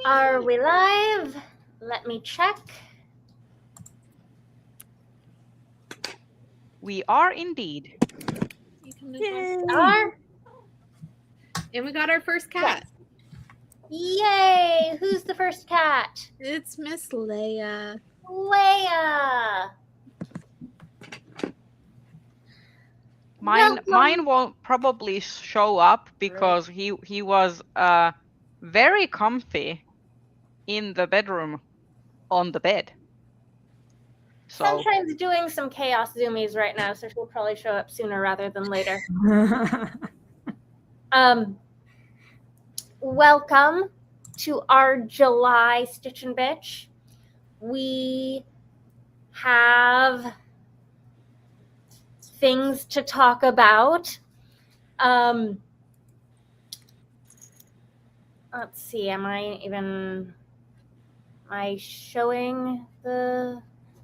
Are we live? Let me check. We are indeed. Are? And we got our first cat. Yay! Who's the first cat? It's Miss Leia. Leia! Mine won't probably show up because he was very comfy in the bedroom on the bed. So Sunshine's doing some chaos zoomies right now, so she'll probably show up sooner rather than later. Welcome to our July Stitch and Bitch. We have things to talk about. Let's see, am I showing the...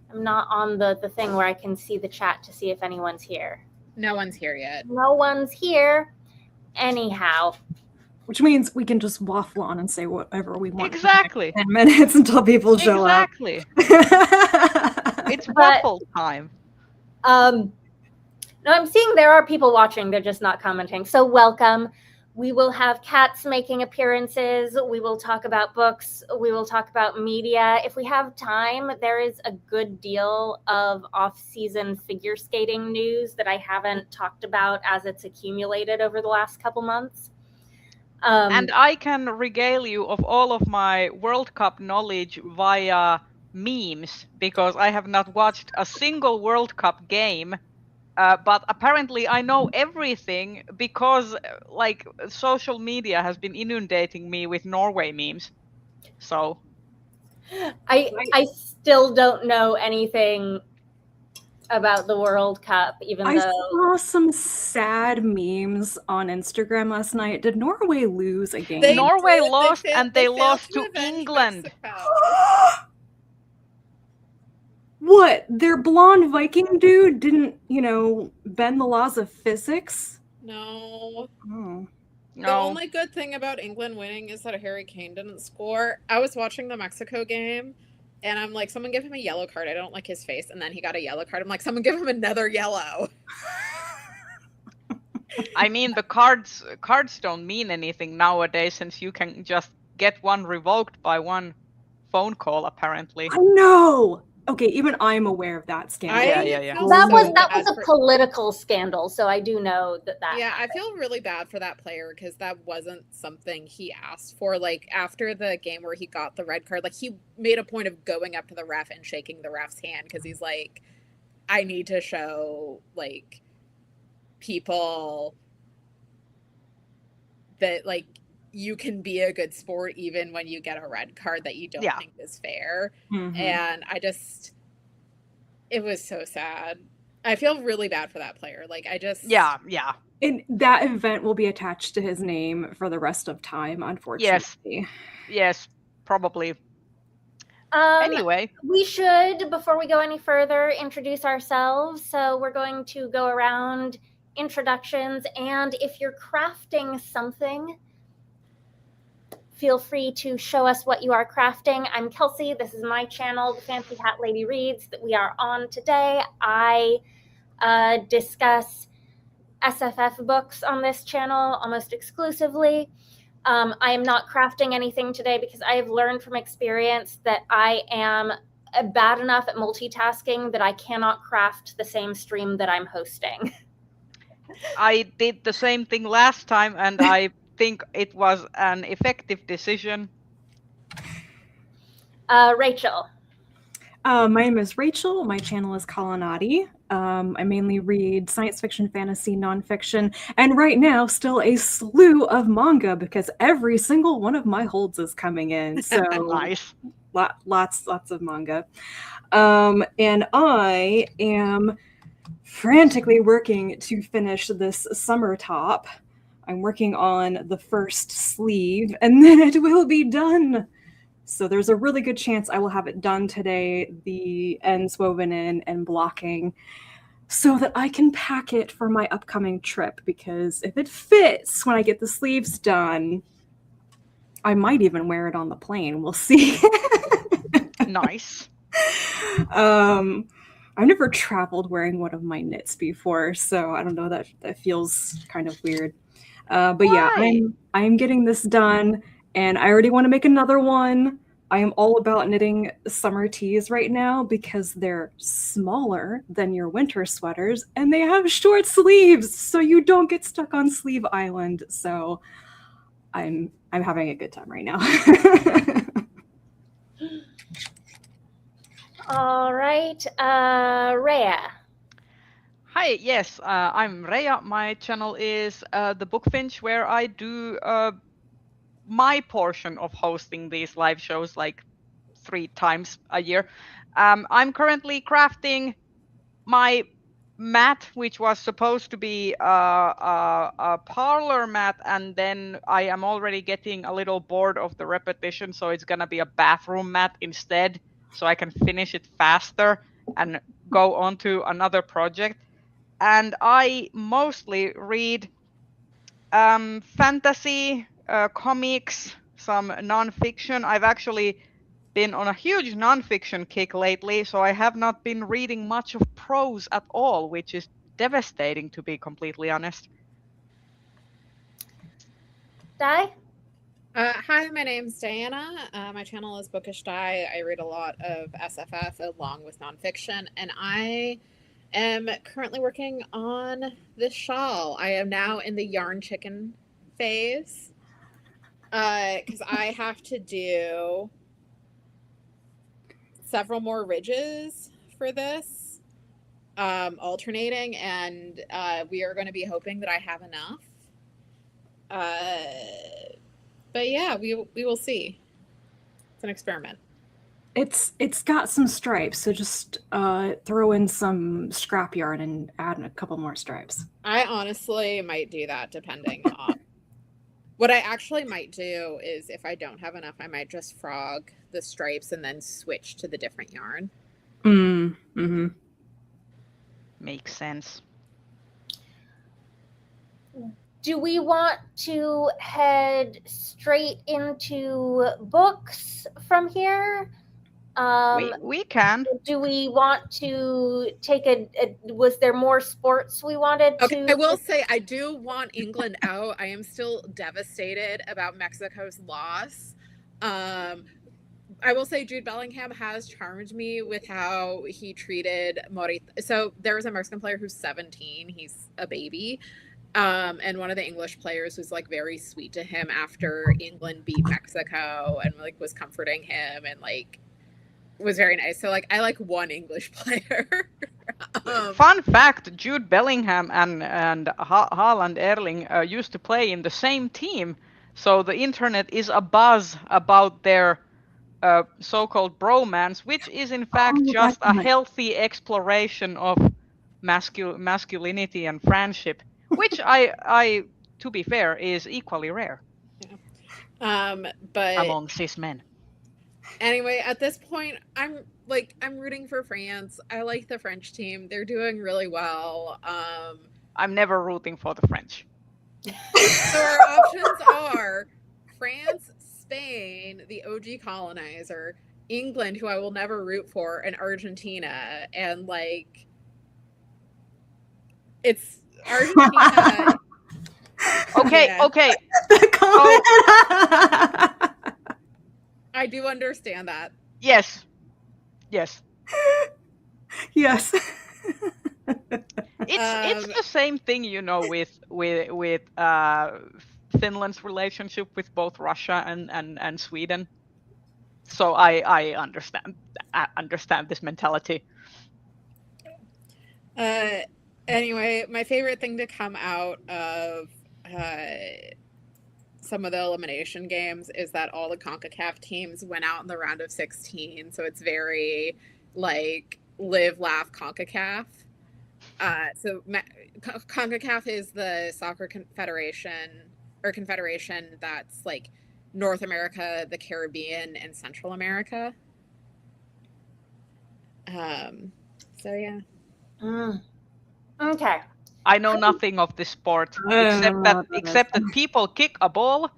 I'm not on the thing where I can see the chat to see if anyone's here. No one's here yet. No one's here. Anyhow. Which means we can just waffle on and say whatever we want. Exactly. For 10 minutes until people show up. Exactly. It's waffle time. No, I'm seeing there are people watching. They're just not commenting. So welcome. We will have cats making appearances. We will talk about books. We will talk about media. If we have time, there is a good deal of off-season figure skating news that I haven't talked about as it's accumulated over the last couple months. And I can regale you of all of my World Cup knowledge via memes, because I have not watched a single World Cup game. But apparently I know everything because like social media has been inundating me with Norway memes. So I still don't know anything about the World Cup, even I though saw some sad memes on Instagram last night. Did Norway lose a game? Norway lost, and they lost to England. What? Their blonde Viking dude didn't, bend the laws of physics? No. Oh. The only good thing about England winning is that Harry Kane didn't score. I was watching the Mexico game, and I'm like, someone give him a yellow card. I don't like his face. And then he got a yellow card. I'm like, someone give him another yellow. I mean, the cards don't mean anything nowadays, since you can just get one revoked by one phone call, apparently. I know! Okay, even I'm aware of that scandal. Yeah. That was a political scandal, so I do know that. Yeah, I feel really bad for that player because that wasn't something he asked for. Like, after the game where he got the red card, like, he made a point of going up to the ref and shaking the ref's hand because he's like, I need to show, like, people that, like, you can be a good sport even when you get a red card that you don't think is fair. Mm-hmm. And it was so sad. I feel really bad for that player. Like, Yeah. And that event will be attached to his name for the rest of time, unfortunately. Yes, probably. Anyway. We should, before we go any further, introduce ourselves. So we're going to go around introductions, and if you're crafting something, feel free to show us what you are crafting. I'm Kelsey. This is my channel, The Fancy Hat Lady Reads, that we are on today. I discuss SFF books on this channel almost exclusively. I am not crafting anything today because I have learned from experience that I am bad enough at multitasking that I cannot craft the same stream that I'm hosting. I did the same thing last time, and I think it was an effective decision. Rachel. My name is Rachel. My channel is Colonati. I mainly read science fiction, fantasy, nonfiction, and right now still a slew of manga because every single one of my holds is coming in. So nice. Lots of manga. And I am frantically working to finish this summer top. I'm working on the first sleeve, and then it will be done. So there's a really good chance I will have it done today, the ends woven in and blocking, so that I can pack it for my upcoming trip, because if it fits when I get the sleeves done, I might even wear it on the plane. We'll see. Nice. I've never traveled wearing one of my knits before, so I don't know, that feels kind of weird. But yeah, Why? I'm getting this done, and I already want to make another one. I am all about knitting summer tees right now because they're smaller than your winter sweaters and they have short sleeves, so you don't get stuck on Sleeve Island. So I'm having a good time right now. All right, Rhea. Hi, yes, I'm Rhea. My channel is The Bookfinch, where I do my portion of hosting these live shows like 3 times a year. I'm currently crafting my mat, which was supposed to be a parlor mat, and then I am already getting a little bored of the repetition, so it's gonna be a bathroom mat instead, so I can finish it faster and go on to another project. And I mostly read fantasy, comics, some nonfiction. I've actually been on a huge nonfiction kick lately, so I have not been reading much of prose at all, which is devastating, to be completely honest. Di? Hi, my name's Diana. My channel is Bookish Di. I read a lot of SFF along with nonfiction, and I am currently working on this shawl. I am now in the yarn chicken phase because I have to do several more ridges for this, alternating, and we are going to be hoping that I have enough. But yeah, we will see. It's an experiment. It's got some stripes, so just throw in some scrap yarn and add a couple more stripes. I honestly might do that depending on what I actually might do is if I don't have enough, I might just frog the stripes and then switch to the different yarn. Mm-hmm. Makes sense. Do we want to head straight into books from here? We can. Do we want to take was there more sports we wanted to? I will say I do want England out. I am still devastated about Mexico's loss. I will say Jude Bellingham has charmed me with how he treated Morita. So there was a Mexican player who's 17. He's a baby. And one of the English players was like very sweet to him after England beat Mexico and like was comforting him and like was very nice. So like I like one English player. Fun fact: Jude Bellingham and Haaland Erling used to play in the same team, so the internet is abuzz about their so-called bromance, which is in fact just a healthy exploration of masculinity and friendship, which I to be fair is equally rare. Yeah. But among cis men. Anyway, at this point, I'm rooting for France. I like the French team. They're doing really well. I'm never rooting for the French. So our options are France, Spain, the OG colonizer, England, who I will never root for, and Argentina. And like, it's Argentina. Okay, Yeah. okay. I do understand that. Yes. Yes. Yes. It's the same thing, you know, with Finland's relationship with both Russia and Sweden. So I understand this mentality. Anyway, my favorite thing to come out of some of the elimination games is that all the CONCACAF teams went out in the round of 16. So it's very like live, laugh, CONCACAF. So CONCACAF is the soccer confederation that's like North America, the Caribbean, and Central America. So yeah. Okay. I know nothing of this sport except that people kick a ball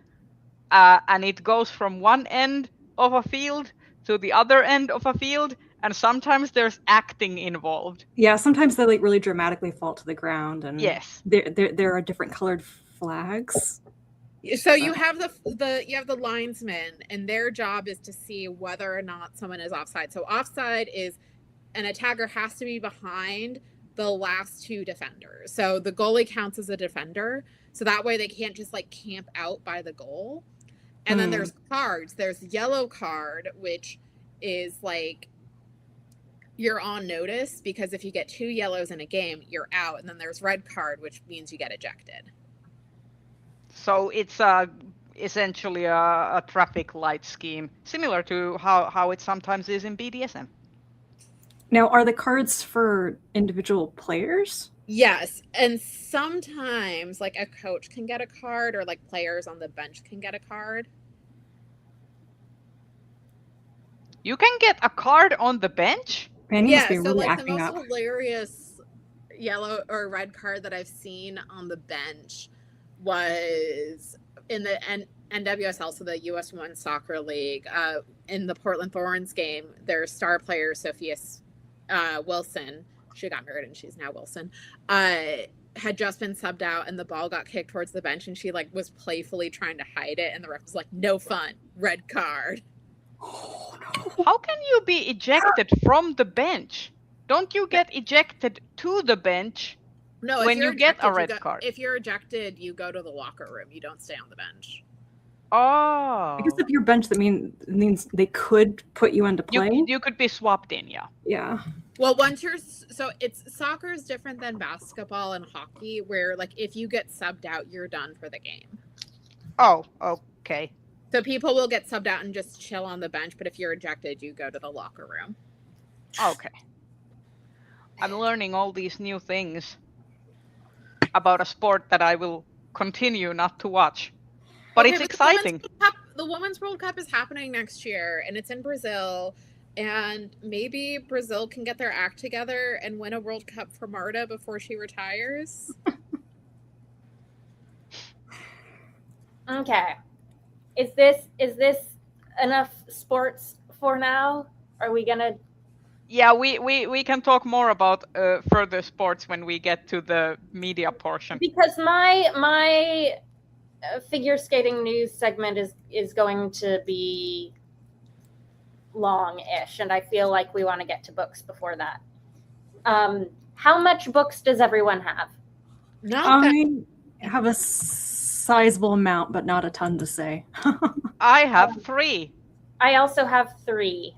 and it goes from one end of a field to the other end of a field, and sometimes there's acting involved. Yeah, sometimes they like really dramatically fall to the ground, and Yes. there are different colored flags. So you have the linesmen, and their job is to see whether or not someone is offside. So offside is an attacker has to be behind the last two defenders. So the goalie counts as a defender, so that way they can't just like camp out by the goal. And then there's cards. There's yellow card, which is like you're on notice, because if you get 2 yellows in a game, you're out. And then there's red card, which means you get ejected. So it's essentially a traffic light scheme, similar to how it sometimes is in BDSM. Now, are the cards for individual players? Yes, and sometimes like a coach can get a card, or like players on the bench can get a card. You can get a card on the bench? Man, you must be so really like the acting most up. hilarious yellow or red card that I've seen on the bench was in the NWSL, so the US Women's Soccer League. In the Portland Thorns game, their star player Sophia Wilson, she got hurt and she's now Wilson, had just been subbed out, and the ball got kicked towards the bench, and she like was playfully trying to hide it, and the ref was like, "No fun, red card." Oh, no. How can you be ejected from the bench? Don't you get ejected to the bench? No, When if you're you get a ejected, red card. If you're ejected, you go to the locker room. You don't stay on the bench. Oh. I guess if you're bench, that means they could put you into play. You could be swapped in, yeah. Yeah. Well, soccer is different than basketball and hockey, where like if you get subbed out, you're done for the game. Oh, okay. So people will get subbed out and just chill on the bench, but if you're ejected, you go to the locker room. Okay. I'm learning all these new things about a sport that I will continue not to watch. But Okay, it's exciting. The Women's World Cup is happening next year, and it's in Brazil. And maybe Brazil can get their act together and win a World Cup for Marta before she retires. Okay. Is this enough sports for now? Are we gonna? Yeah, we can talk more about further sports when we get to the media portion. Because my figure skating news segment is going to be long-ish, and I feel like we want to get to books before that. How much books does everyone have? I have a sizable amount, but not a ton to say. I have 3. I also have 3.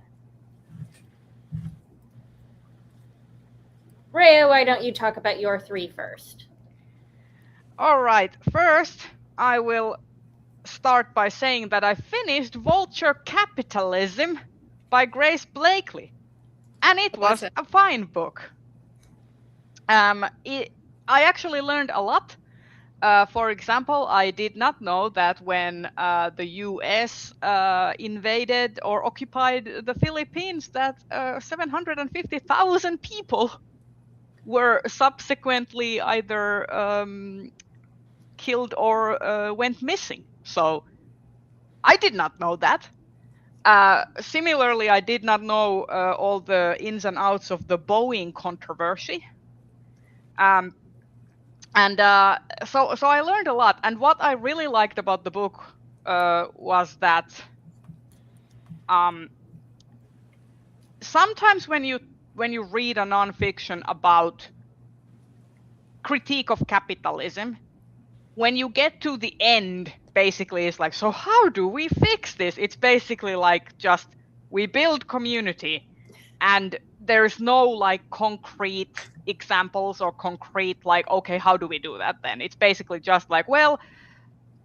Rhea, why don't you talk about your 3 first? All right. First, I will start by saying that I finished Vulture Capitalism by Grace Blakely, and it was a fine book. I actually learned a lot. For example, I did not know that when the US invaded or occupied the Philippines, that 750,000 people were subsequently either killed or went missing. So I did not know that. Similarly, I did not know all the ins and outs of the Boeing controversy. So I learned a lot. And what I really liked about the book was that sometimes when you read a nonfiction about critique of capitalism, when you get to the end, basically it's like, so how do we fix this? It's basically like just we build community, and there's no like concrete examples or concrete like, okay, how do we do that then? It's basically just like, well,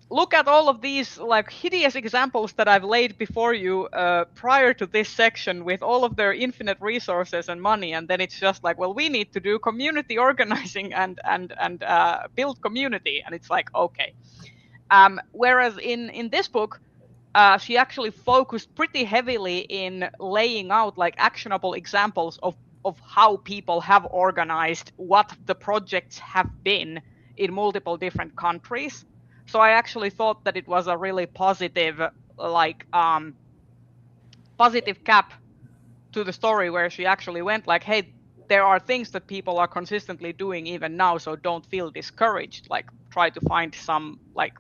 look at all of these like hideous examples that I've laid before you prior to this section with all of their infinite resources and money, and then it's just like, well, we need to do community organizing and build community, and it's like, okay. Whereas in this book, she actually focused pretty heavily in laying out like actionable examples of how people have organized, what the projects have been in multiple different countries. So I actually thought that it was a really positive, positive cap to the story, where she actually went like, hey, there are things that people are consistently doing even now, so don't feel discouraged. Like, try to find some like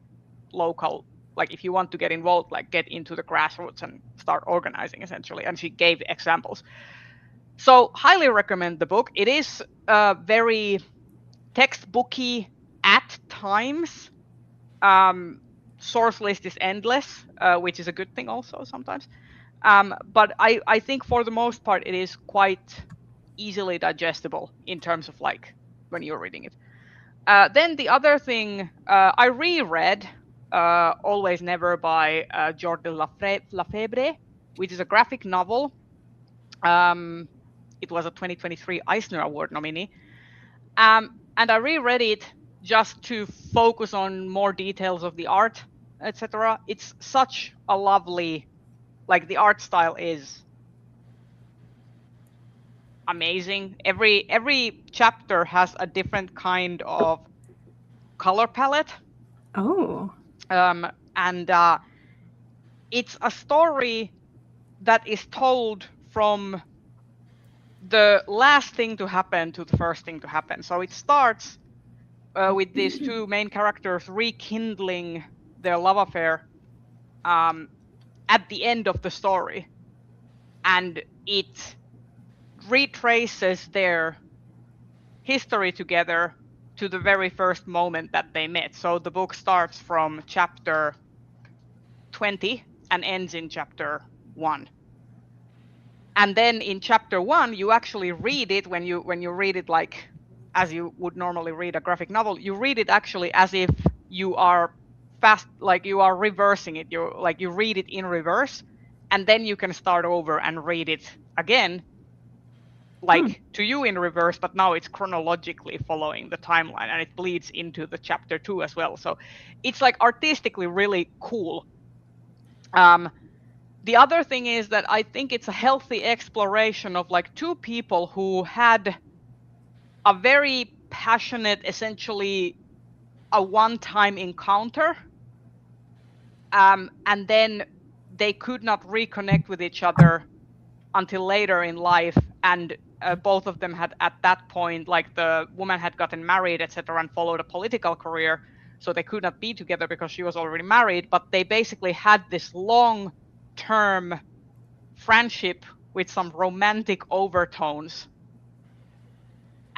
local, like if you want to get involved, like get into the grassroots and start organizing essentially. And she gave examples. So highly recommend the book. It is very textbooky at times. Source list is endless, which is a good thing also sometimes. But I think for the most part it is quite easily digestible in terms of like when you're reading it. Then the other thing, I reread Always Never by Jordan Lafebre, which is a graphic novel. It was a 2023 Eisner Award nominee. And I reread it just to focus on more details of the art, etc. It's such a lovely, like the art style is amazing. Every chapter has a different kind of color palette. Oh. And it's a story that is told from the last thing to happen to the first thing to happen. So it starts with these two main characters rekindling their love affair at the end of the story. And it retraces their history together to the very first moment that they met. So the book starts from chapter 20 and ends in chapter 1. And then in chapter 1, you actually read it when you read it like as you would normally read a graphic novel. You read it actually as if you are you are reversing it. You read it in reverse, and then you can start over and read it again, to you in reverse, but now it's chronologically following the timeline, and it bleeds into the chapter 2 as well. So it's like artistically really cool. The other thing is that I think it's a healthy exploration of like two people who had a very passionate, essentially a one-time encounter, and then they could not reconnect with each other until later in life, and both of them had at that point, like the woman had gotten married, etc., and followed a political career, so they could not be together because she was already married, but they basically had this long-term friendship with some romantic overtones.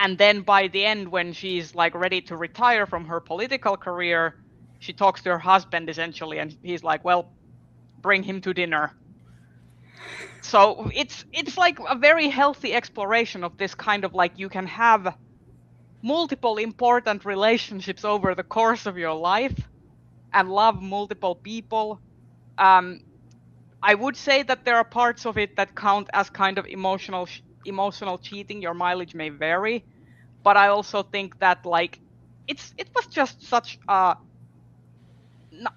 And then by the end, when she's like ready to retire from her political career, she talks to her husband essentially, and he's like, well, bring him to dinner. So it's like a very healthy exploration of this kind of like, you can have multiple important relationships over the course of your life and love multiple people. I would say that there are parts of it that count as kind of emotional cheating. Your mileage may vary, but I also think that like it was just such a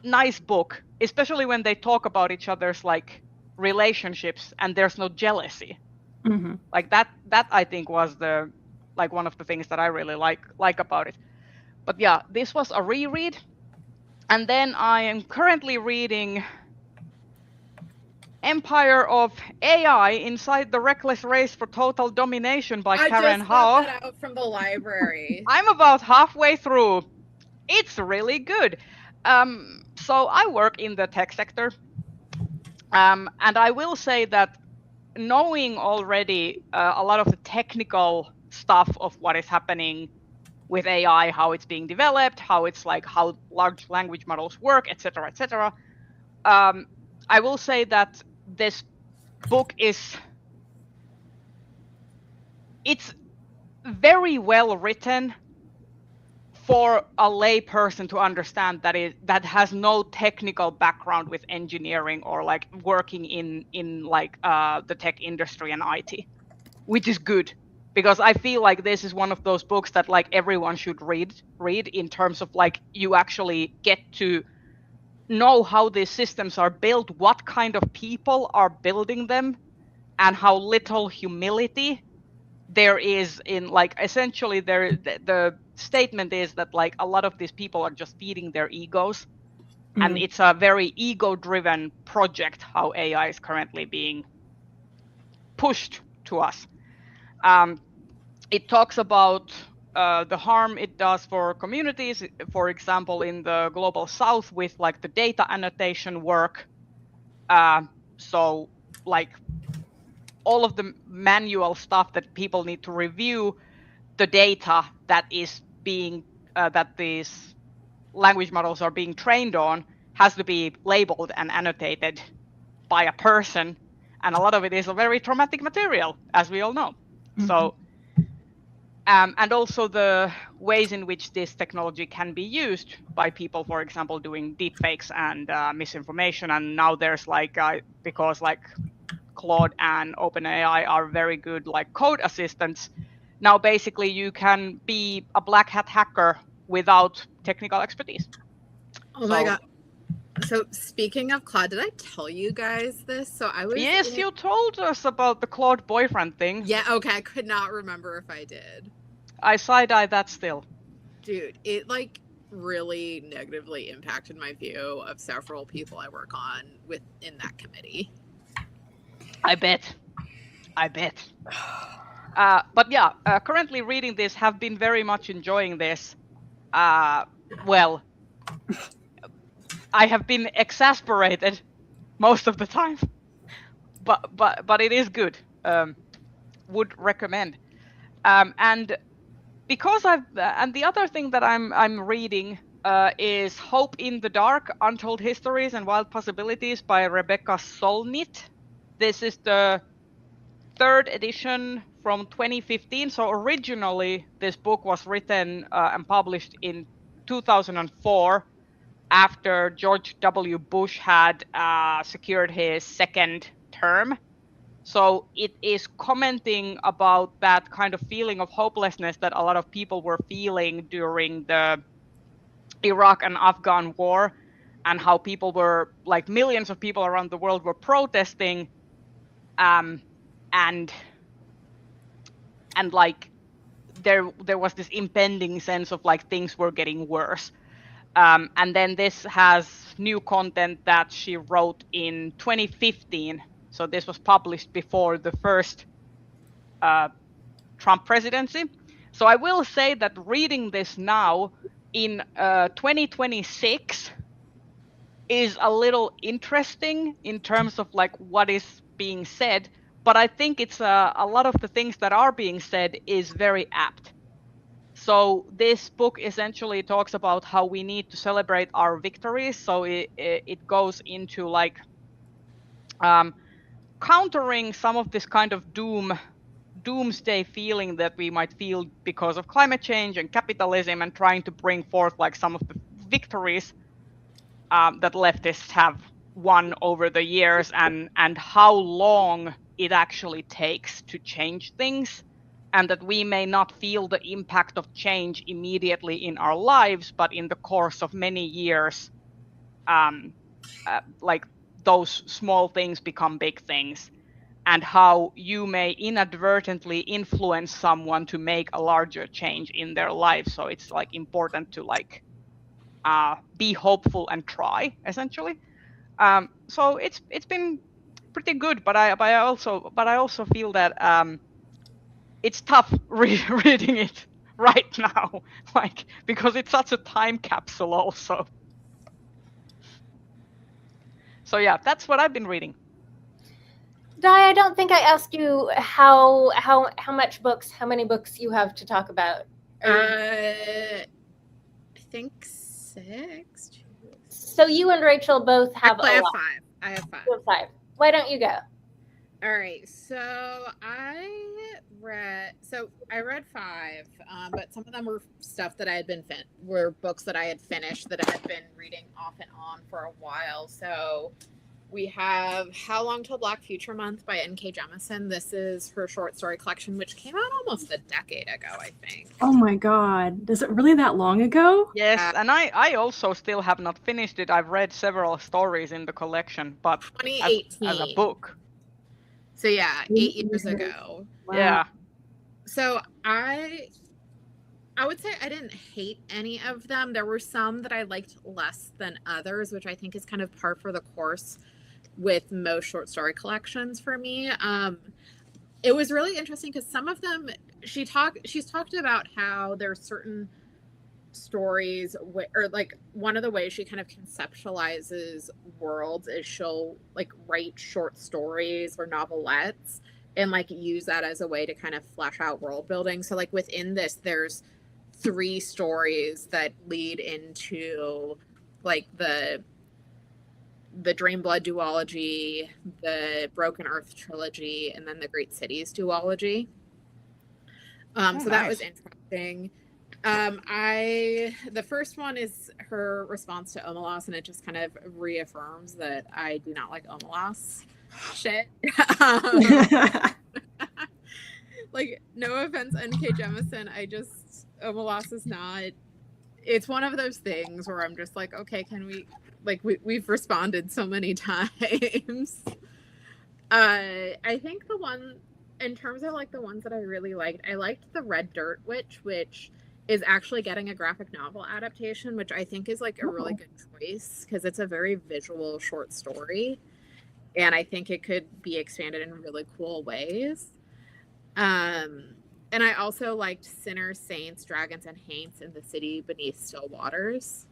nice book, especially when they talk about each other's like relationships and there's no jealousy. Mm-hmm. Like that I think was the like one of the things that I really like about it. But yeah, this was a reread, and then I am currently reading Empire of AI Inside the Reckless Race for Total Domination by Karen Hao. I just got that out from the library. I'm about halfway through. It's really good. So I work in the tech sector, and I will say that knowing already a lot of the technical stuff of what is happening with AI, how it's being developed, how it's like how large language models work, etc., etc. I will say that this book it's very well written for a lay person to understand that has no technical background with engineering or like working in like the tech industry and IT, which is good, because I feel like this is one of those books that like everyone should read in terms of like you actually get to know how these systems are built, what kind of people are building them, and how little humility there is in like essentially the statement is that like a lot of these people are just feeding their egos, and it's a very ego-driven project how AI is currently being pushed to us. It talks about the harm it does for communities, for example, in the global south with like the data annotation work. So like all of the manual stuff that people need to review the data that is being that these language models are being trained on has to be labeled and annotated by a person, and a lot of it is a very traumatic material, as we all know. So and also the ways in which this technology can be used by people, for example, doing deepfakes and misinformation. And now there's like because like Claude and OpenAI are very good like code assistants, now basically you can be a black hat hacker without technical expertise. Oh my god. So speaking of Claude, did I tell you guys this? So I was Yes, you told us about the Claude boyfriend thing. Yeah, okay, I could not remember if I did. I side-eye that still. Dude, it like really negatively impacted my view of several people I work on within that committee. I bet. But yeah, currently reading this, have been very much enjoying this. Well, I have been exasperated most of the time, but it is good. Would recommend. And because and the other thing that I'm reading is Hope in the Dark: Untold Histories and Wild Possibilities by Rebecca Solnit. This is the 3rd edition from 2015. So originally this book was written and published in 2004 after George W. Bush had secured his 2nd term. So it is commenting about that kind of feeling of hopelessness that a lot of people were feeling during the Iraq and Afghan war, and how people were, like millions of people around the world were protesting, and like there was this impending sense of like things were getting worse. And then this has new content that she wrote in 2015. So this was published before the first Trump presidency. So I will say that reading this now in 2026 is a little interesting in terms of like what is being said, but I think it's a lot of the things that are being said is very apt. So this book essentially talks about how we need to celebrate our victories. So it goes into like countering some of this kind of doomsday feeling that we might feel because of climate change and capitalism, and trying to bring forth like some of the victories that leftists have won over the years, and how long it actually takes to change things, and that we may not feel the impact of change immediately in our lives, but in the course of many years, like those small things become big things, and how you may inadvertently influence someone to make a larger change in their life. So it's like important to like be hopeful and try, essentially. So it's been pretty good, but I also feel that it's tough reading it right now, like because it's such a time capsule also. So yeah, that's what I've been reading. Di, I don't think I asked you how many books you have to talk about. I think 6. So you and Rachel both have I have 5. I have 5. You have 5. Why don't you go? All right. So I read 5, but some of them were stuff that I had were books that I had finished that I had been reading off and on for a while. So we have How Long Till Black Future Month by N.K. Jemisin. This is her short story collection, which came out almost a decade ago, I think. Oh my god. Is it really that long ago? Yes, and I also still have not finished it. I've read several stories in the collection, but 2018. as a book. So yeah, 8 years ago. Wow. Yeah. So I would say I didn't hate any of them. There were some that I liked less than others, which I think is kind of par for the course with most short story collections for me. It was really interesting because some of them she's talked about how there's certain stories or like one of the ways she kind of conceptualizes worlds is she'll like write short stories or novelettes and like use that as a way to kind of flesh out world building. So like within this there's 3 stories that lead into like the Dreamblood duology, the Broken Earth trilogy, and then the Great Cities duology. So that was interesting. The first one is her response to Omelas, and it just kind of reaffirms that I do not like Omelas shit. Like, no offense, N.K. Jemisin, Omelas is not. It's one of those things where I'm just like, okay, can we, like, we've responded so many times. I think the one, in terms of like the ones that I really liked, I liked the Red Dirt Witch, which is actually getting a graphic novel adaptation, which I think is like a really good choice because it's a very visual short story. And I think it could be expanded in really cool ways. And I also liked Sinners, Saints, Dragons, and Haints in the City Beneath Still Waters.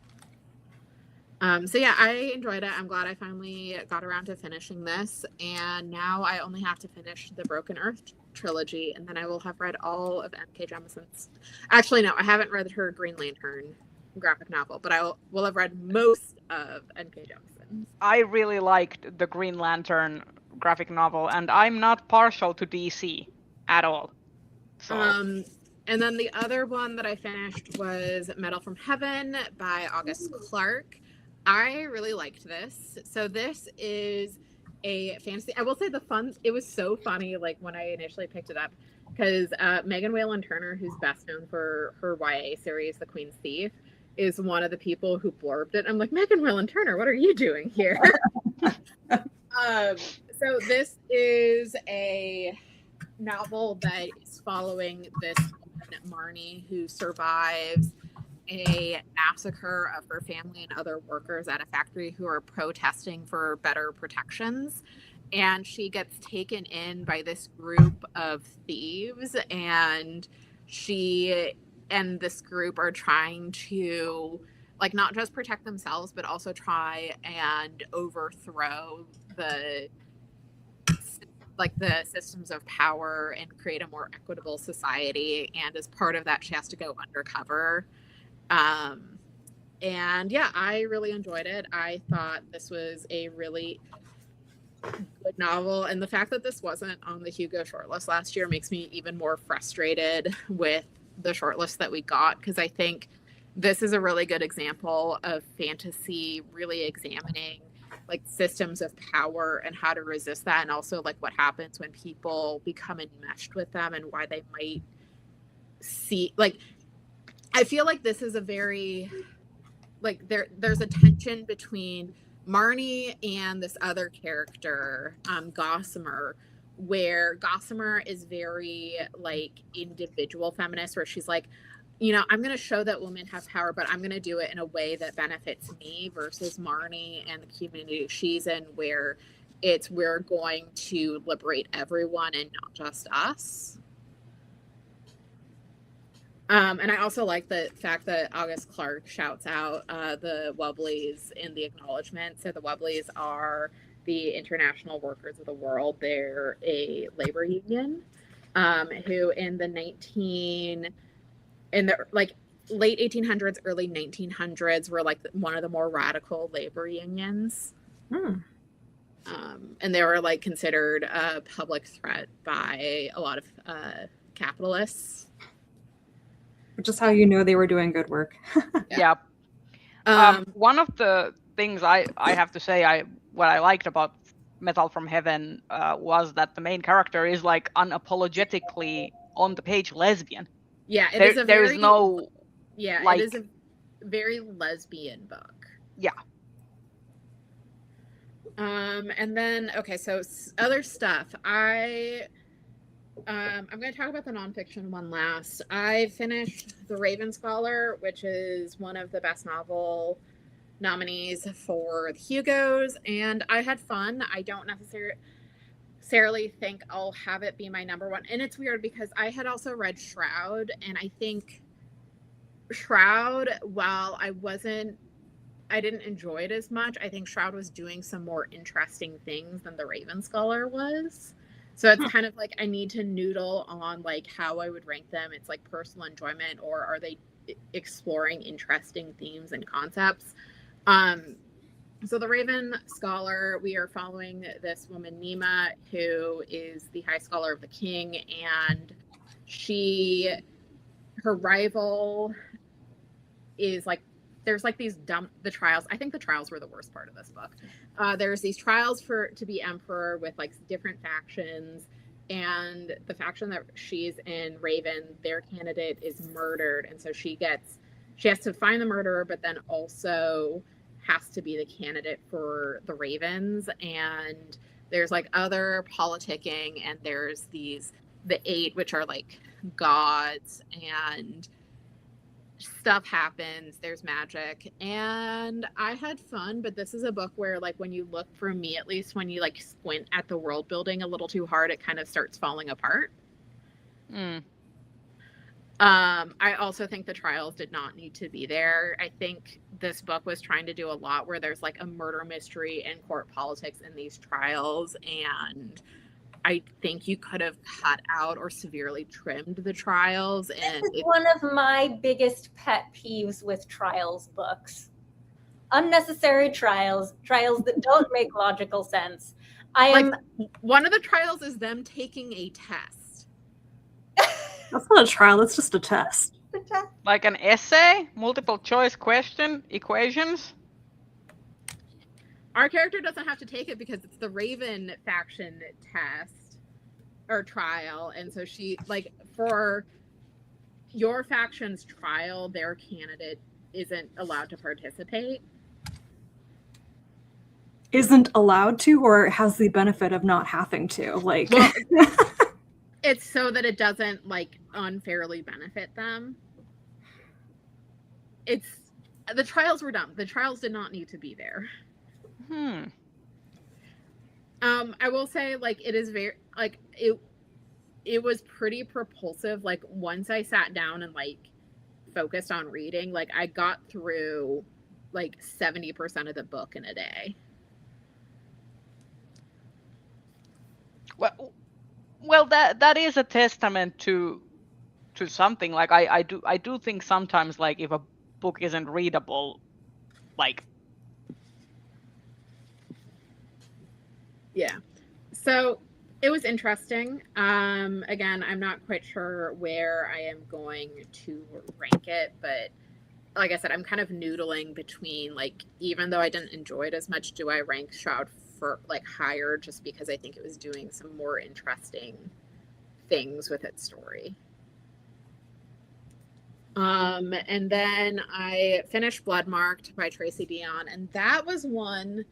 So yeah, I enjoyed it. I'm glad I finally got around to finishing this. And now I only have to finish the Broken Earth trilogy, and then I will have read all of N.K. Jemisin's. Actually, no, I haven't read her Green Lantern graphic novel, but I will have read most of N.K. Jemisin. I really liked the Green Lantern graphic novel, and I'm not partial to DC at all. So. And then the other one that I finished was Metal from Heaven by August Clark. I really liked this. So this is a fantasy. I will say it was so funny, like when I initially picked it up, because Megan Whalen Turner, who's best known for her YA series, The Queen's Thief, is one of the people who blurbed it. I'm like, Megan Whalen Turner, what are you doing here? So this is a novel that is following this woman, Marnie, who survives a massacre of her family and other workers at a factory who are protesting for better protections. And she gets taken in by this group of thieves, and she and this group are trying to like not just protect themselves, but also try and overthrow the systems of power and create a more equitable society. And as part of that, she has to go undercover. And yeah, I really enjoyed it. I thought this was a really good novel, and the fact that this wasn't on the Hugo shortlist last year makes me even more frustrated with the shortlist that we got, because I think this is a really good example of fantasy really examining like systems of power and how to resist that, and also like what happens when people become enmeshed with them and why they might see like I feel like this is a very like there's a tension between Marnie and this other character, Gossamer, where Gossamer is very like individual feminist, where she's like, you know, I'm going to show that women have power, but I'm going to do it in a way that benefits me, versus Marnie and the community she's in, where we're going to liberate everyone and not just us. And I also like the fact that August Clark shouts out the Wobblies in the acknowledgement. So the Wobblies are the International Workers of the World. They're a labor union who in the late 1800s, early 1900s were like one of the more radical labor unions. And they were like considered a public threat by a lot of capitalists. Which is how you know they were doing good work. Yeah. One of the things I have to say what I liked about Metal from Heaven was that the main character is like unapologetically on the page lesbian. Yeah, it is a very lesbian book. Yeah. And then, okay, so other stuff. I I'm going to talk about the nonfiction one last. I finished The Raven Scholar, which is one of the best novel nominees for the Hugos, and I had fun. I don't necessarily think I'll have it be my number one. And it's weird because I had also read Shroud, and I think Shroud, while I didn't enjoy it as much, I think Shroud was doing some more interesting things than The Raven Scholar was. So it's kind of like I need to noodle on like how I would rank them. It's like personal enjoyment, or are they exploring interesting themes and concepts? So The Raven Scholar, we are following this woman, Nima, who is the High Scholar of the King, and her rival is like, there's like these the trials. I think the trials were the worst part of this book. There's these trials to be emperor with like different factions, and the faction that she's in, Raven, their candidate is murdered, and so she has to find the murderer, but then also has to be the candidate for the Ravens. And there's like other politicking, and there's the eight, which are like gods, and stuff happens, there's magic, and I had fun. But this is a book where, like, when you look, for me at least, when you like squint at the world building a little too hard, it kind of starts falling apart. I also think the trials did not need to be there. I think this book was trying to do a lot where there's like a murder mystery and court politics in these trials, and I think you could have cut out or severely trimmed the trials. And it's one of my biggest pet peeves with trials books. Unnecessary trials that don't make logical sense. One of the trials is them taking a test. That's not a trial, that's just a test. Like an essay? Multiple choice question? Equations? Our character doesn't have to take it because it's the Raven faction test or trial. And so she, like, for your faction's trial, their candidate isn't allowed to participate. Isn't allowed to, or has the benefit of not having to? Like, well, it's so that it doesn't like unfairly benefit them. The trials were dumb. The trials did not need to be there. I will say, like, it is very, like, it was pretty propulsive. Like, once I sat down and like focused on reading, like, I got through like 70% of the book in a day. Well, that is a testament to something. Like, I do think sometimes, like, if a book isn't readable, like, yeah. So it was interesting. Again, I'm not quite sure where I am going to rank it, but like I said, I'm kind of noodling between, like, even though I didn't enjoy it as much, do I rank Shroud for like higher just because I think it was doing some more interesting things with its story. And then I finished Bloodmarked by Tracy Deonn, and that was one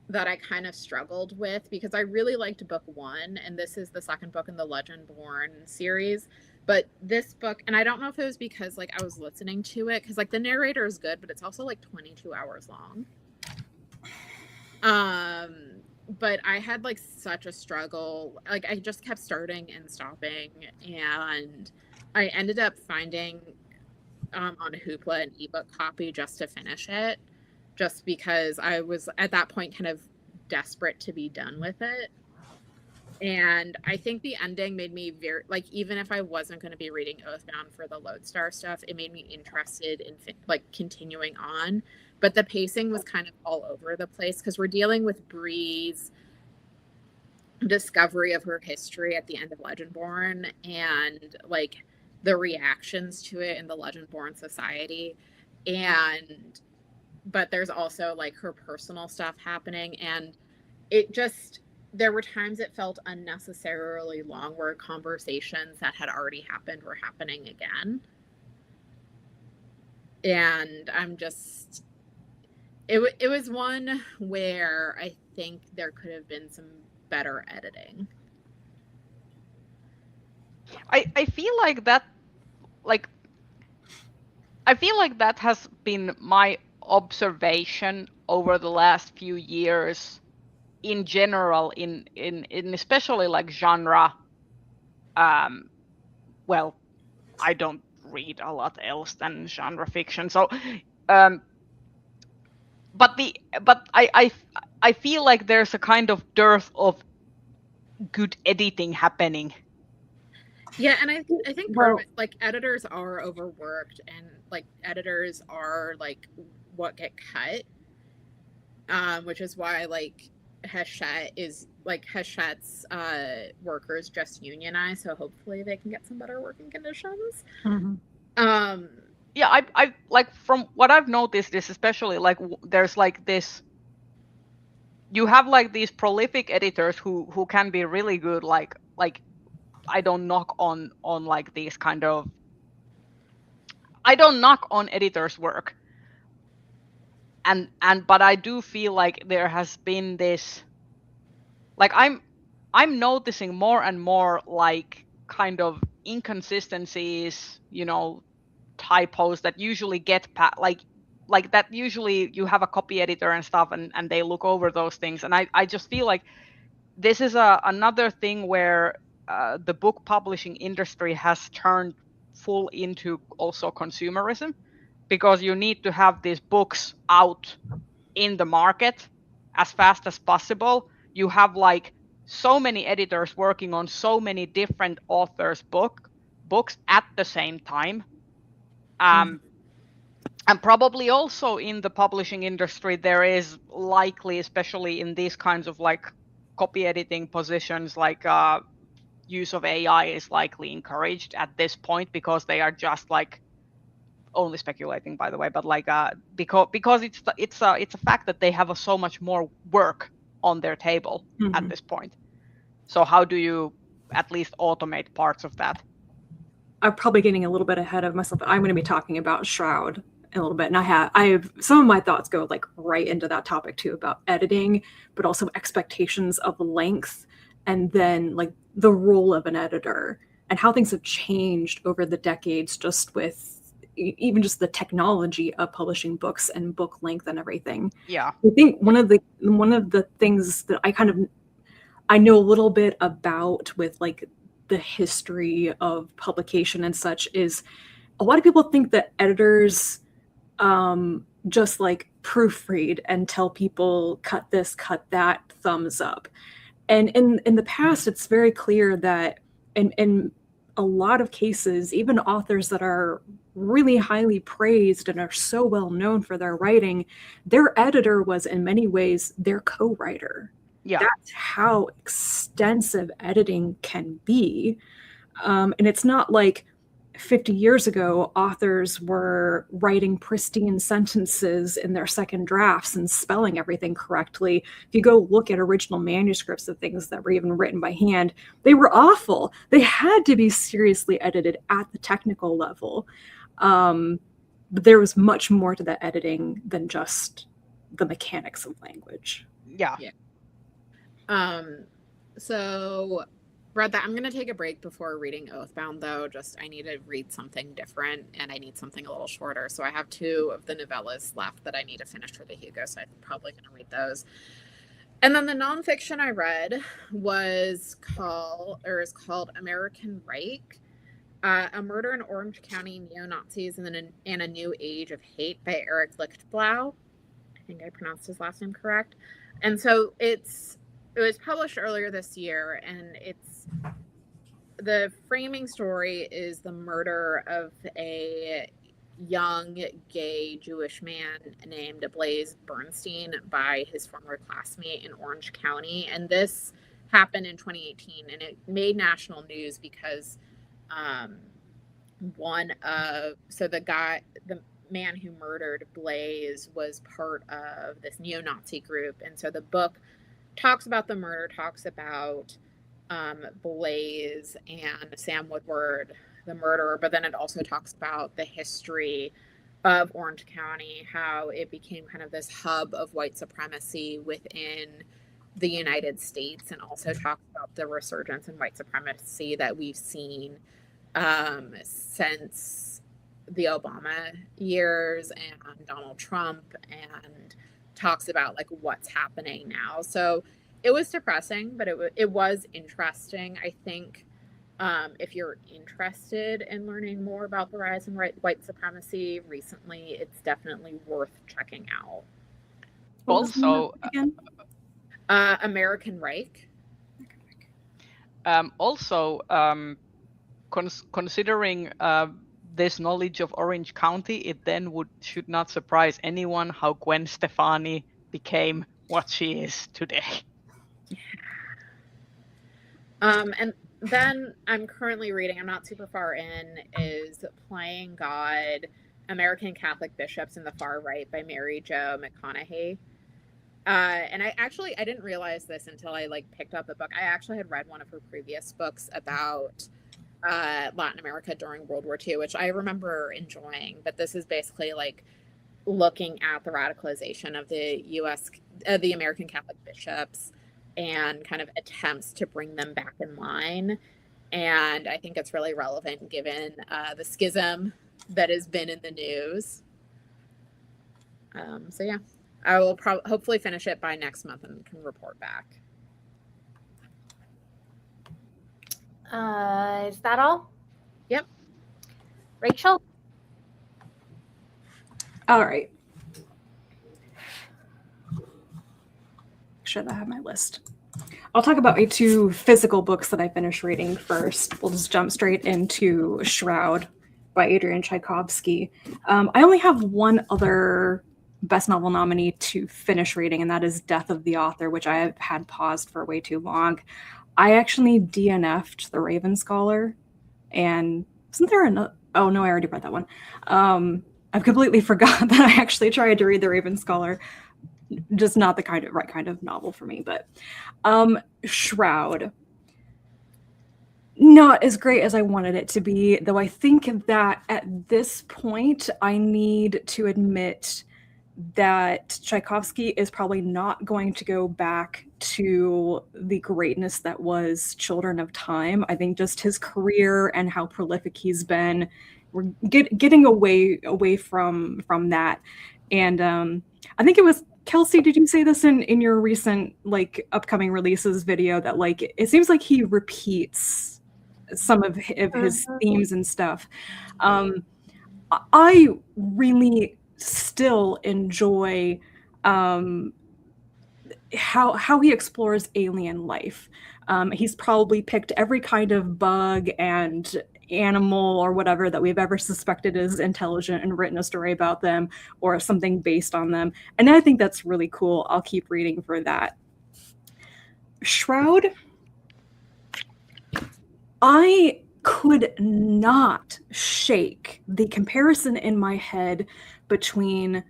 that I kind of struggled with because I really liked book one, and this is the second book in the Legendborn series. But this book, and I don't know if it was because like I was listening to it, because like the narrator is good, but it's also like 22 hours long. But I had like such a struggle. Like, I just kept starting and stopping, and I ended up finding on Hoopla an ebook copy just to finish it, just because I was at that point kind of desperate to be done with it. And I think the ending made me very, like, even if I wasn't going to be reading Oathbound for the Lodestar stuff, it made me interested in like continuing on. But the pacing was kind of all over the place because we're dealing with Bree's discovery of her history at the end of Legendborn, and like the reactions to it in the Legendborn society. But there's also like her personal stuff happening, and there were times it felt unnecessarily long where conversations that had already happened were happening again. And it was one where I think there could have been some better editing. I feel like that, like, I feel like that has been my observation over the last few years in general, in especially like genre. Well, I don't read a lot else than genre fiction, so but I feel like there's a kind of dearth of good editing happening. Yeah, and I think part of it, like, editors are overworked, and like editors are like what get cut, which is why like Hachette Hachette's workers just unionize, so hopefully they can get some better working conditions. Mm-hmm. Yeah, I like, from what I've noticed is, especially like there's like this, you have like these prolific editors who can be really good, like I don't knock on like these kind of, I don't knock on editors' work, and but I do feel like there has been this, like I'm noticing more and more like kind of inconsistencies, you know, typos that usually get like that usually you have a copy editor and stuff, and they look over those things, and I just feel like this is another thing where the book publishing industry has turned full into also consumerism, because you need to have these books out in the market as fast as possible. You have like so many editors working on so many different authors' books at the same time. And probably also in the publishing industry, there is likely, especially in these kinds of like copy editing positions, like use of AI is likely encouraged at this point, because they are just like, only speculating by the way, but like because it's a fact that they have so much more work on their table at this point. So how do you at least automate parts of that? I'm probably getting a little bit ahead of myself, but I'm going to be talking about Shroud a little bit, and I have some of my thoughts go like right into that topic too, about editing, but also expectations of length, and then like the role of an editor and how things have changed over the decades, just with even just the technology of publishing books and book length and everything. Yeah, I think one of the things that I know a little bit about with like the history of publication and such is, a lot of people think that editors just like proofread and tell people cut this, cut that, thumbs up. And in the past, it's very clear that in a lot of cases, even authors that are really highly praised and are so well known for their writing, their editor was in many ways their co-writer. Yeah, that's how extensive editing can be. And it's not like 50 years ago, authors were writing pristine sentences in their second drafts and spelling everything correctly. If you go look at original manuscripts of things that were even written by hand, they were awful. They had to be seriously edited at the technical level. But there was much more to that editing than just the mechanics of language. Yeah. So Reda, I'm going to take a break before reading Oathbound, though. I need to read something different, and I need something a little shorter. So I have 2 of the novellas left that I need to finish for the Hugo, so I'm probably going to read those. And then the nonfiction I read is called American Reich, A Murder in Orange County, Neo-Nazis, and a New Age of Hate by Eric Lichtblau. I think I pronounced his last name correct. And so it was published earlier this year, and the framing story is the murder of a young gay Jewish man named Blaise Bernstein by his former classmate in Orange County. And this happened in 2018, and it made national news because the man who murdered Blaise was part of this neo-Nazi group. And so the book talks about the murder, talks about Blaise and Sam Woodward, the murderer, but then it also talks about the history of Orange County, how it became kind of this hub of white supremacy within the United States, and also talks about the resurgence in white supremacy that we've seen since the Obama years and Donald Trump, and talks about like what's happening now. So it was depressing, but it was interesting. I think if you're interested in learning more about the rise in white supremacy recently, it's definitely worth checking out. Also, American Reich. Considering this knowledge of Orange County, it then should not surprise anyone how Gwen Stefani became what she is today. And then I'm currently reading, I'm not super far in, is Playing God, American Catholic Bishops in the Far Right by Mary Jo McConaughey. And I didn't realize this until I like picked up the book. I actually had read one of her previous books about Latin America during World War II, which I remember enjoying. But this is basically like looking at the radicalization of the American Catholic bishops and kind of attempts to bring them back in line. And I think it's really relevant given the schism that has been in the news. So yeah, I will hopefully finish it by next month and can report back. Is that all? Yep. Rachel? All right. Should I have my list? I'll talk about my 2 physical books that I finished reading first. We'll just jump straight into Shroud by Adrian Tchaikovsky. I only have one other Best Novel nominee to finish reading, and that is Death of the Author, which I have had paused for way too long. I actually DNF'd The Raven Scholar, and isn't there another? Oh no, I already read that one. I've completely forgot that I actually tried to read The Raven Scholar. Just not the right kind of novel for me. But Shroud, not as great as I wanted it to be, though I think that at this point I need to admit that Tchaikovsky is probably not going to go back to the greatness that was Children of Time. I think just his career and how prolific he's been, we're getting away from that. And I think it was Kelsey, did you say this in your recent like upcoming releases video, that like it seems like he repeats some of his themes and stuff? I really still enjoy how he explores alien life. He's probably picked every kind of bug and animal or whatever that we've ever suspected is intelligent and written a story about them or something based on them. And I think that's really cool. I'll keep reading for that. Shroud, I could not shake the comparison in my head between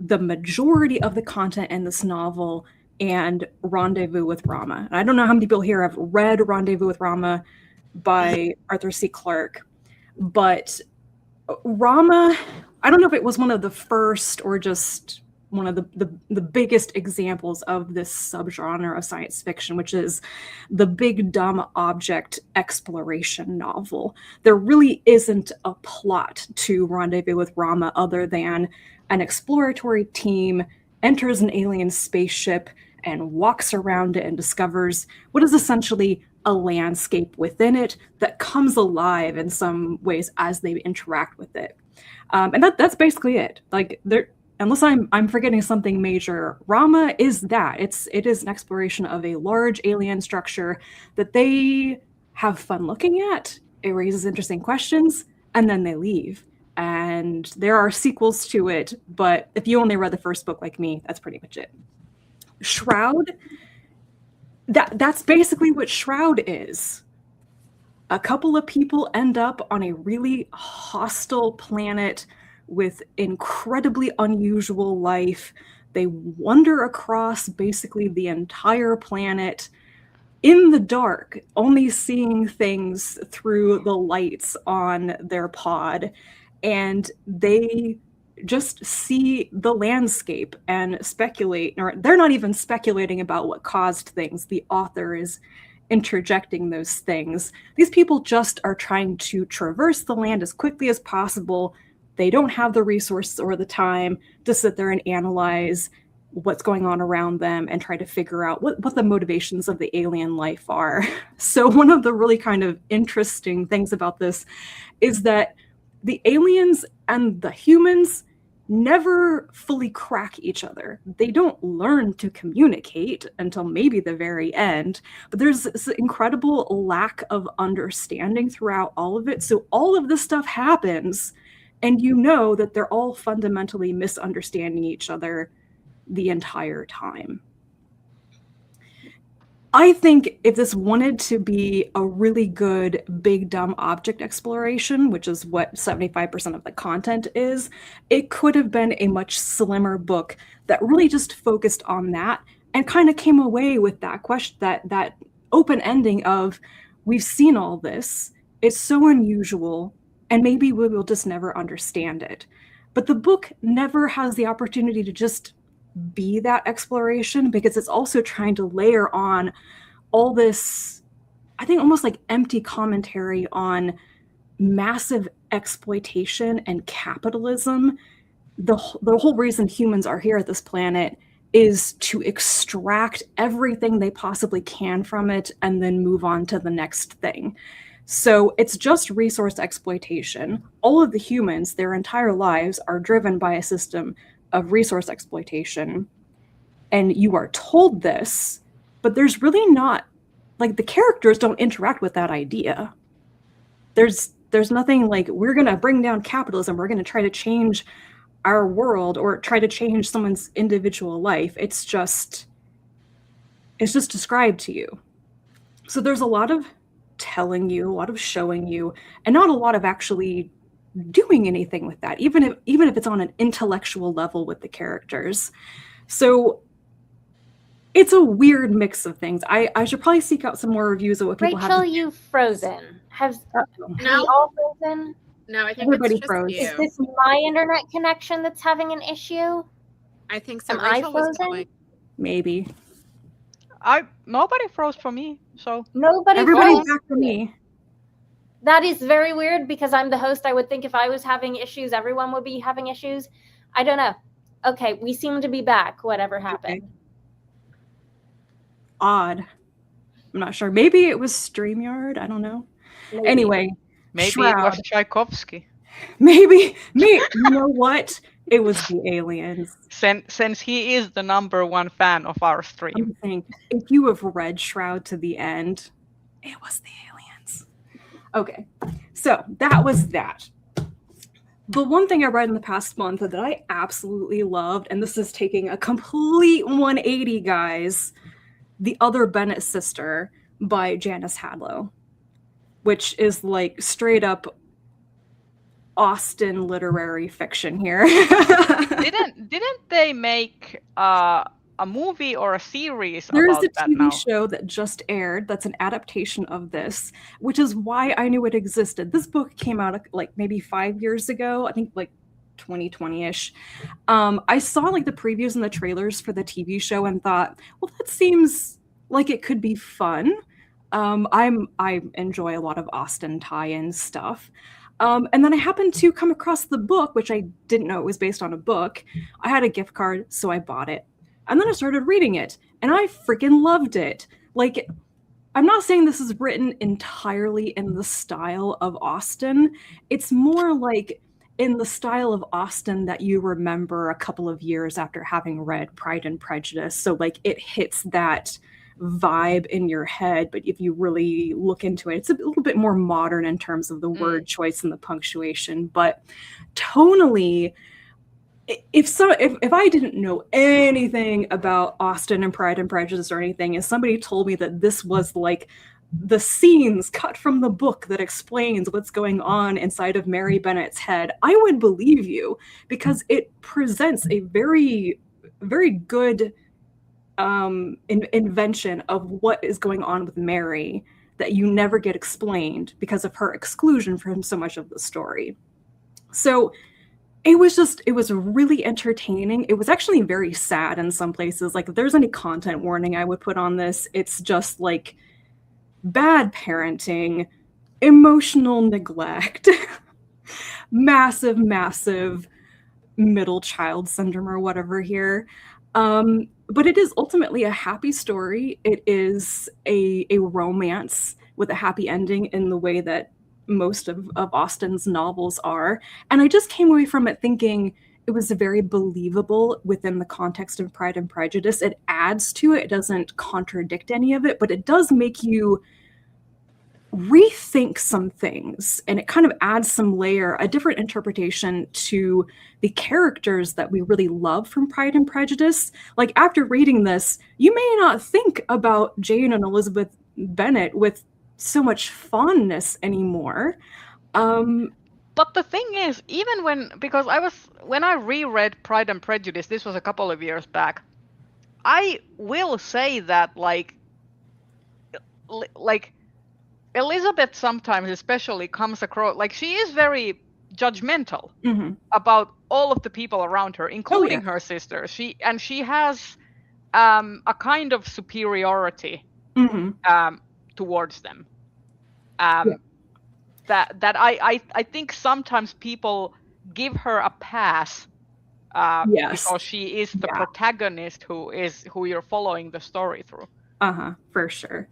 the majority of the content in this novel and Rendezvous with Rama. And I don't know how many people here have read Rendezvous with Rama by Arthur C. Clarke, but Rama, I don't know if it was one of the first or just one of the biggest examples of this subgenre of science fiction, which is the big dumb object exploration novel. There really isn't a plot to Rendezvous with Rama other than an exploratory team enters an alien spaceship and walks around it and discovers what is essentially a landscape within it that comes alive in some ways as they interact with it. And that's basically it. Like, unless I'm forgetting something major, Rama is that. It is an exploration of a large alien structure that they have fun looking at. It raises interesting questions, and then they leave. And there are sequels to it, but if you only read the first book like me, that's pretty much it. Shroud, that's basically what Shroud is. A couple of people end up on a really hostile planet with incredibly unusual life. They wander across basically the entire planet in the dark, only seeing things through the lights on their pod. And they just see the landscape and speculate, or they're not even speculating about what caused things. The author is interjecting those things. These people just are trying to traverse the land as quickly as possible. They don't have the resources or the time to sit there and analyze what's going on around them and try to figure out what the motivations of the alien life are. So one of the really kind of interesting things about this is that the aliens and the humans never fully crack each other. They don't learn to communicate until maybe the very end, but there's this incredible lack of understanding throughout all of it. So all of this stuff happens, and you know that they're all fundamentally misunderstanding each other the entire time. I think if this wanted to be a really good big dumb object exploration, which is what 75% of the content is, it could have been a much slimmer book that really just focused on that and kind of came away with that question, that open ending of, we've seen all this, it's so unusual, and maybe we will just never understand it. But the book never has the opportunity to just be that exploration, because it's also trying to layer on all this, I think, almost like empty commentary on massive exploitation and capitalism. The whole reason humans are here at this planet is to extract everything they possibly can from it and then move on to the next thing. So it's just resource exploitation. All of the humans, their entire lives, are driven by a system of resource exploitation. And you are told this, but there's really not, like, the characters don't interact with that idea. There's nothing like, we're going to bring down capitalism, we're going to try to change our world or try to change someone's individual life. It's just described to you. So there's a lot of telling you, a lot of showing you, and not a lot of actually doing anything with that, even if it's on an intellectual level with the characters. So it's a weird mix of things. I should probably seek out some more reviews of what people have. Rachel, you've frozen. Have we all frozen? No, I think Everybody it's just froze. you. Is this my internet connection that's having an issue? I think so. Am I Rachel was frozen? going. Maybe. Nobody froze for me, so Nobody Everybody's froze. back for me. That is very weird, because I'm the host. I would think if I was having issues, everyone would be having issues. I don't know. Okay, we seem to be back, whatever happened. Okay. Odd. I'm not sure. Maybe it was StreamYard. I don't know. Maybe. Anyway, maybe Shroud. it was Tchaikovsky. Maybe. You know what? It was the aliens. Since he is the #1 fan of our stream. I'm saying, if you have read Shroud to the end, it was the aliens. Okay, so that was that. The one thing I read in the past month that I absolutely loved, and this is taking a complete 180, guys, The Other Bennett Sister by Janice Hadlow, which is like straight up Austen literary fiction here. Didn't they make a movie or a series There is about a that TV now? show that just aired that's an adaptation of this, which is why I knew it existed. This book came out like maybe 5 years ago, I think like 2020-ish. I saw like the previews and the trailers for the TV show and thought, well, that seems like it could be fun. I enjoy a lot of Austen tie-in stuff. And then I happened to come across the book, which I didn't know it was based on a book. I had a gift card, so I bought it. And then I started reading it, and I freaking loved it. Like, I'm not saying this is written entirely in the style of Austen. It's more like in the style of Austen that you remember a couple of years after having read Pride and Prejudice. So, like, it hits that vibe in your head, but if you really look into it, it's a little bit more modern in terms of the word choice and the punctuation. But tonally, if I didn't know anything about Austen and Pride and Prejudice or anything, and somebody told me that this was like the scenes cut from the book that explains what's going on inside of Mary Bennett's head, I would believe you, because it presents a very, very good invention of what is going on with Mary that you never get explained because of her exclusion from so much of the story. So it was really entertaining. It was actually very sad in some places. Like, if there's any content warning I would put on this, it's just like bad parenting, emotional neglect, massive middle child syndrome or whatever here. But it is ultimately a happy story. It is a romance with a happy ending in the way that most of Austen's novels are. And I just came away from it thinking it was very believable within the context of Pride and Prejudice. It adds to it. It doesn't contradict any of it, but it does make you rethink some things, and it kind of adds some layer, a different interpretation to the characters that we really love from Pride and Prejudice. Like, after reading this, you may not think about Jane and Elizabeth Bennet with so much fondness anymore. But the thing is, even when I reread Pride and Prejudice, this was a couple of years back, I will say that like Elizabeth sometimes especially comes across like she is very judgmental about all of the people around her, including her sisters. She has a kind of superiority towards them. That I think sometimes people give her a pass because she is the protagonist who you're following the story through. For sure.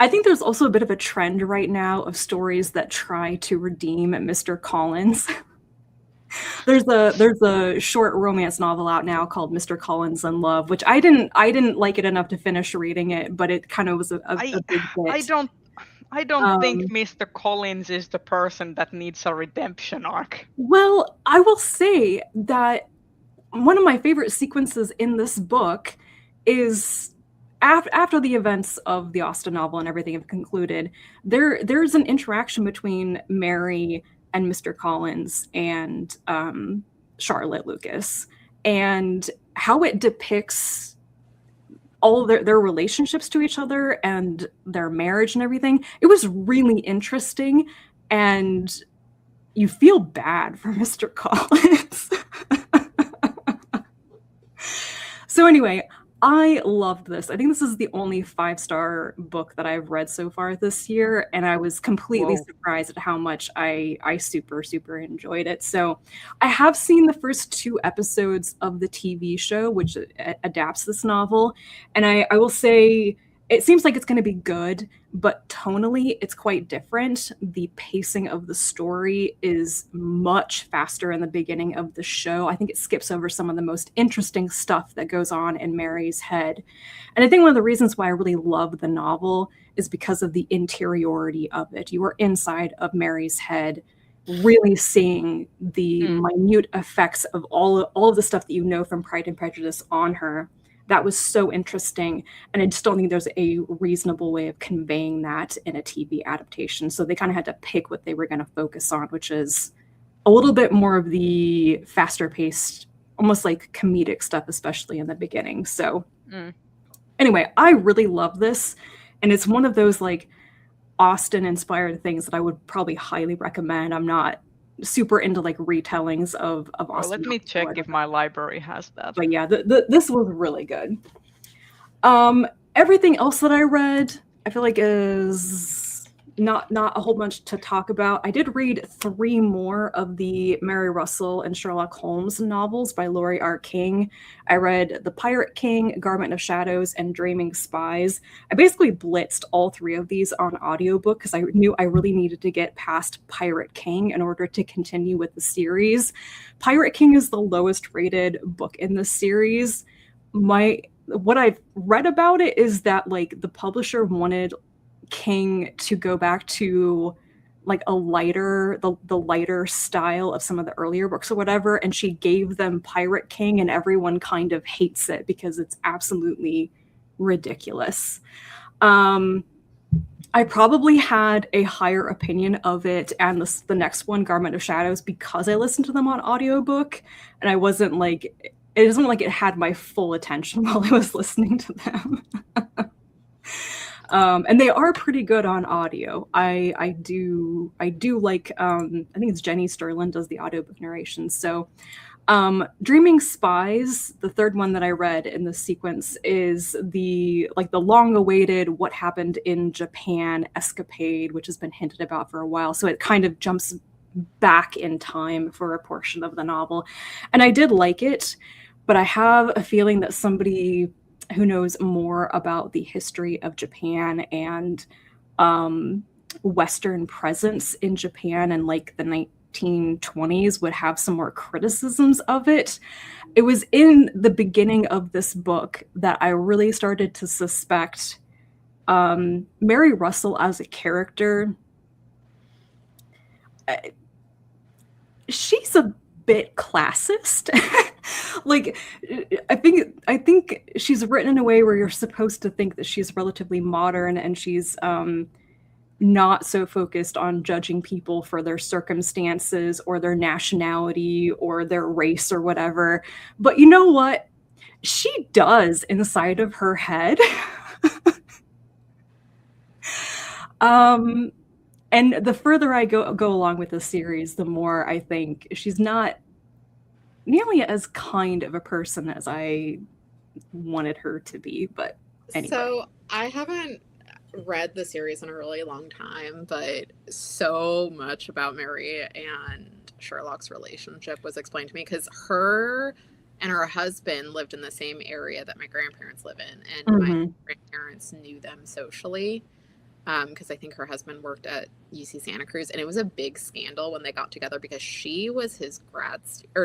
I think there's also a bit of a trend right now of stories that try to redeem Mr. Collins. There's a short romance novel out now called Mr. Collins in Love, which I didn't like it enough to finish reading it, but it kind of was a big hit. I don't think Mr. Collins is the person that needs a redemption arc. Well, I will say that one of my favorite sequences in this book is after the events of the Austen novel and everything have concluded, there's an interaction between Mary and Mr. Collins and Charlotte Lucas, and how it depicts all their relationships to each other and their marriage and everything. It was really interesting, and you feel bad for Mr. Collins. So anyway, I loved this. I think this is the only 5-star book that I've read so far this year, and I was completely surprised at how much I super enjoyed it. So I have seen the first 2 episodes of the TV show, which adapts this novel, and I will say it seems like it's going to be good, but tonally it's quite different. The pacing of the story is much faster in the beginning of the show. I think it skips over some of the most interesting stuff that goes on in Mary's head. And I think one of the reasons why I really love the novel is because of the interiority of it. You are inside of Mary's head, really seeing the minute effects of all of the stuff that you know from Pride and Prejudice on her. That was so interesting, and I just don't think there's a reasonable way of conveying that in a TV adaptation. So they kind of had to pick what they were going to focus on, which is a little bit more of the faster paced, almost like comedic stuff, especially in the beginning. So anyway, I really love this, and it's one of those like Austen inspired things that I would probably highly recommend. I'm not super into like retellings of Austen. Let me check if my library has that. But yeah, this was really good. Everything else that I read, I feel like is not a whole bunch to talk about. I did read 3 more of the Mary Russell and Sherlock Holmes novels by Laurie R. King. I read The Pirate King, Garment of Shadows, and Dreaming Spies. I basically blitzed all 3 of these on audiobook because I knew I really needed to get past Pirate King in order to continue with the series. Pirate King is the lowest rated book in the series. What I've read about it is that like the publisher wanted King to go back to like a lighter, the lighter style of some of the earlier books or whatever, and she gave them Pirate King, and everyone kind of hates it because it's absolutely ridiculous. I probably had a higher opinion of it and the next one, Garment of Shadows, because I listened to them on audiobook, and I wasn't like, it wasn't like it had my full attention while I was listening to them. And they are pretty good on audio. I do like I think it's Jenny Sterlin does the audiobook narration. So Dreaming Spies, the third one that I read in this sequence, is the long-awaited what happened in Japan escapade, which has been hinted about for a while. So it kind of jumps back in time for a portion of the novel. And I did like it, but I have a feeling that somebody who knows more about the history of Japan and Western presence in Japan in like the 1920s would have some more criticisms of it. It was in the beginning of this book that I really started to suspect Mary Russell as a character. She's a bit classist. Like, I think she's written in a way where you're supposed to think that she's relatively modern and she's not so focused on judging people for their circumstances or their nationality or their race or whatever. But you know what? She does inside of her head. And the further I go along with the series, the more I think she's not nearly as kind of a person as I wanted her to be. But anyway. So I haven't read the series in a really long time, but so much about Mary and Sherlock's relationship was explained to me because her and her husband lived in the same area that my grandparents live in, and my grandparents knew them socially because I think her husband worked at UC Santa Cruz, and it was a big scandal when they got together because she was his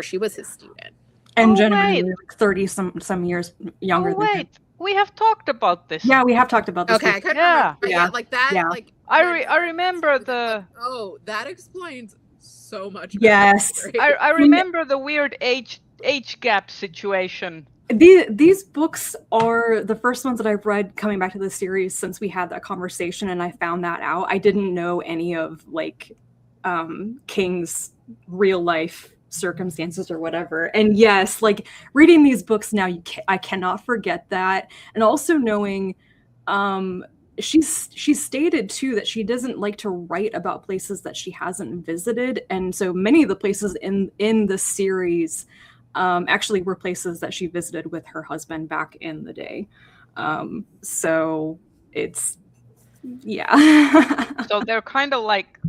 she was his student, and generally 30 some years younger than him. We have talked about this. Yeah, we have talked about this. Okay, I couldn't remember. Yeah, like that. Yeah. Like I remember the. Oh, that explains so much. Yes, I remember the weird age gap situation. These books are the first ones that I've read coming back to the series since we had that conversation, and I found that out. I didn't know any of like King's real life circumstances or whatever. And yes, like reading these books now, I cannot forget that. And also knowing she's stated too that she doesn't like to write about places that she hasn't visited, and so many of the places in the series actually were places that she visited with her husband back in the day. So it's so they're kind of like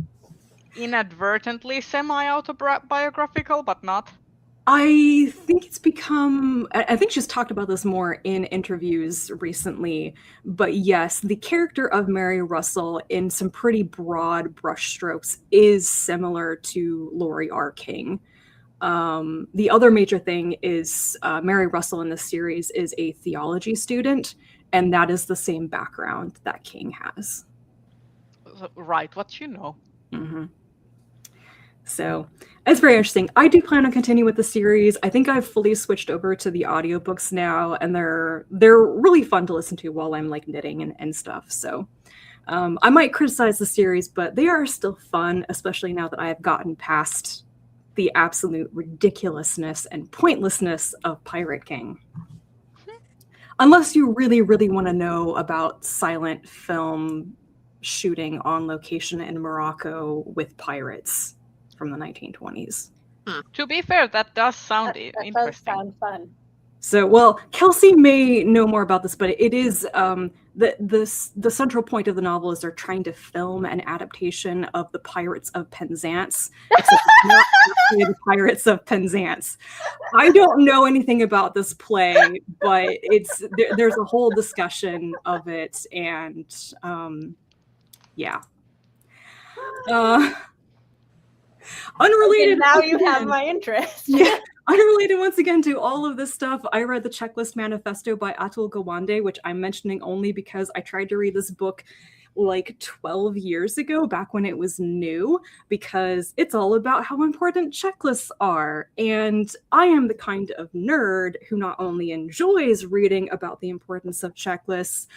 inadvertently semi-autobiographical, but not. I think it's become, I think she's talked about this more in interviews recently, but yes, the character of Mary Russell in some pretty broad brushstrokes is similar to Laurie R. King. The other major thing is Mary Russell in this series is a theology student, and that is the same background that King has. Right, what you know. Mm-hmm. So it's very interesting. I do plan on continuing with the series. I think I've fully switched over to the audiobooks now, and they're really fun to listen to while I'm like knitting and stuff. So I might criticize the series, but they are still fun, especially now that I have gotten past the absolute ridiculousness and pointlessness of Pirate King. Unless you really, really want to know about silent film shooting on location in Morocco with pirates from the 1920s. To be fair, that does sound interesting. That does sound fun. So, well, Kelsey may know more about this, but it is the central point of the novel is they're trying to film an adaptation of the Pirates of Penzance, except it's not actually the Pirates of Penzance. I don't know anything about this play, but there's a whole discussion of it, and yeah. Unrelated. Now you have my interest. Yeah. Unrelated once again to all of this stuff, I read the Checklist Manifesto by Atul Gawande, which I'm mentioning only because I tried to read this book like 12 years ago, back when it was new, because it's all about how important checklists are. And I am the kind of nerd who not only enjoys reading about the importance of checklists,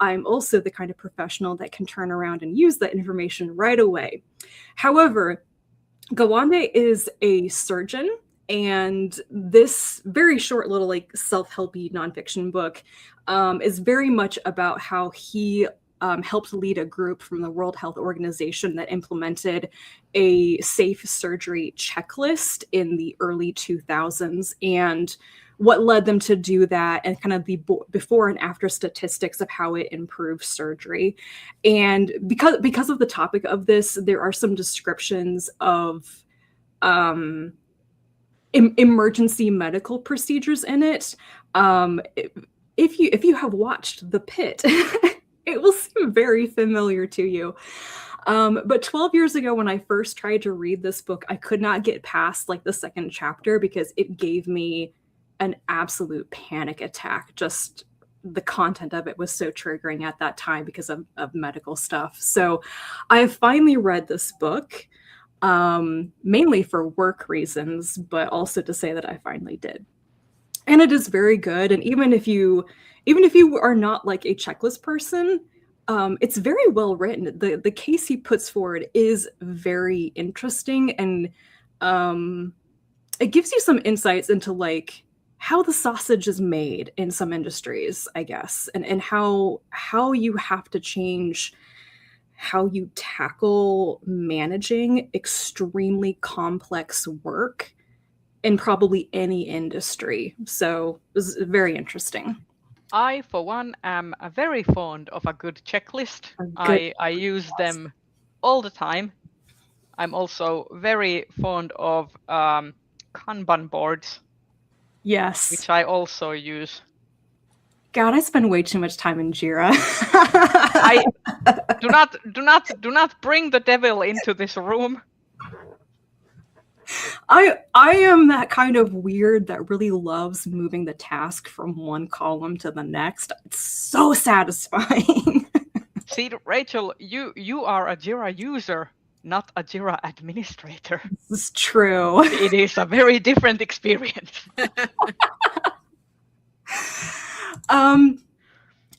I'm also the kind of professional that can turn around and use that information right away. However, Gawande is a surgeon, and this very short little like self-helpy nonfiction book is very much about how he helped lead a group from the World Health Organization that implemented a safe surgery checklist in the early 2000s. And what led them to do that, and kind of the before and after statistics of how it improved surgery. And because of the topic of this, there are some descriptions of emergency medical procedures in it. If you have watched The Pit, it will seem very familiar to you. But 12 years ago, when I first tried to read this book, I could not get past like the second chapter because it gave me an absolute panic attack. Just the content of it was so triggering at that time because of medical stuff. So I finally read this book, mainly for work reasons, but also to say that I finally did. And it is very good. And even if you are not like a checklist person, it's very well written. The case he puts forward is very interesting, and it gives you some insights into like how the sausage is made in some industries, I guess, and how you have to change how you tackle managing extremely complex work in probably any industry. So it was very interesting. I, for one, am very fond of a good checklist. I use them all the time. I'm also very fond of Kanban boards. Yes. Which I also use. God, I spend way too much time in Jira. I do not bring the devil into this room. I am that kind of weird that really loves moving the task from one column to the next. It's so satisfying. See, Rachel, you are a Jira user, not a Jira administrator. This is true. It is a very different experience.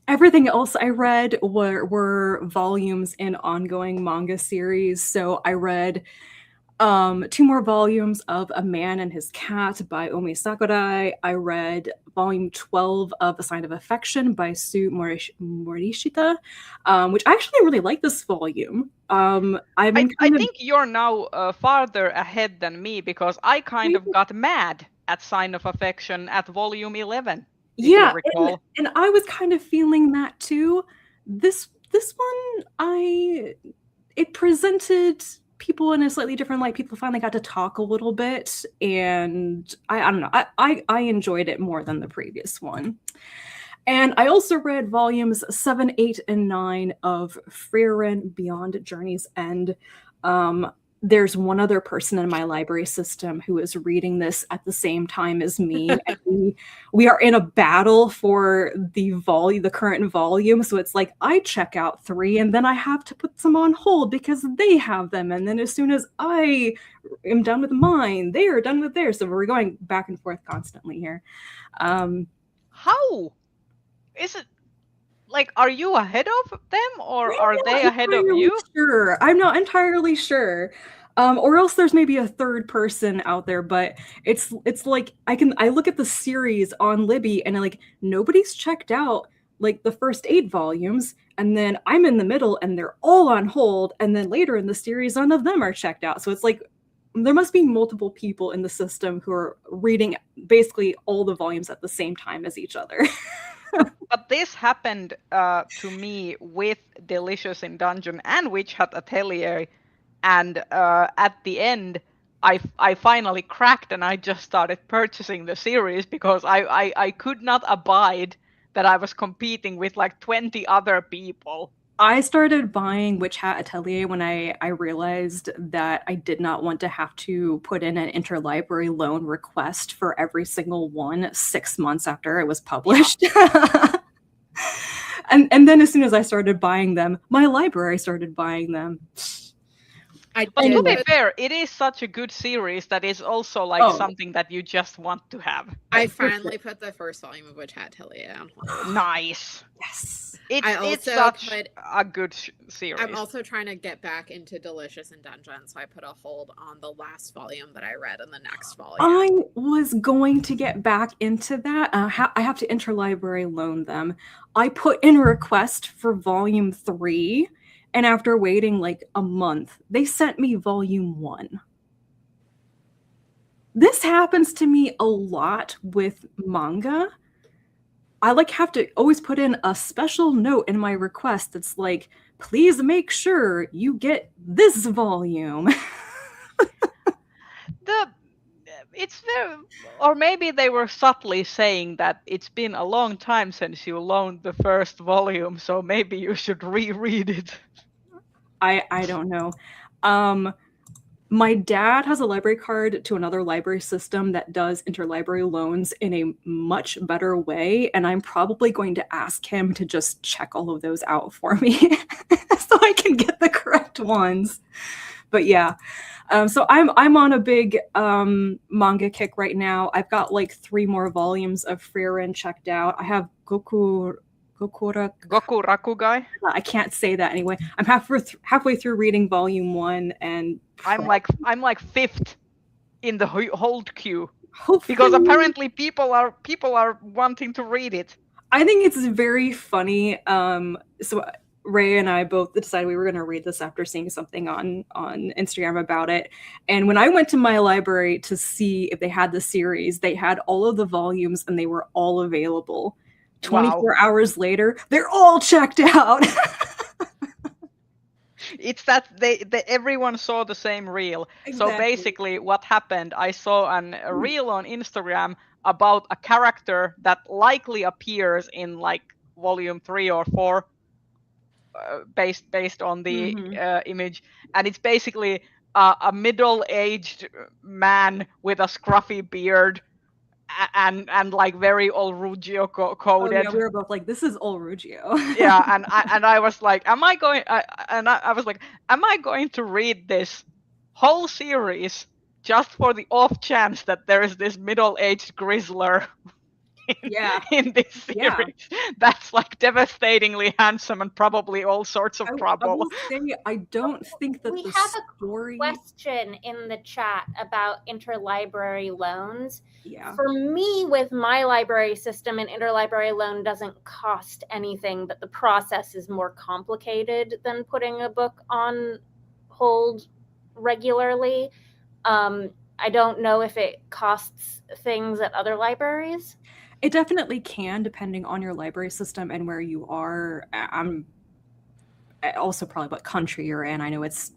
Everything else I read were volumes in ongoing manga series. So I read 2 more volumes of A Man and His Cat by Omi Sakurai. I read volume 12 of A Sign of Affection by Sue Morishita, which I actually really like this volume. I think you're now farther ahead than me, because I kind of got mad at Sign of Affection at volume 11. Yeah, and I was kind of feeling that too. This one, it presented people in a slightly different light. People finally got to talk a little bit, and I don't know. I enjoyed it more than the previous one. And I also read volumes 7, 8, and 9 of Frieren Beyond Journey's End. There's one other person in my library system who is reading this at the same time as me. And we are in a battle for the current volume. So it's like I check out 3 and then I have to put some on hold because they have them. And then as soon as I am done with mine, they are done with theirs. So we're going back and forth constantly here. How is it? Like, are you ahead of them, or are they ahead of you? Sure, I'm not entirely sure. Or else there's maybe a third person out there, but it's like I look at the series on Libby and like nobody's checked out like the first 8 volumes, and then I'm in the middle and they're all on hold, and then later in the series none of them are checked out. So it's like there must be multiple people in the system who are reading basically all the volumes at the same time as each other. But this happened to me with Delicious in Dungeon and Witch Hat Atelier, and at the end, I finally cracked and I just started purchasing the series because I could not abide that I was competing with like 20 other people. I started buying Witch Hat Atelier when I realized that I did not want to have to put in an interlibrary loan request for every single one 6 months after it was published. Yeah. and then as soon as I started buying them, my library started buying them. But to be fair, it is such a good series that is also like something that you just want to have. I finally put the first volume of Witch Hat Atelier on hold. Nice. Yes. It's also such put- a good series. I'm also trying to get back into Delicious in Dungeon, so I put a hold on the last volume that I read and the next volume. I was going to get back into that. I have to interlibrary loan them. I put in a request for volume 3, and after waiting like a month, they sent me volume 1. This happens to me a lot with manga. I like have to always put in a special note in my request that's like, please make sure you get this volume. It's very, or maybe they were subtly saying that it's been a long time since you loaned the first volume, so maybe you should reread it. I don't know. My dad has a library card to another library system that does interlibrary loans in a much better way, and I'm probably going to ask him to just check all of those out for me so I can get the correct ones. But yeah, so I'm on a big manga kick right now. I've got like 3 more volumes of Frieren checked out. I have Goku Rakugai. I can't say that anyway. I'm halfway through reading volume 1, and I'm like 5th in the hold queue. Hopefully, because apparently people are wanting to read it. I think it's very funny. So Ray and I both decided we were going to read this after seeing something on Instagram about it. And when I went to my library to see if they had the series, they had all of the volumes and they were all available. 24 hours later, they're all checked out. It's that they everyone saw the same reel. Exactly. So basically what happened, I saw a reel on Instagram about a character that likely appears in like volume 3 or 4 based on the image, and it's basically a middle-aged man with a scruffy beard and like very Olruggio coded. Oh, yeah, we were both like, this is Olruggio. Yeah, and I was like, am I going to read this whole series just for the off chance that there is this middle-aged grizzler in this series? Yeah. That's like devastatingly handsome and probably all sorts of trouble. I will say, I don't think that we the have story... a question in the chat about interlibrary loans. Yeah. For me, with my library system, an interlibrary loan doesn't cost anything, but the process is more complicated than putting a book on hold regularly. I don't know if it costs things at other libraries. It definitely can, depending on your library system and where you are. I'm also probably what country you're in. I know it's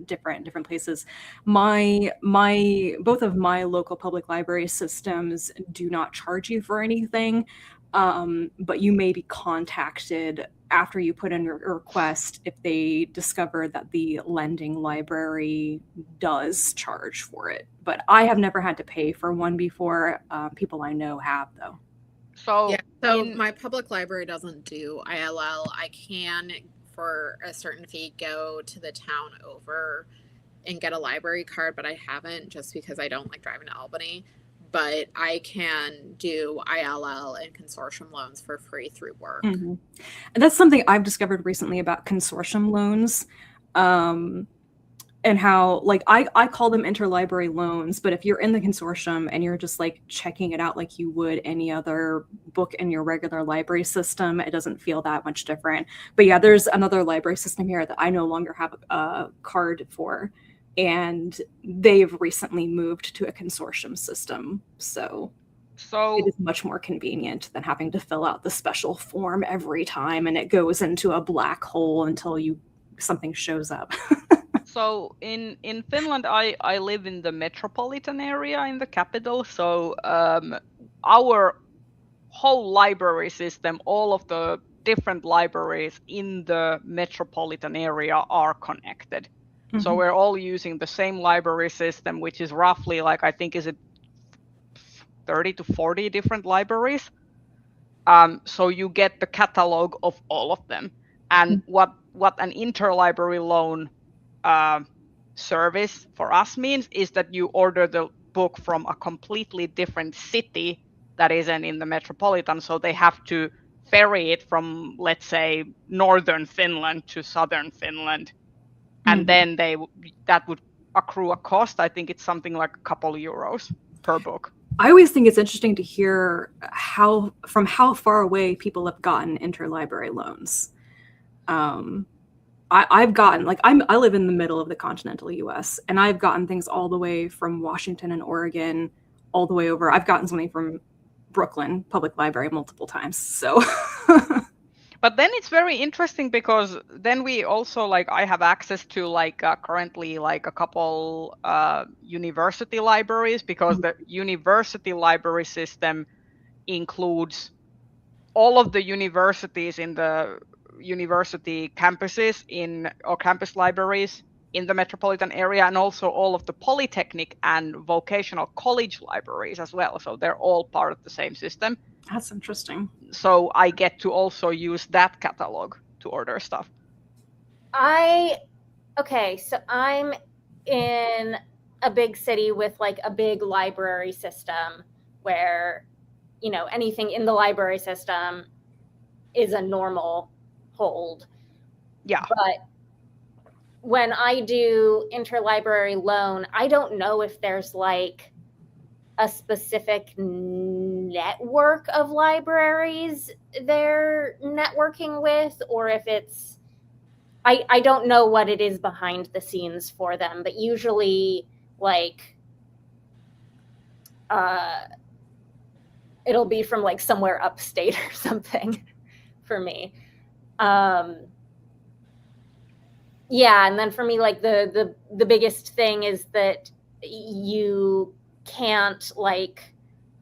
different places. Both of my local public library systems do not charge you for anything, but you may be contacted after you put in your request if they discover that the lending library does charge for it. But I have never had to pay for one before. People I know have, though. So my public library doesn't do ILL. I can, for a certain fee, go to the town over and get a library card, but I haven't, just because I don't like driving to Albany. But I can do ILL and consortium loans for free through work. Mm-hmm. And that's something I've discovered recently about consortium loans. And how, like, I call them interlibrary loans, but if you're in the consortium and you're just like checking it out like you would any other book in your regular library system, it doesn't feel that much different. But yeah, there's another library system here that I no longer have a card for, and they've recently moved to a consortium system. So it is much more convenient than having to fill out the special form every time, and it goes into a black hole until something shows up. So in Finland, I live in the metropolitan area in the capital. So our whole library system, all of the different libraries in the metropolitan area are connected. Mm-hmm. So we're all using the same library system, which is roughly like, I think, is it 30 to 40 different libraries. So you get the catalog of all of them. And what an interlibrary loan service for us means is that you order the book from a completely different city that isn't in the metropolitan, so they have to ferry it from, let's say, northern Finland to southern Finland, and then that would accrue a cost. I think it's something like a couple euros per book. I always think it's interesting to hear from how far away people have gotten interlibrary loans. I've gotten, like, I live in the middle of the continental US, and I've gotten things all the way from Washington and Oregon all the way over. I've gotten something from Brooklyn Public Library multiple times. So but then it's very interesting because then we also, like, I have access to like currently like a couple university libraries, because the university library system includes all of the universities in the university campuses or campus libraries in the metropolitan area, and also all of the polytechnic and vocational college libraries as well. So they're all part of the same system. That's interesting. So I get to also use that catalog to order stuff. So I'm in a big city with like a big library system where, you know, anything in the library system is a normal hold. Yeah. But when I do interlibrary loan, I don't know if there's like a specific network of libraries they're networking with, or if it's, I don't know what it is behind the scenes for them, but usually like it'll be from like somewhere upstate or something for me. Yeah, and then for me, like the biggest thing is that you can't like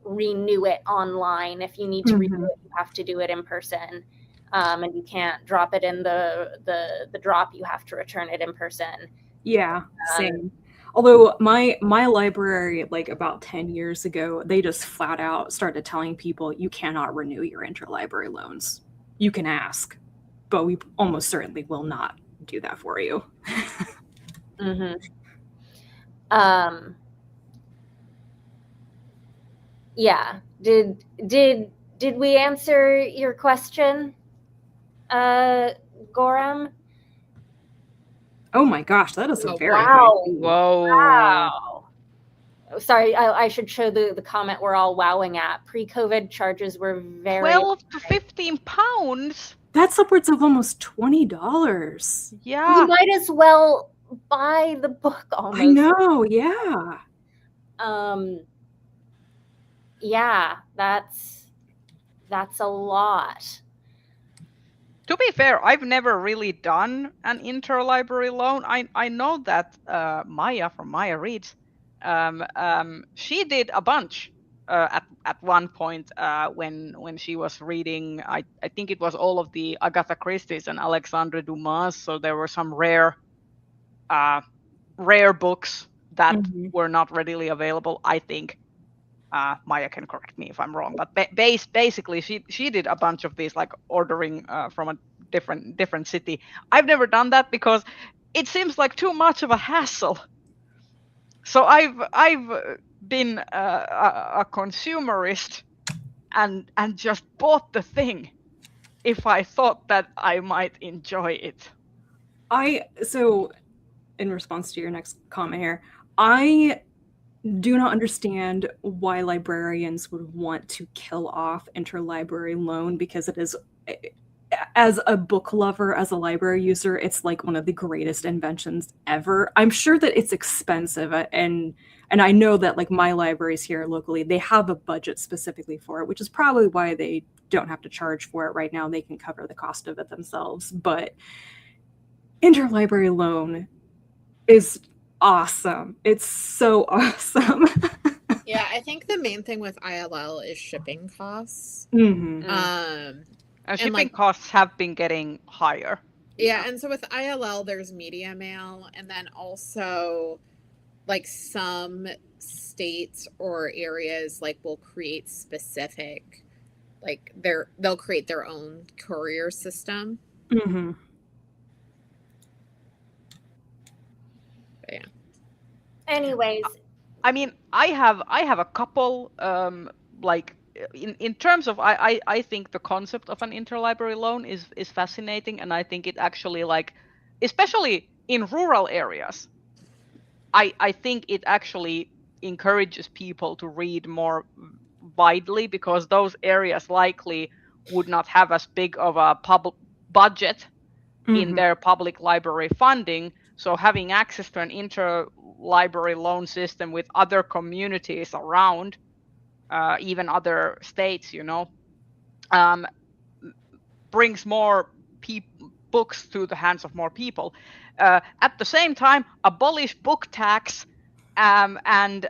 renew it online. If you need to renew it, you have to do it in person, and you can't drop it in the drop. You have to return it in person. Yeah, same. Although my library, like about 10 years ago, they just flat out started telling people you cannot renew your interlibrary loans. You can ask, but we almost certainly will not do that for you. Yeah. Did we answer your question, Gorham? Oh my gosh, that is a very Wow. Sorry, I should show the comment we're all wowing at. Pre-COVID charges were very 12 to 15 pounds. That's upwards of almost $20. Yeah. You might as well buy the book almost. I know, yeah. Yeah, that's a lot. To be fair, I've never really done an interlibrary loan. I know that Maya from Maya Reads, she did a bunch at one point when she was reading. I think it was all of the Agatha Christie's and Alexandre Dumas. So there were some rare books that were not readily available, I think. Maya can correct me if I'm wrong, but basically she did a bunch of these, like ordering from a different city. I've never done that because it seems like too much of a hassle. So I've been a consumerist and just bought the thing if I thought that I might enjoy it. So in response to your next comment here, I do not understand why librarians would want to kill off interlibrary loan, because it is, as a book lover, as a library user, it's like one of the greatest inventions ever. I'm sure that it's expensive, and I know that like my libraries here locally, they have a budget specifically for it, which is probably why they don't have to charge for it right now. They can cover the cost of it themselves. But interlibrary loan is awesome. It's so awesome. Yeah, I think the main thing with ILL is shipping costs. Shipping costs have been getting higher. Yeah, and so with ILL, there's media mail, and then also like some states or areas like will create specific, like they'll create their own courier system. But yeah. Anyways, I mean, I have a couple like in terms of I think the concept of an interlibrary loan is fascinating, and I think it actually, like, especially in rural areas, I think it actually encourages people to read more widely, because those areas likely would not have as big of a public budget in their public library funding. So having access to an interlibrary loan system with other communities around, even other states, brings more books to the hands of more people. At the same time, abolish book tax, and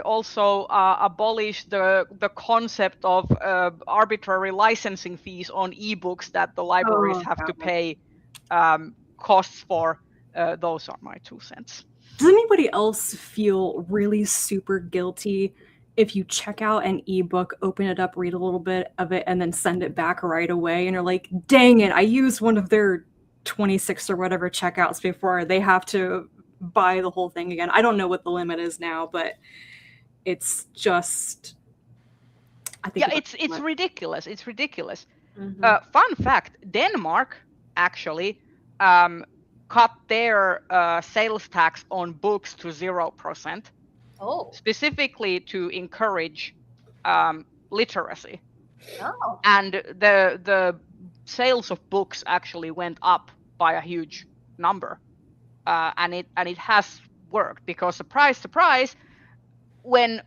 also abolish the concept of arbitrary licensing fees on ebooks that the libraries have to pay costs for. Those are my 2 cents. Does anybody else feel really super guilty if you check out an ebook, open it up, read a little bit of it, and then send it back right away, and you're like, dang it, I used one of their 26 or whatever checkouts before, they have to buy the whole thing again? I don't know what the limit is now, but it's just, I think it's ridiculous. It's ridiculous. Fun fact, Denmark actually cut their sales tax on books to 0%. Specifically to encourage literacy. And the sales of books actually went up by a huge number, and it has worked, because surprise, when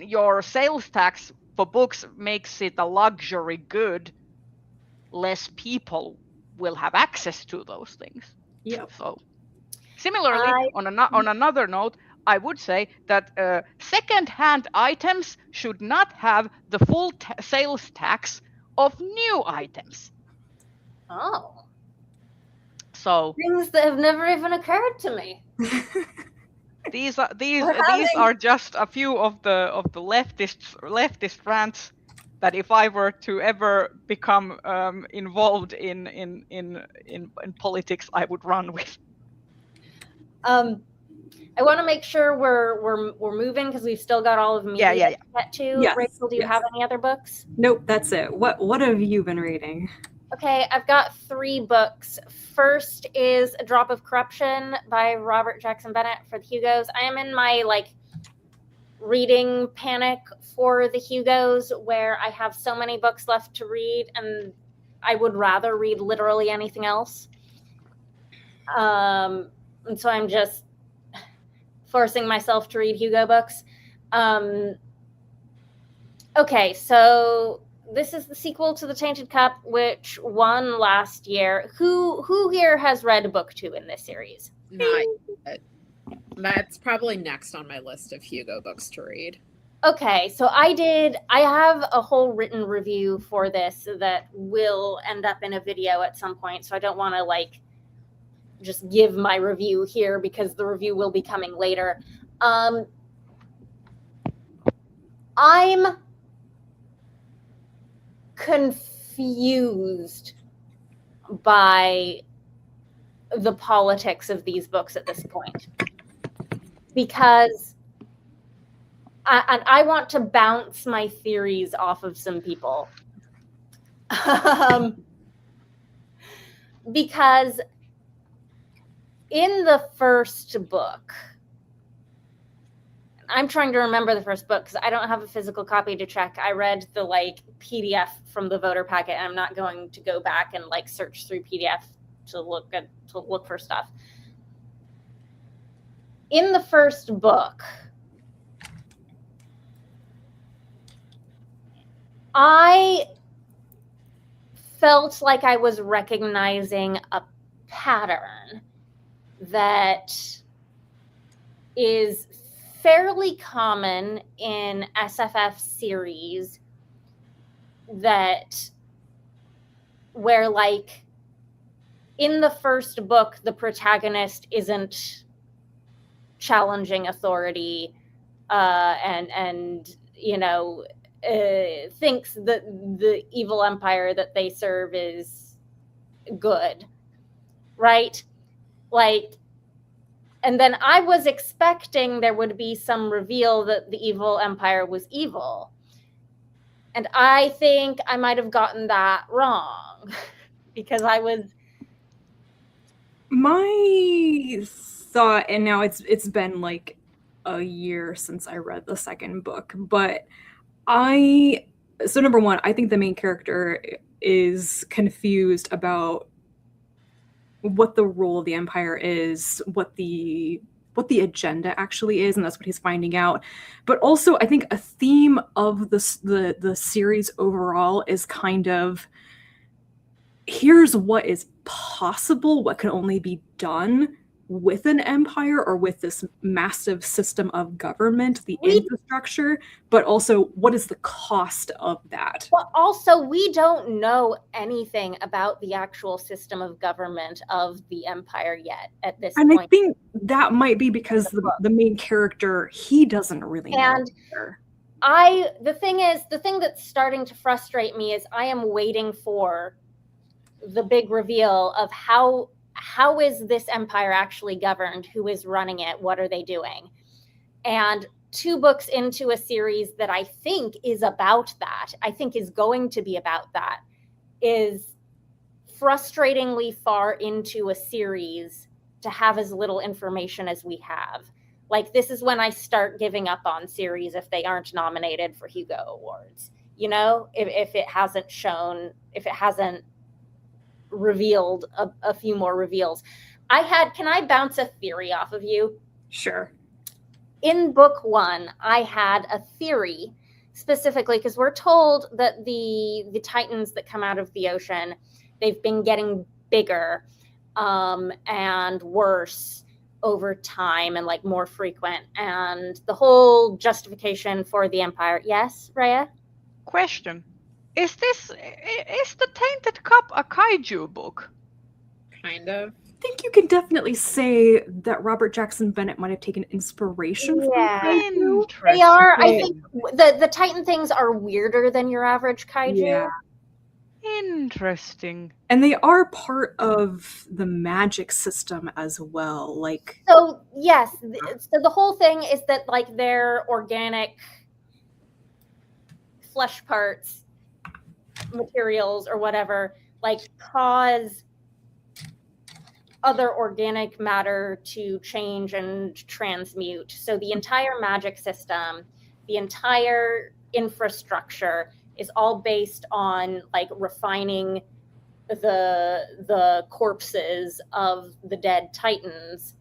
your sales tax for books makes it a luxury good, less people will have access to those things. Yeah. So similarly, on another note, I would say that second-hand items should not have the full sales tax of new items. Oh. So things that have never even occurred to me. These are just a few of the leftist rants that, if I were to ever become involved in politics, I would run with. I want to make sure we're moving, because we've still got all of media to get to. Yes, Rachel, do you have any other books? Nope, that's it. What have you been reading? Okay, I've got 3 books. First is A Drop of Corruption by Robert Jackson Bennett for the Hugos. I am in my reading panic for the Hugos, where I have so many books left to read, and I would rather read literally anything else. And so I'm just forcing myself to read Hugo books. Okay, so this is the sequel to The Tainted Cup, which won last year. Who here has read book 2 in this series? Not yet. That's probably next on my list of Hugo books to read. Okay, so I have a whole written review for this that will end up in a video at some point, so I don't want to just give my review here, because the review will be coming later. I'm confused by the politics of these books at this point, because I want to bounce my theories off of some people. Because in the first book, I'm trying to remember the first book because I don't have a physical copy to check. I read the PDF from the voter packet, and I'm not going to go back and search through PDF to look for stuff. In the first book, I felt like I was recognizing a pattern that is fairly common in SFF series, where in the first book, the protagonist isn't challenging authority and thinks that the evil empire that they serve is good, right? And then I was expecting there would be some reveal that the evil empire was evil. And I think I might have gotten that wrong because I was. My thought, and now it's been like a year since I read the second book, but so number one, I think the main character is confused about what the role of the Empire is, what the agenda actually is, and that's what he's finding out. But also, I think a theme of the series overall is kind of, here's what is possible, what can only be done with an empire or with this massive system of government, the infrastructure, but also what is the cost of that? But also, we don't know anything about the actual system of government of the empire yet at this point. And I think that might be because the main character, he doesn't really know. And the thing that's starting to frustrate me is I am waiting for the big reveal of how is this empire actually governed, who is running it, what are they doing. And 2 books into a series that I think is about that, I think is going to be about that, is frustratingly far into a series to have as little information as we have. Like, this is when I start giving up on series if they aren't nominated for Hugo Awards, if it hasn't revealed a few more reveals. Can I bounce a theory off of you? Sure. In book 1, I had a theory specifically because we're told that the Titans that come out of the ocean, they've been getting bigger and worse over time and like more frequent, and the whole justification for the Empire. Yes, Rhea? Question. Is the Tainted Cup a kaiju book? Kind of. I think you can definitely say that Robert Jackson Bennett might have taken inspiration from kaiju. They are. I think the Titan things are weirder than your average kaiju. Yeah. Interesting. And they are part of the magic system as well. Like, so yes, so the whole thing is that like their organic flesh parts, materials or whatever, like cause other organic matter to change and transmute. So the entire magic system, the entire infrastructure is all based on like refining the corpses of the dead Titans.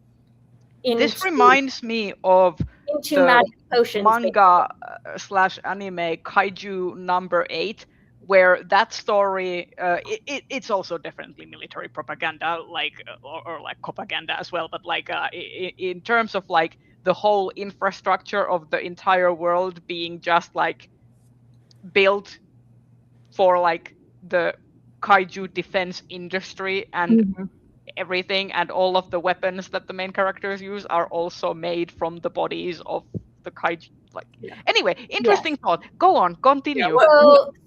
This reminds me of into magic potions, manga / anime Kaiju number 8, where that story it's also definitely military propaganda, like or like propaganda as well, but like in terms of like the whole infrastructure of the entire world being just like built for like the kaiju defense industry and everything, and all of the weapons that the main characters use are also made from the bodies of the kaiju. Like, anyway, interesting thought. Go on, continue. Yeah,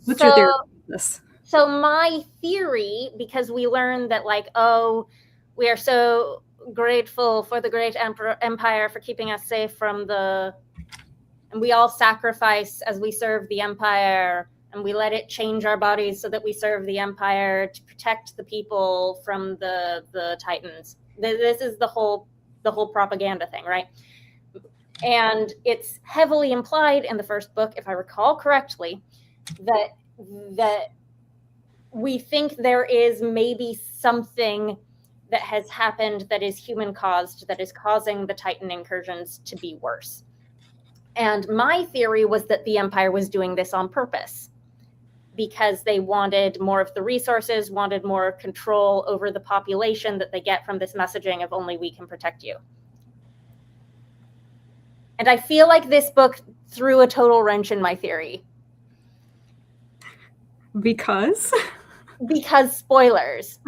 what's your theory on this? So my theory, because we learned that like, oh, we are so grateful for the great empire for keeping us safe from and we all sacrifice as we serve the empire, and we let it change our bodies so that we serve the empire to protect the people from the Titans. This is the whole propaganda thing, right? And it's heavily implied in the first book, if I recall correctly, that we think there is maybe something that has happened that is human caused, that is causing the Titan incursions to be worse. And my theory was that the Empire was doing this on purpose because they wanted more of the resources, wanted more control over the population that they get from this messaging of only we can protect you. And I feel like this book threw a total wrench in my theory. Because spoilers.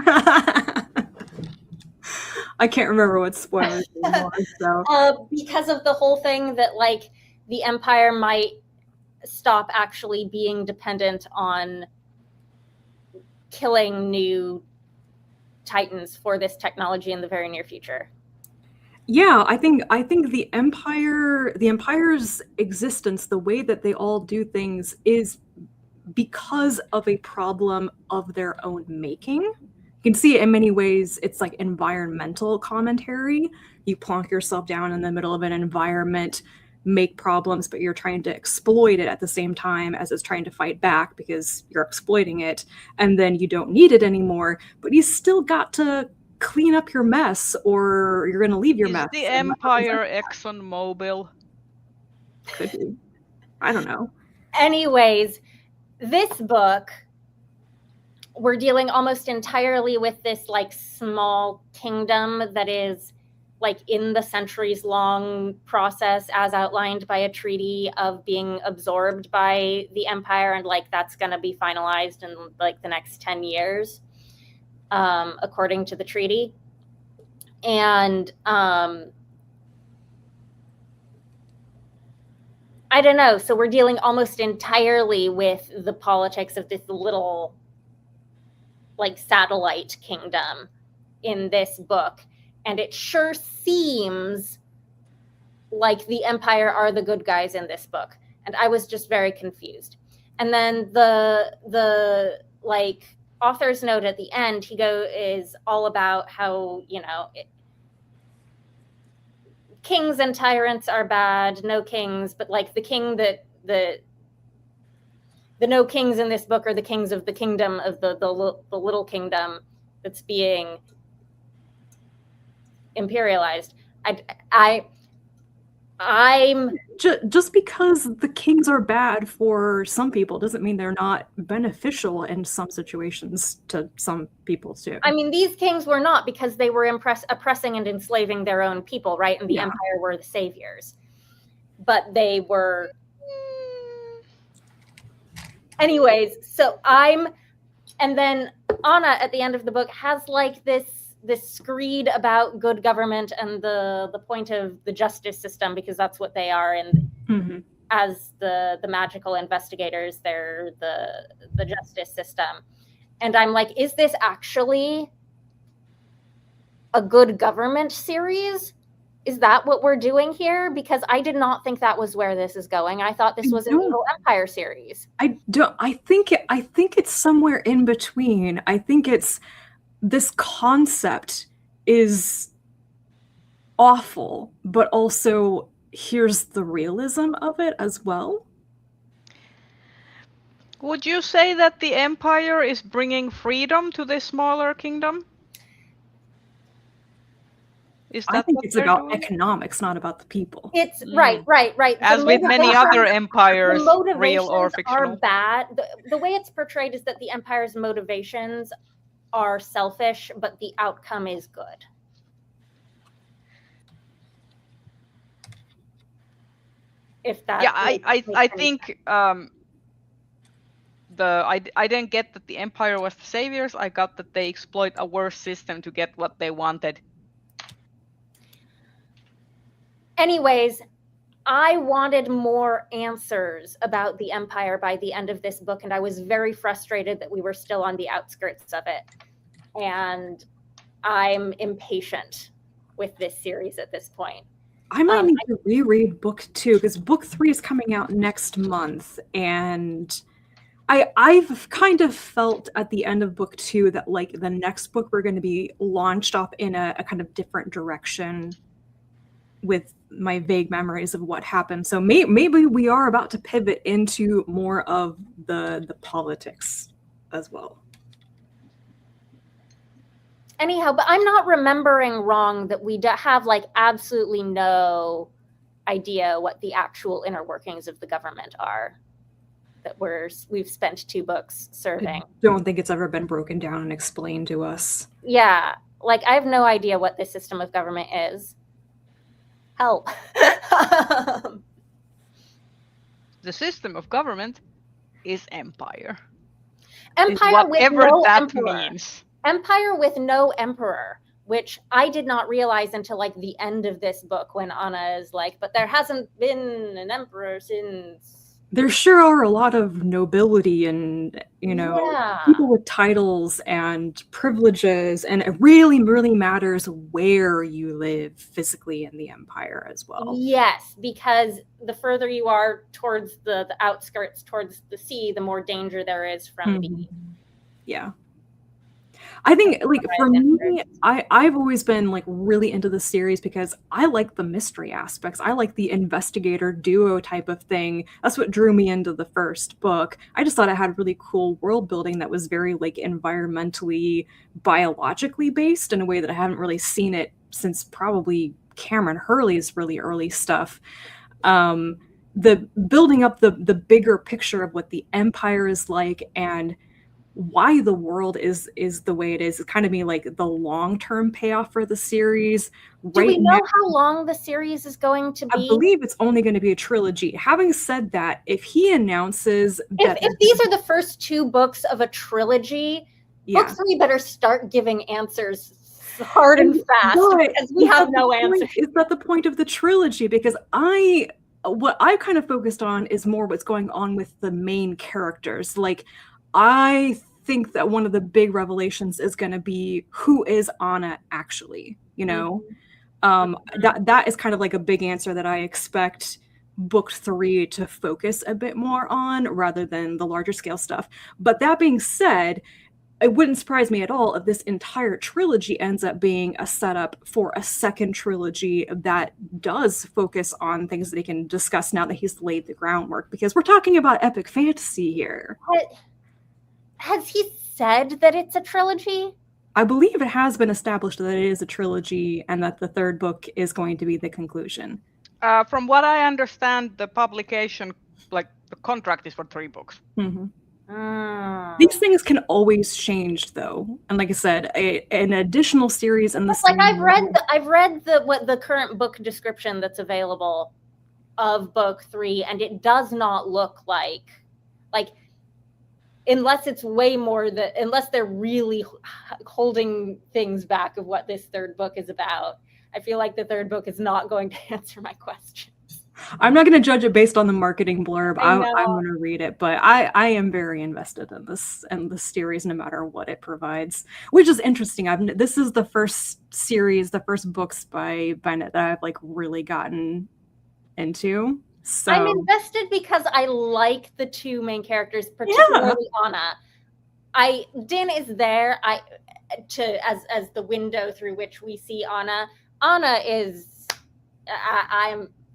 I can't remember what spoilers anymore. So. Because of the whole thing that like the Empire might stop actually being dependent on killing new Titans for this technology in the very near future. Yeah, I think the Empire's existence, the way that they all do things, is because of a problem of their own making. You can see it in many ways. It's like environmental commentary. You plonk yourself down in the middle of an environment, make problems, but you're trying to exploit it at the same time as it's trying to fight back because you're exploiting it, and then you don't need it anymore, but you still got to clean up your mess or you're going to leave your mess. Is the Empire ExxonMobil? Could be. I don't know. Anyways, this book, we're dealing almost entirely with this like small kingdom that is like in the centuries-long process as outlined by a treaty of being absorbed by the Empire, and like that's going to be finalized in like the next 10 years, according to the treaty. And I don't know. So we're dealing almost entirely with the politics of this little like satellite kingdom in this book. And it sure seems like the Empire are the good guys in this book. And I was just very confused. And then the like author's note at the end, is all about how, you know, kings and tyrants are bad, no kings, but like the king that the no kings in this book are the kings of the kingdom of the little kingdom that's being imperialized. I'm just because the kings are bad for some people doesn't mean they're not beneficial in some situations to some people too. I mean, these kings were not, because they were oppressing and enslaving their own people, right? And the Empire were the saviors. But they were... Anyways, so and then Anna at the end of the book has like this screed about good government and the point of the justice system, because that's what they are. And as the magical investigators, they're the justice system. And I'm like, is this actually a good government series? Is that what we're doing here? Because I did not think that was where this is going. I thought this was an Evil Empire series. I think it's somewhere in between. I think it's this concept is awful, but also here's the realism of it as well. Would you say that the Empire is bringing freedom to this smaller kingdom? I think it's about economics, not about the people. It's right. As with many other empires, real or fictional. Are bad. The way it's portrayed is that the Empire's motivations are selfish, but the outcome is good. If that, I think I didn't get that the Empire was the saviors. I got that they exploit a worse system to get what they wanted. Anyways, I wanted more answers about the Empire by the end of this book, and I was very frustrated that we were still on the outskirts of it. And I'm impatient with this series at this point. I might need to reread book 2, because book 3 is coming out next month, and I've kind of felt at the end of book 2 that like the next book we're going to be launched off in a kind of different direction with my vague memories of what happened. So maybe we are about to pivot into more of the politics as well. Anyhow, but I'm not remembering wrong that we have like absolutely no idea what the actual inner workings of the government are that we've spent 2 books serving. I don't think it's ever been broken down and explained to us. Yeah, like I have no idea what the system of government is. Help. The system of government is empire. Empire with whatever no that emperor. means. Empire with no emperor, which I did not realize until like the end of this book when Anna is like, but there hasn't been an emperor since there sure are a lot of nobility and, Yeah. people with titles and privileges, and it really, really matters where you live physically in the Empire as well. Yes, because the further you are towards the outskirts, towards the sea, the more danger there is from the Yeah. I think, like, for me, I've always been, like, really into the series because I like the mystery aspects. I like the investigator duo type of thing. That's what drew me into the first book. I just thought it had really cool world building that was very, like, environmentally, biologically based in a way that I haven't really seen it since probably Cameron Hurley's really early stuff. The building up the bigger picture of what the Empire is like and why the world is the way it is kind of be like the long-term payoff for the series. Do we know how long the series is going to be? I believe it's only going to be a trilogy. Having said that, if he announces that if these are the first 2 books of a trilogy, book 3 better start giving answers hard and fast, because we have no answers. Is that the point of the trilogy? Because what I kind of focused on is more what's going on with the main characters. Like, I think that one of the big revelations is going to be who is Anna actually, that is kind of like a big answer that I expect book 3 to focus a bit more on rather than the larger scale stuff. But that being said, it wouldn't surprise me at all if this entire trilogy ends up being a setup for a second trilogy that does focus on things that he can discuss now that he's laid the groundwork, because we're talking about epic fantasy here. Has he said that it's a trilogy? I believe it has been established that it is a trilogy and that the 3rd book is going to be the conclusion. From what I understand, the publication, like the contract is for 3 books. Mm-hmm. These things can always change, though, and like I said, an additional series in the like I've read the current book description that's available of book 3, and it does not look like unless it's way more unless they're really holding things back of what this 3rd book is about. I feel like the 3rd book is not going to answer my questions. I'm not going to judge it based on the marketing blurb. I'm going to read it, but I am very invested in this series, no matter what it provides, which is interesting. This is the first series, the first books by Bennett that I've like really gotten into. So I'm invested because I like the 2 main characters, particularly Anna. Din is there as the window through which we see Anna. Anna is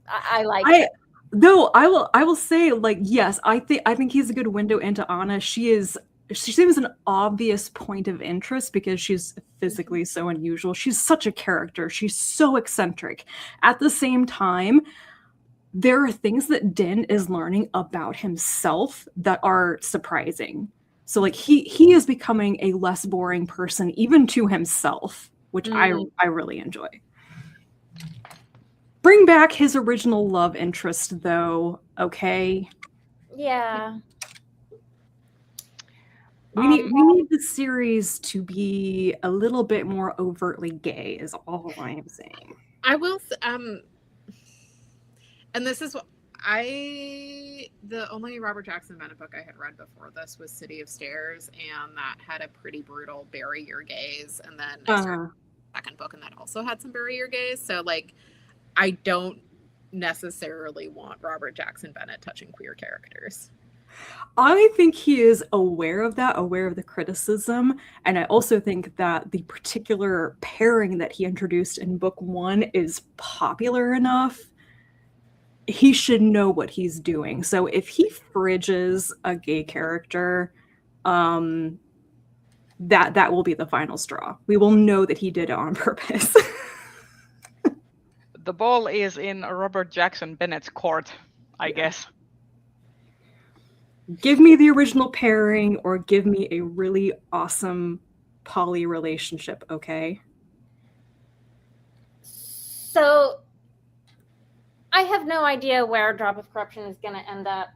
I like it. Though I will say, like, yes, I think he's a good window into Anna. She seems an obvious point of interest because she's physically so unusual. She's such a character. She's so eccentric. At the same time, there are things that Din is learning about himself that are surprising. So like he is becoming a less boring person, even to himself, which I really enjoy. Bring back his original love interest, though, okay? Yeah. We need the series to be a little bit more overtly gay, is all I am saying. I will, and this is what the only Robert Jackson Bennett book I had read before this was City of Stairs, and that had a pretty brutal bury your gays, and then I started the 2nd book, and that also had some bury your gays. So like, I don't necessarily want Robert Jackson Bennett touching queer characters. I think he is aware of the criticism, and I also think that the particular pairing that he introduced in book 1 is popular enough. He should know what he's doing. So if he fridges a gay character, that will be the final straw. We will know that he did it on purpose. The ball is in Robert Jackson Bennett's court, I guess. Give me the original pairing or give me a really awesome poly relationship, okay? So I have no idea where Drop of Corruption is going to end up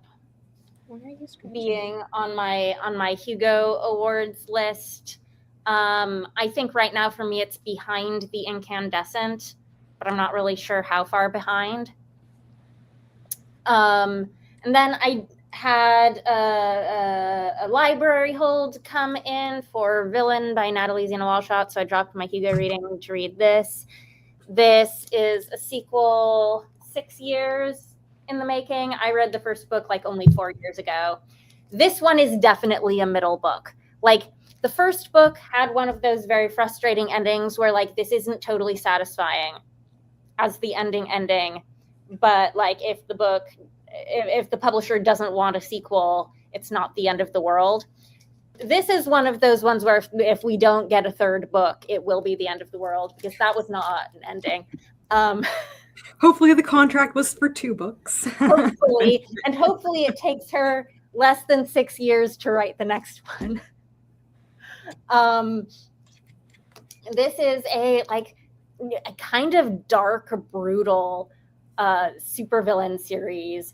being on my Hugo Awards list. I think right now for me it's behind The Incandescent, but I'm not really sure how far behind. And then had a library hold come in for Villain by Natalie Zena Walshot, so I dropped my Hugo reading to read this. This is a sequel 6 years in the making. I read the first book like only 4 years ago. This one is definitely a middle book. Like, the first book had one of those very frustrating endings where like this isn't totally satisfying as the ending, but like if the publisher doesn't want a sequel, it's not the end of the world. This is one of those ones where if we don't get a third book, it will be the end of the world, because that was not an ending. Hopefully the contract was for 2 books. Hopefully it takes her less than 6 years to write the next one. This is a kind of dark, brutal supervillain series.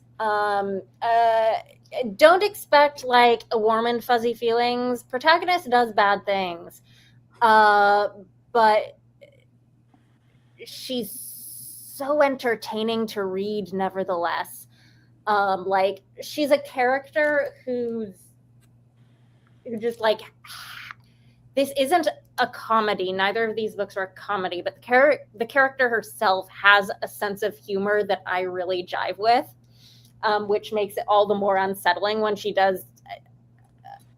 Don't expect like a warm and fuzzy feelings. Protagonist does bad things, but she's so entertaining to read nevertheless. Like, she's a character who just like, this isn't a comedy. Neither of these books are a comedy, but the character herself has a sense of humor that I really jive with, which makes it all the more unsettling when she does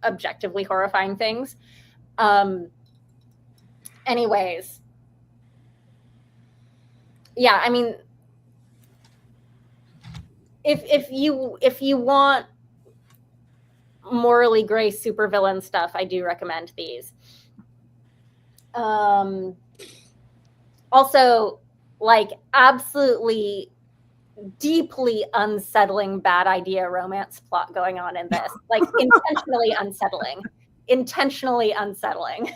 objectively horrifying things. Anyways, yeah, I mean, if you want morally gray supervillain stuff, I do recommend these. Also, like, absolutely deeply unsettling bad idea romance plot going on in this. Like, intentionally unsettling.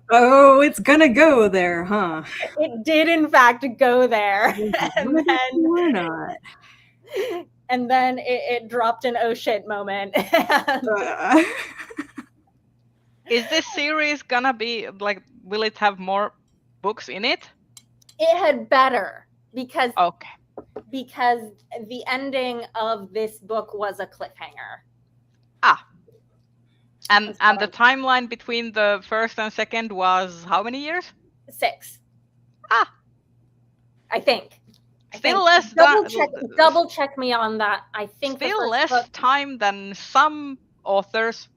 Oh, it's gonna go there, huh? It did in fact go there. Or not. And then it dropped an oh shit moment. Is this series gonna be like, will it have more books in it? It had better, because Okay. because the ending of this book was a cliffhanger. And the timeline between the first and second was how many years? 6. I think. Still less Double check me on that. I think still less time than some authors.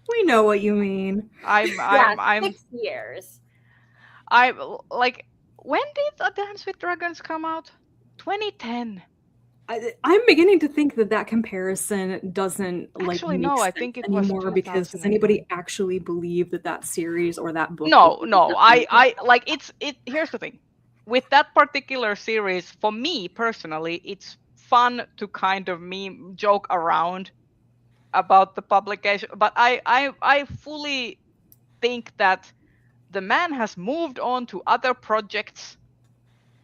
We know what you mean. I'm 6 years. Like, when did A Dance with Dragons come out? 2010. I'm beginning to think that comparison doesn't Actually, make no, I sense think it was anymore, because does 2008. anybody actually believe that series or that book? No. I like it. Here's the thing. With that particular series, for me personally, it's fun to kind of joke around about the publication, but I fully think that the man has moved on to other projects,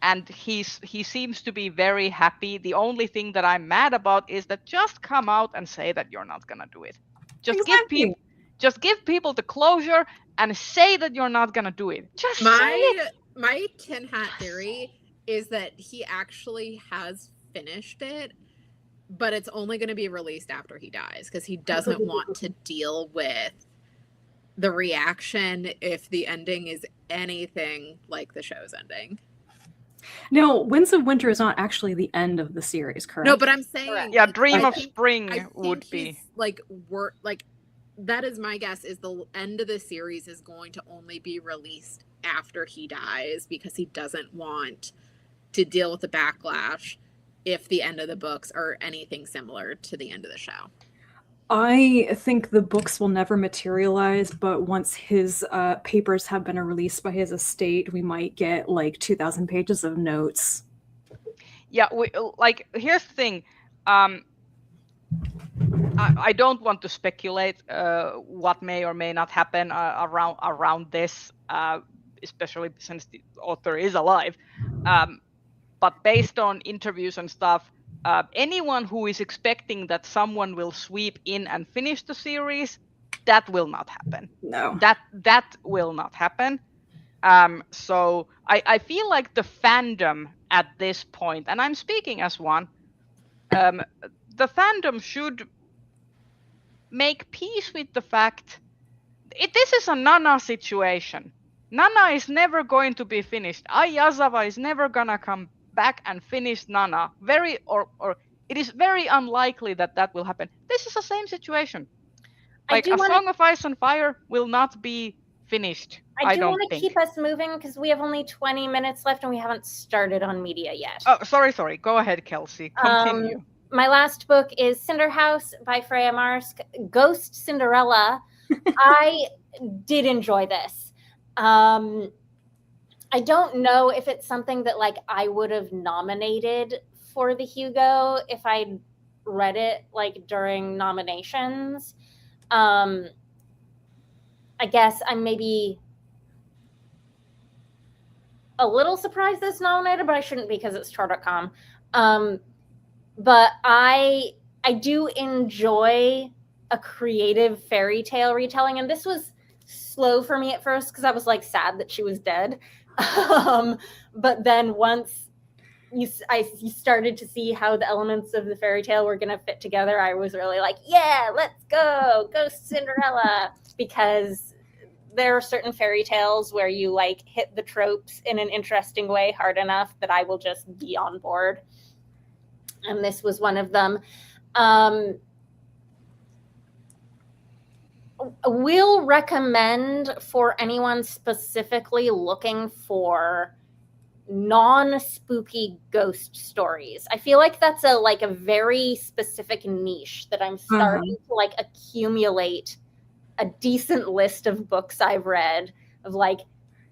and he seems to be very happy. The only thing that I'm mad about is that just come out and say that you're not gonna do it. Just give people the closure and say that you're not gonna do it. Just say it. My tin hat theory is that he actually has finished it, but it's only going to be released after he dies, because he doesn't want to deal with the reaction if the ending is anything like the show's ending. No, Winds of Winter is not actually the end of the series, correct? No, but I'm saying, yeah, Dream of Spring would be like that is my guess, is the end of the series is going to only be released after he dies, because he doesn't want to deal with the backlash if the end of the books are anything similar to the end of the show. I think the books will never materialize, but once his papers have been released by his estate, we might get like 2,000 pages of notes. Yeah, here's the thing. I don't want to speculate what may or may not happen around this, especially since the author is alive. But based on interviews and stuff, anyone who is expecting that someone will sweep in and finish the series, that will not happen. No. That will not happen. So I feel like the fandom at this point, and I'm speaking as one, the fandom should make peace with the fact this is a Nana situation. Nana is never going to be finished. Ai Yazawa is never gonna come back and finish Nana. It is very unlikely that will happen. This is the same situation. Like Song of Ice and Fire will not be finished. I do want to keep us moving because we have only 20 minutes left and we haven't started on media yet. Oh, sorry. Go ahead, Kelsey. Continue. My last book is Cinder House by Freya Marsk. Ghost Cinderella. I did enjoy this. I don't know if it's something that like I would have nominated for the Hugo if I'd read it like during nominations. I guess I'm maybe a little surprised it's nominated, but I shouldn't be because it's Tor.com. But I do enjoy a creative fairy tale retelling, and this was slow for me at first because I was like sad that she was dead. But then once you started to see how the elements of the fairy tale were going to fit together, I was really like, yeah, let's go, Ghost Cinderella, because there are certain fairy tales where you like hit the tropes in an interesting way hard enough that I will just be on board. And this was one of them. Will recommend for anyone specifically looking for non-spooky ghost stories. I feel like that's a very specific niche that I'm starting to like accumulate a decent list of books I've read of like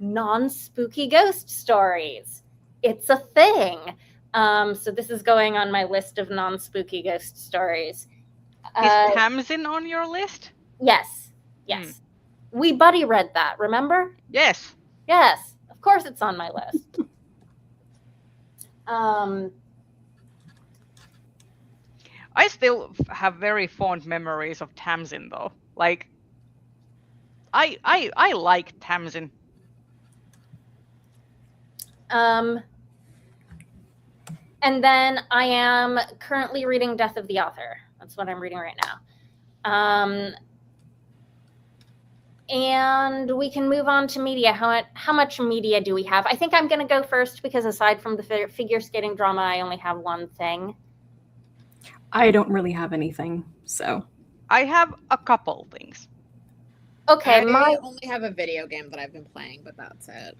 non-spooky ghost stories. It's a thing. So this is going on my list of non-spooky ghost stories. Is Tamsin on your list? Yes. We buddy read that, remember? Yes. Of course it's on my list. I still have very fond memories of Tamsin, though. Like, I like Tamsin. And then I am currently reading Death of the Author. That's what I'm reading right now. And we can move on to media. How much media do we have? I think I'm going to go first because aside from the figure skating drama, I only have one thing. I don't really have anything, so. I have a couple things. Okay. I only have a video game that I've been playing, but that's it.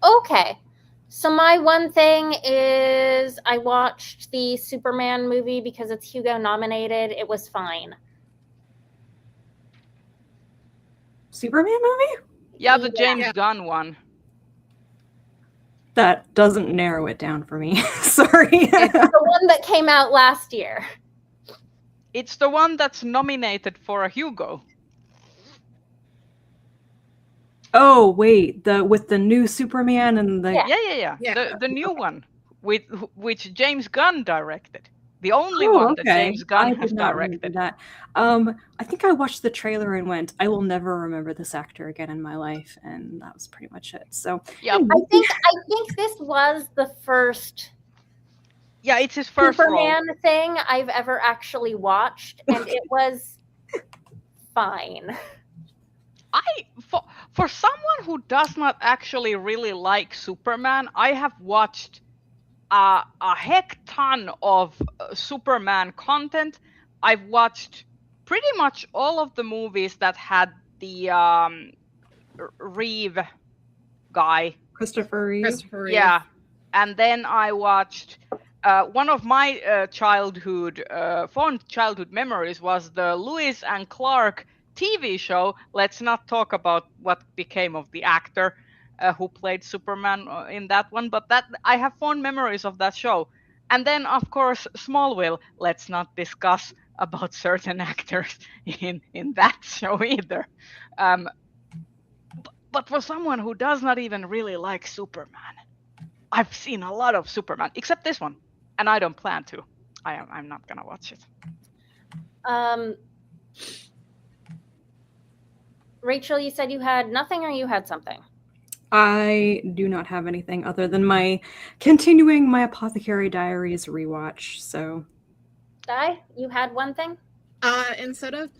Okay. So my one thing is I watched the Superman movie because it's Hugo nominated. It was fine. Superman movie? Yeah, the James Gunn one. That doesn't narrow it down for me. Sorry. It's the one that came out last year. It's the one that's nominated for a Hugo. Oh, wait, with the new Superman and the... Yeah. The new one, which James Gunn directed. The only one that James Gunn has directed. That. I think I watched the trailer and went, I will never remember this actor again in my life, and that was pretty much it. So yeah, I think this was the first. Yeah, it's his first Superman thing I've ever actually watched, and it was fine. For someone who does not actually really like Superman, I have watched a heck ton of Superman content. I've watched pretty much all of the movies that had the Reeve guy. Christopher Reeve. Yeah. And then I watched one of my fond childhood memories was the Lewis and Clark TV show. Let's not talk about what became of the actor who played Superman in that one, but that I have fond memories of that show. And then, of course, Smallville. Let's not discuss about certain actors in that show either. But for someone who does not even really like Superman, I've seen a lot of Superman, except this one, and I don't plan to. I'm not gonna watch it. Rachel, you said you had nothing, or you had something? I do not have anything other than continuing my Apothecary Diaries rewatch. So, Di, you had one thing? Instead of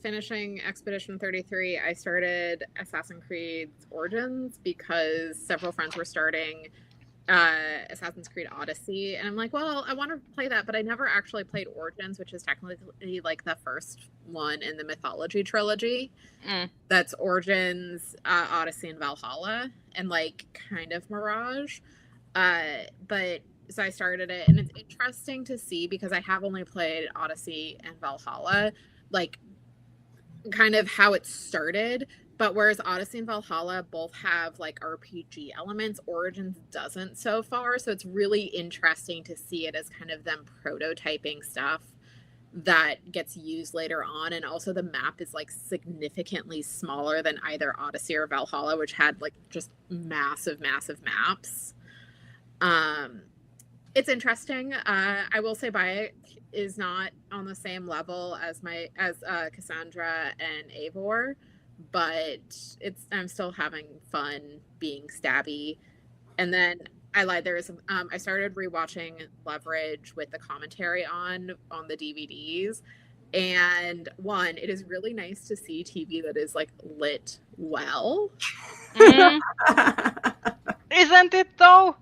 finishing Expedition 33, I started Assassin's Creed Origins because several friends were starting Assassin's Creed Odyssey, and I'm like, well, I want to play that, but I never actually played Origins, which is technically like the first one in the mythology trilogy. That's Origins, Odyssey, and Valhalla, and like kind of Mirage. But so I started it, and it's interesting to see because I have only played Odyssey and Valhalla, like kind of how it started. But whereas Odyssey and Valhalla both have like RPG elements, Origins doesn't so far. So it's really interesting to see it as kind of them prototyping stuff that gets used later on. And also the map is like significantly smaller than either Odyssey or Valhalla, which had like just massive maps. It's interesting. I will say Bayek is not on the same level as Cassandra and Eivor, but I'm still having fun being stabby. And then I lied. I started rewatching Leverage with the commentary on the DVDs, and one, it is really nice to see TV that is like lit well. Isn't it though?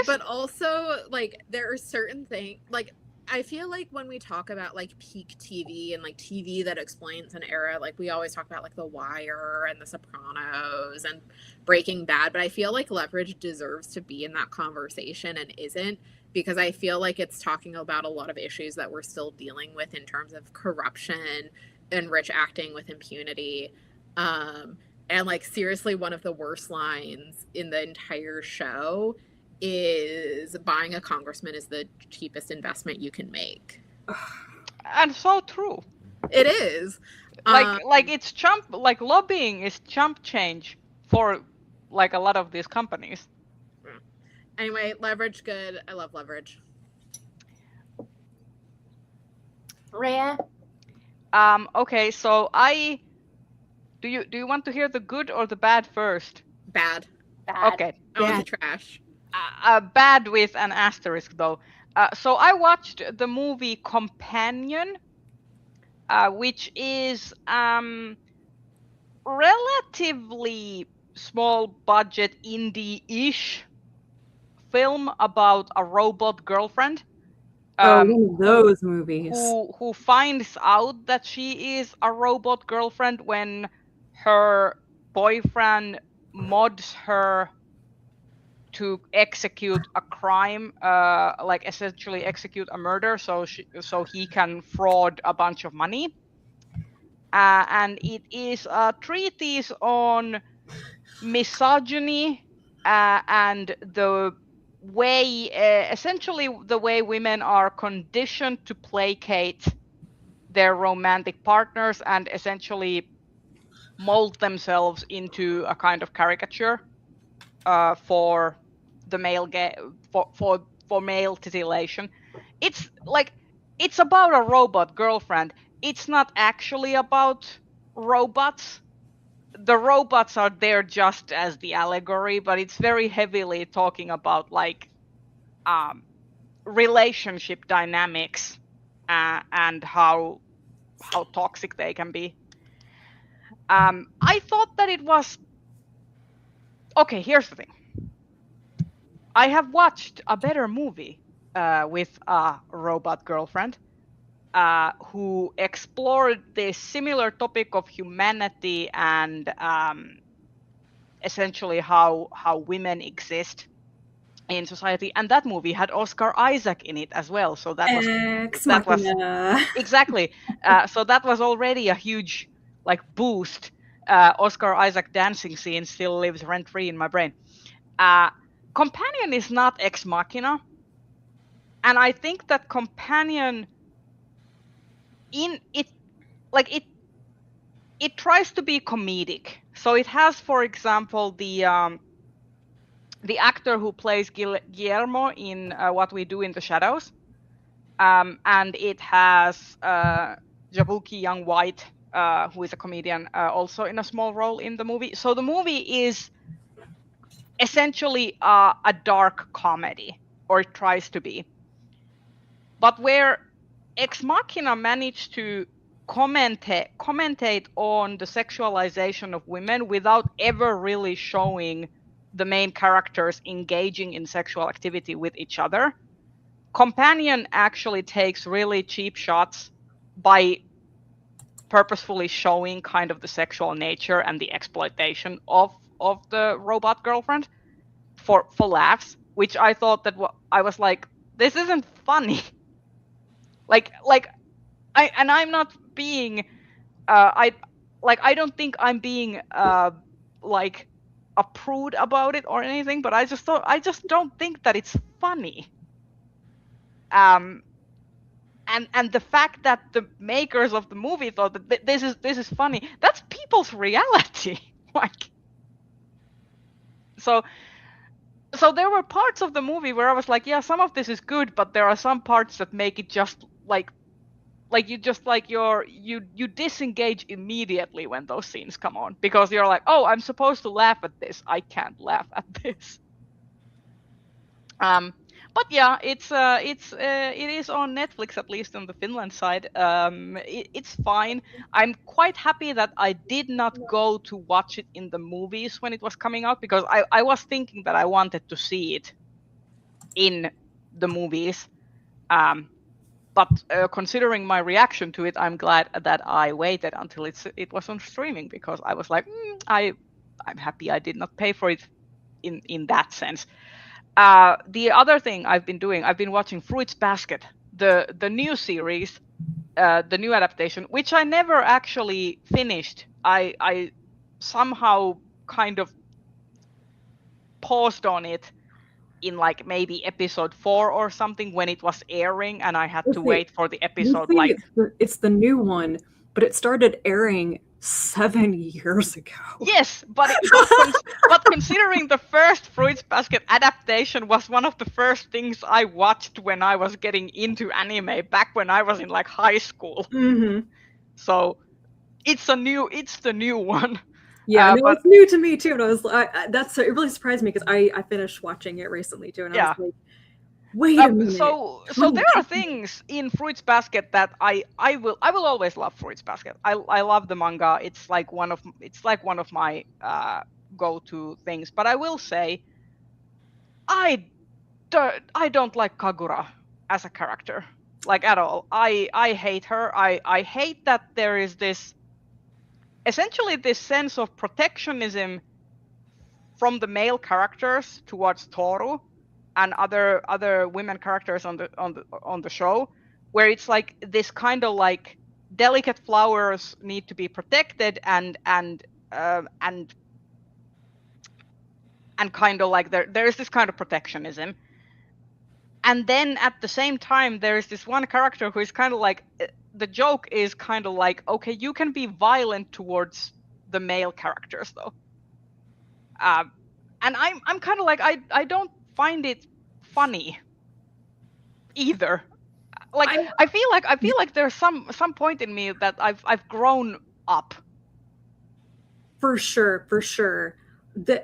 But also like there are certain things like I feel like when we talk about like peak TV and like TV that explains an era, like we always talk about like The Wire and The Sopranos and Breaking Bad, but I feel like Leverage deserves to be in that conversation and isn't, because I feel like it's talking about a lot of issues that we're still dealing with in terms of corruption and rich acting with impunity. And like seriously, one of the worst lines in the entire show is buying a congressman is the cheapest investment you can make. And so true. It is. Like it's like lobbying is chump change for like a lot of these companies. Anyway, Leverage, good. I love Leverage. Rhea? Okay, so do you want to hear the good or the bad first? Bad. Okay. I want the trash. Bad with an asterisk though. So I watched the movie Companion, which is relatively small budget indie-ish film about a robot girlfriend. One of those movies. Who finds out that she is a robot girlfriend when her boyfriend mods her to execute a crime, like essentially execute a murder, so he can fraud a bunch of money. And it is a treatise on misogyny and the way, essentially the way women are conditioned to placate their romantic partners and essentially mold themselves into a kind of caricature for the male for male titillation. It's like it's about a robot girlfriend. It's not actually about robots. The robots are there just as the allegory, but it's very heavily talking about like relationship dynamics and how toxic they can be. I thought that it was okay. Here's the thing. I have watched a better movie with a robot girlfriend who explored the similar topic of humanity and essentially how women exist in society. And that movie had Oscar Isaac in it as well. So that was exactly. So that was already a huge like boost. Oscar Isaac dancing scene still lives rent free in my brain. Companion is not Ex Machina, and I think that Companion it tries to be comedic. So it has, for example, the actor who plays Guillermo in What We Do in the Shadows, and it has Jabuki Young White, who is a comedian, also in a small role in the movie. So the movie is essentially a dark comedy, or it tries to be. but where Ex Machina managed to commentate on the sexualization of women without ever really showing the main characters engaging in sexual activity with each other. Companion actually takes really cheap shots by purposefully showing kind of the sexual nature and the exploitation of the robot girlfriend for laughs, which I thought that I was like, this isn't funny. I'm not being I don't think I'm being like a prude about it or anything, but I just don't think that it's funny. And the fact that the makers of the movie thought that this is funny, that's people's reality. Like, so there were parts of the movie where I was like, yeah, some of this is good, but there are some parts that make it just like you just like you disengage immediately when those scenes come on, because you're like, oh, I'm supposed to laugh at this. I can't laugh at this. But yeah, it is on Netflix, at least on the Finland side. It's fine. I'm quite happy that I did not go to watch it in the movies when it was coming out, because I was thinking that I wanted to see it in the movies. But considering my reaction to it, I'm glad that I waited until it was on streaming, because I was like, I'm happy I did not pay for it in that sense. The other thing I've been watching Fruits Basket, the new series, the new adaptation, which I never actually finished. I somehow kind of paused on it in like maybe episode 4 or something when it was airing, and I had to wait for the episode. Like, it's the new one, but it started airing 7 years ago. Yes, but considering the first Fruits Basket adaptation was one of the first things I watched when I was getting into anime back when I was in like high school. Mm-hmm. So it's the new one. Yeah, no, it's new to me too, and I was it really surprised me, because I finished watching it recently too, and I was like, wait a minute. So there are things in Fruits Basket that I will always love Fruits Basket. I love the manga. It's like one of my go-to things. But I will say, I don't like Kagura as a character, like, at all. I hate her. I hate that there is this sense of protectionism from the male characters towards Toru and other women characters on the show, where it's like this kind of like delicate flowers need to be protected and kind of like there is this kind of protectionism. And then at the same time, there is this one character who is kind of like, the joke is kind of like, okay, you can be violent towards the male characters though. And I'm kind of like, I don't find it funny either. Like, I feel like there's some point in me that I've grown up. For sure.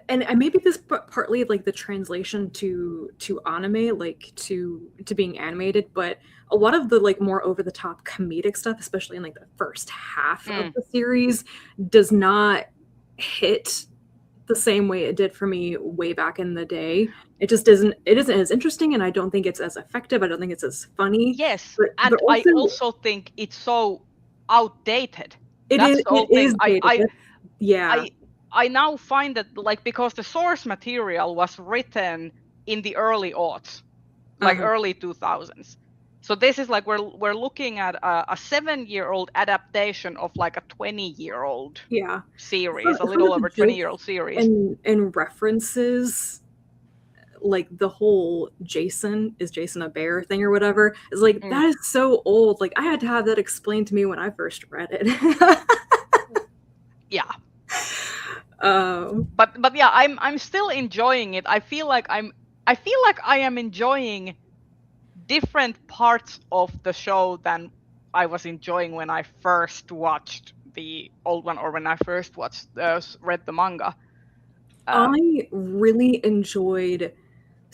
And maybe this partly like the translation to anime, like to being animated, but a lot of the like more over the top comedic stuff, especially in like the first half of the series, does not hit the same way it did for me way back in the day. It just isn't as interesting, and I don't think it's as effective. I don't think it's as funny. Yes, and I also think it's so outdated. It is dated. I now find that, like, because the source material was written in the early aughts, like early 2000s. So this is like we're looking at a 7-year-old adaptation of like a 20-year-old series, a little over 20-year-old series. And references, like the whole Jason a bear thing or whatever, is like, that is so old. Like, I had to have that explained to me when I first read it. Yeah. But yeah, I'm still enjoying it. I feel like I am enjoying different parts of the show than I was enjoying when I first watched the old one, or when I first read the manga. I really enjoyed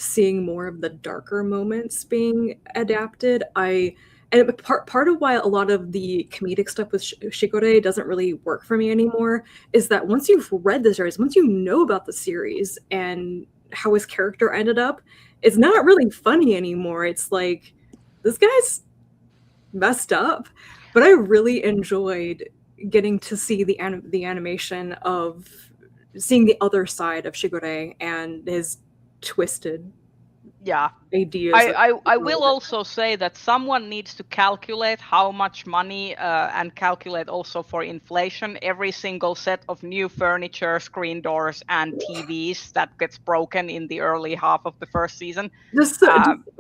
seeing more of the darker moments being adapted. And part of why a lot of the comedic stuff with Shigure doesn't really work for me anymore is that once you've read the series, once you know about the series and how his character ended up, it's not really funny anymore. It's like, this guy's messed up. But I really enjoyed getting to see the animation of seeing the other side of Shigure and his twisted ideas. I will also say that someone needs to calculate how much money and calculate also for inflation every single set of new furniture, screen doors, and TVs that gets broken in the early half of the first season.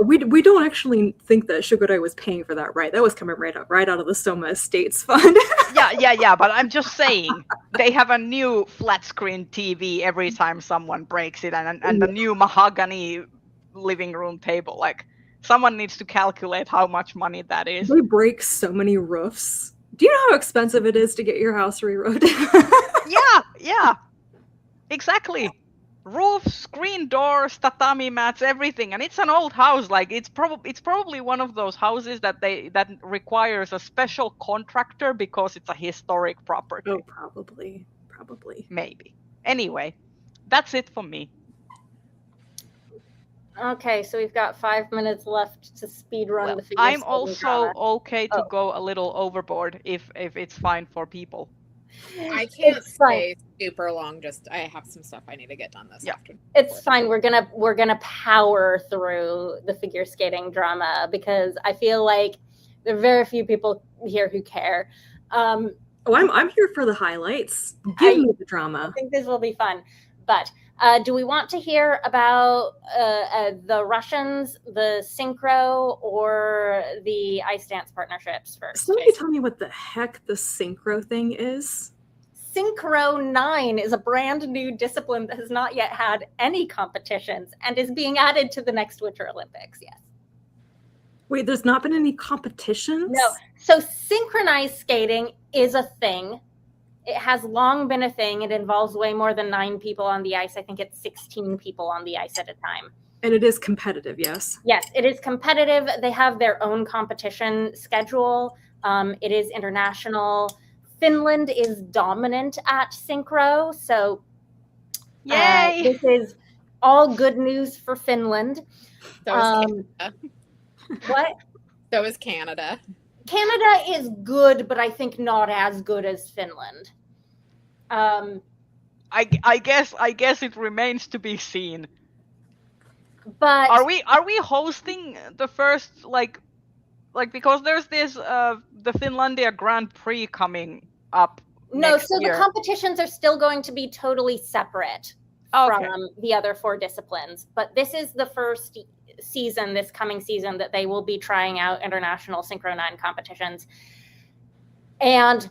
We don't actually think that Shigure was paying for that, right? That was coming right out of the Soma Estates Fund. Yeah. But I'm just saying they have a new flat screen TV every time someone breaks it, and a new mahogany living room table. Like, someone needs to calculate how much money that is. They break so many roofs. Do you know how expensive it is to get your house reroofed? yeah, exactly. Roofs, screen doors, tatami mats, everything, and it's an old house. Like, it's probably one of those houses that requires a special contractor because it's a historic property. Oh, probably, maybe. Anyway, that's it for me. Okay, so we've got 5 minutes left to speed run the figure. I'm also okay to go a little overboard if it's fine for people. I can't stay super long. Just I have some stuff I need to get done this afternoon. It's fine. We're gonna power through the figure skating drama because I feel like there are very few people here who care. I'm here for the highlights. Give me the drama. I think this will be fun. But do we want to hear about the Russians, the synchro, or the ice dance partnerships first? Somebody tell me what the heck the synchro thing is. Synchro 9 is a brand new discipline that has not yet had any competitions and is being added to the next Winter Olympics. Yes. Wait, there's not been any competitions? No. So synchronized skating is a thing. It has long been a thing. It involves way more than 9 people on the ice. I think it's 16 people on the ice at a time. And it is competitive, yes? Yes, it is competitive. They have their own competition schedule. It is international. Finland is dominant at synchro. So yay! This is all good news for Finland. So is Canada. What? So is Canada. Canada is good, but I think not as good as Finland. I guess it remains to be seen. But are we hosting the first like because there's this the Finlandia Grand Prix coming up? No, so year. The competitions are still going to be totally separate from the other 4 disciplines. But this is the first season, this coming season, that they will be trying out international Synchro 9 competitions. And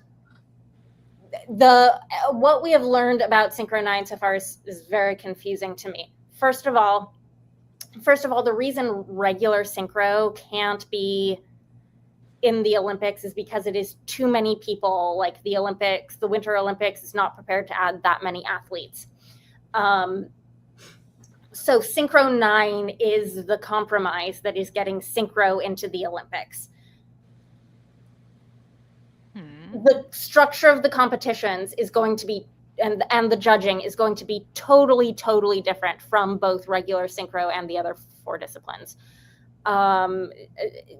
what we have learned about Synchro 9 so far is very confusing to me. First of all, the reason regular synchro can't be in the Olympics is because it is too many people. Like the Winter Olympics is not prepared to add that many athletes. So Synchro 9 is the compromise that is getting synchro into the Olympics. The structure of the competitions is going to be, and the judging is going to be totally, totally different from both regular synchro and the other 4 disciplines.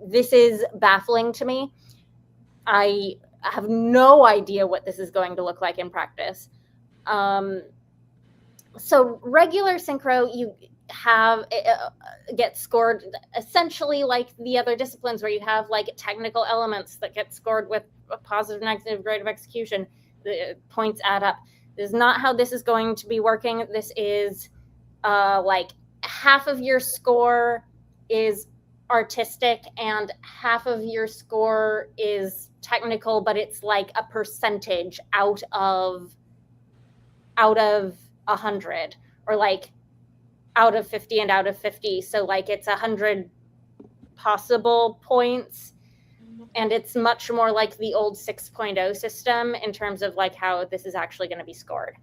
This is baffling to me. I have no idea what this is going to look like in practice. So regular synchro, you have get scored essentially like the other disciplines, where you have like technical elements that get scored with a positive, negative grade of execution. The points add up. This is not how this is going to be working. This is like half of your score is artistic and half of your score is technical, but it's like a percentage out of 100, or like out of 50 and out of 50. So like it's 100 possible points, and it's much more like the old 6.0 system in terms of like how this is actually going to be scored.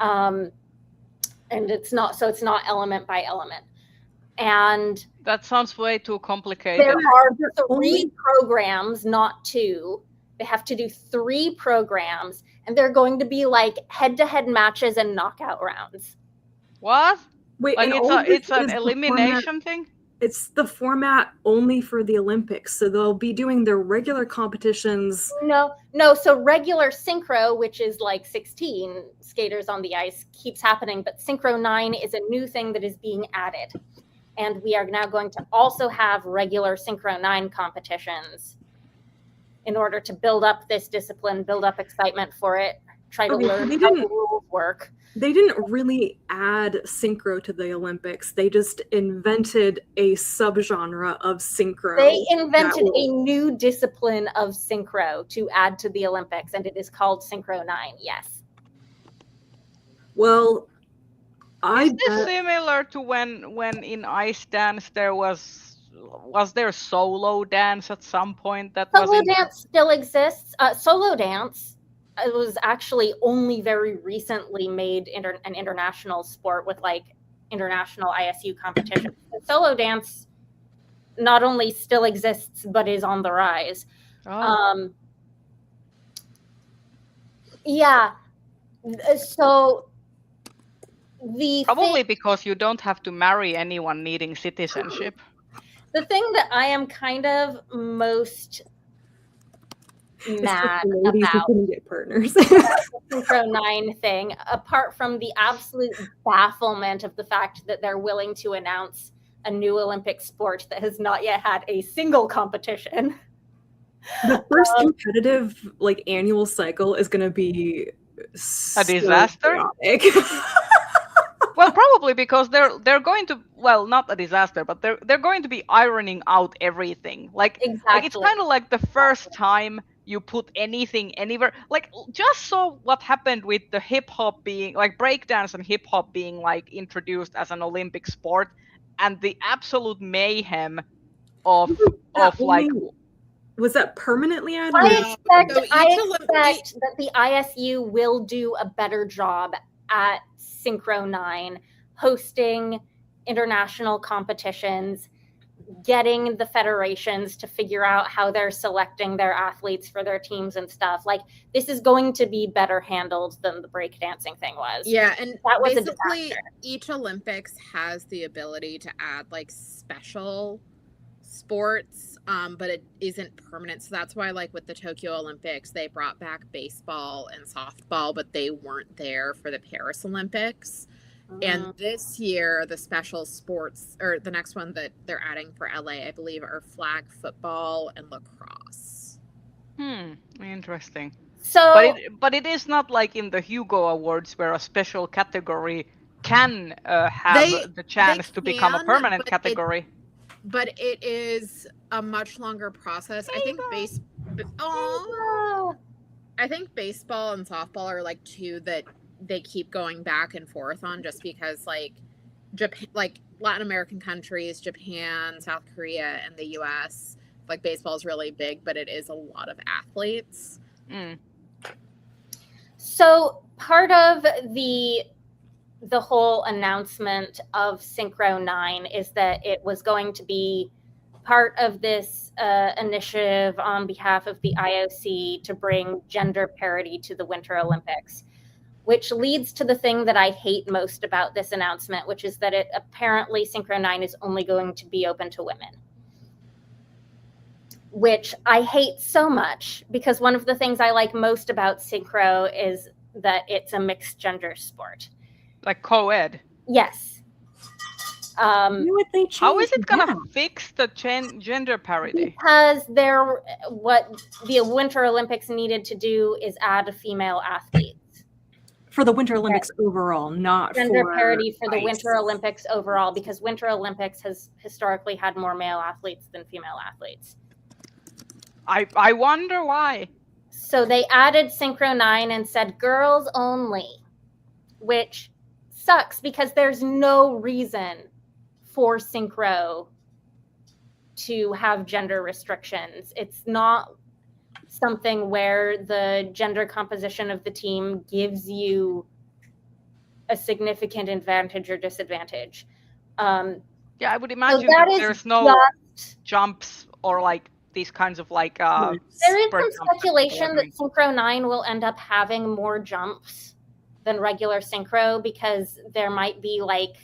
And it's not element by element. And that sounds way too complicated. there are 3 programs, not 2. They have to do 3 programs, and they're going to be like head-to-head matches and knockout rounds. What? Wait, Like and it's an elimination thing? It's the format only for the Olympics, so they'll be doing their regular competitions. No. So regular synchro, which is like 16 skaters on the ice, keeps happening, but Synchro 9 is a new thing that is being added. And we are now going to also have regular Synchro 9 competitions in order to build up this discipline, build up excitement for it, try to learn how the rules work. They didn't really add synchro to the Olympics. They just invented a subgenre of synchro. They invented a new discipline of synchro to add to the Olympics, and it is called Synchro 9, yes. Well, Is this similar to when in ice dance there was there solo dance at some point? Solo dance still exists. Solo dance was actually only very recently made an international sport with like international ISU competition. Solo dance not only still exists but is on the rise. Yeah. So probably because you don't have to marry anyone needing citizenship. The thing that I am kind of most mad about get partners. the Synchro 9 thing, apart from the absolute bafflement of the fact that they're willing to announce a new Olympic sport that has not yet had a single competition. The first competitive like annual cycle is going to be a disaster. Well, probably because they're going to, well, not a disaster, but they're going to be ironing out everything. Like it's kind of like the first time you put anything anywhere. Like just saw what happened with the hip hop being like breakdance and hip hop being like introduced as an Olympic sport, and the absolute mayhem of like. Was that permanently added? I expect that the ISU will do a better job at Synchro 9, hosting international competitions, getting the federations to figure out how they're selecting their athletes for their teams and stuff. Like this is going to be better handled than the breakdancing thing was. Yeah, and that was basically each Olympics has the ability to add like special sports, but it isn't permanent. So that's why like with the Tokyo Olympics, they brought back baseball and softball, but they weren't there for the Paris Olympics. And this year, the special sports, or the next one that they're adding for LA, I believe, are flag football and lacrosse. Interesting. So, but it is not like in the Hugo Awards where a special category can have the chance to become a permanent category. But it is a much longer process. I think I think baseball and softball are like two that they keep going back and forth on, just because like Japan, like Latin American countries, Japan, South Korea, and the US, like baseball is really big, but it is a lot of athletes. So part of the whole announcement of Synchro 9 is that it was going to be part of this initiative on behalf of the IOC to bring gender parity to the Winter Olympics, which leads to the thing that I hate most about this announcement, which is that it apparently Synchro 9 is only going to be open to women, which I hate so much, because one of the things I like most about Synchro is that it's a mixed gender sport. Like co-ed? Yes. How is it going to fix the gender parity? Because what the Winter Olympics needed to do is add female athletes. For the Winter Olympics overall, not gender for parity for the ice. Winter Olympics overall, because Winter Olympics has historically had more male athletes than female athletes. I wonder why. So they added Synchro 9 and said girls only, which sucks because there's no reason for Synchro to have gender restrictions. It's not something where the gender composition of the team gives you a significant advantage or disadvantage. Yeah, Yeah, I would imagine that that is there's no just- jumps or like these kinds of like There is super some jumps that people are speculation that doing. Synchro 9 will end up having more jumps than regular Synchro because there might be like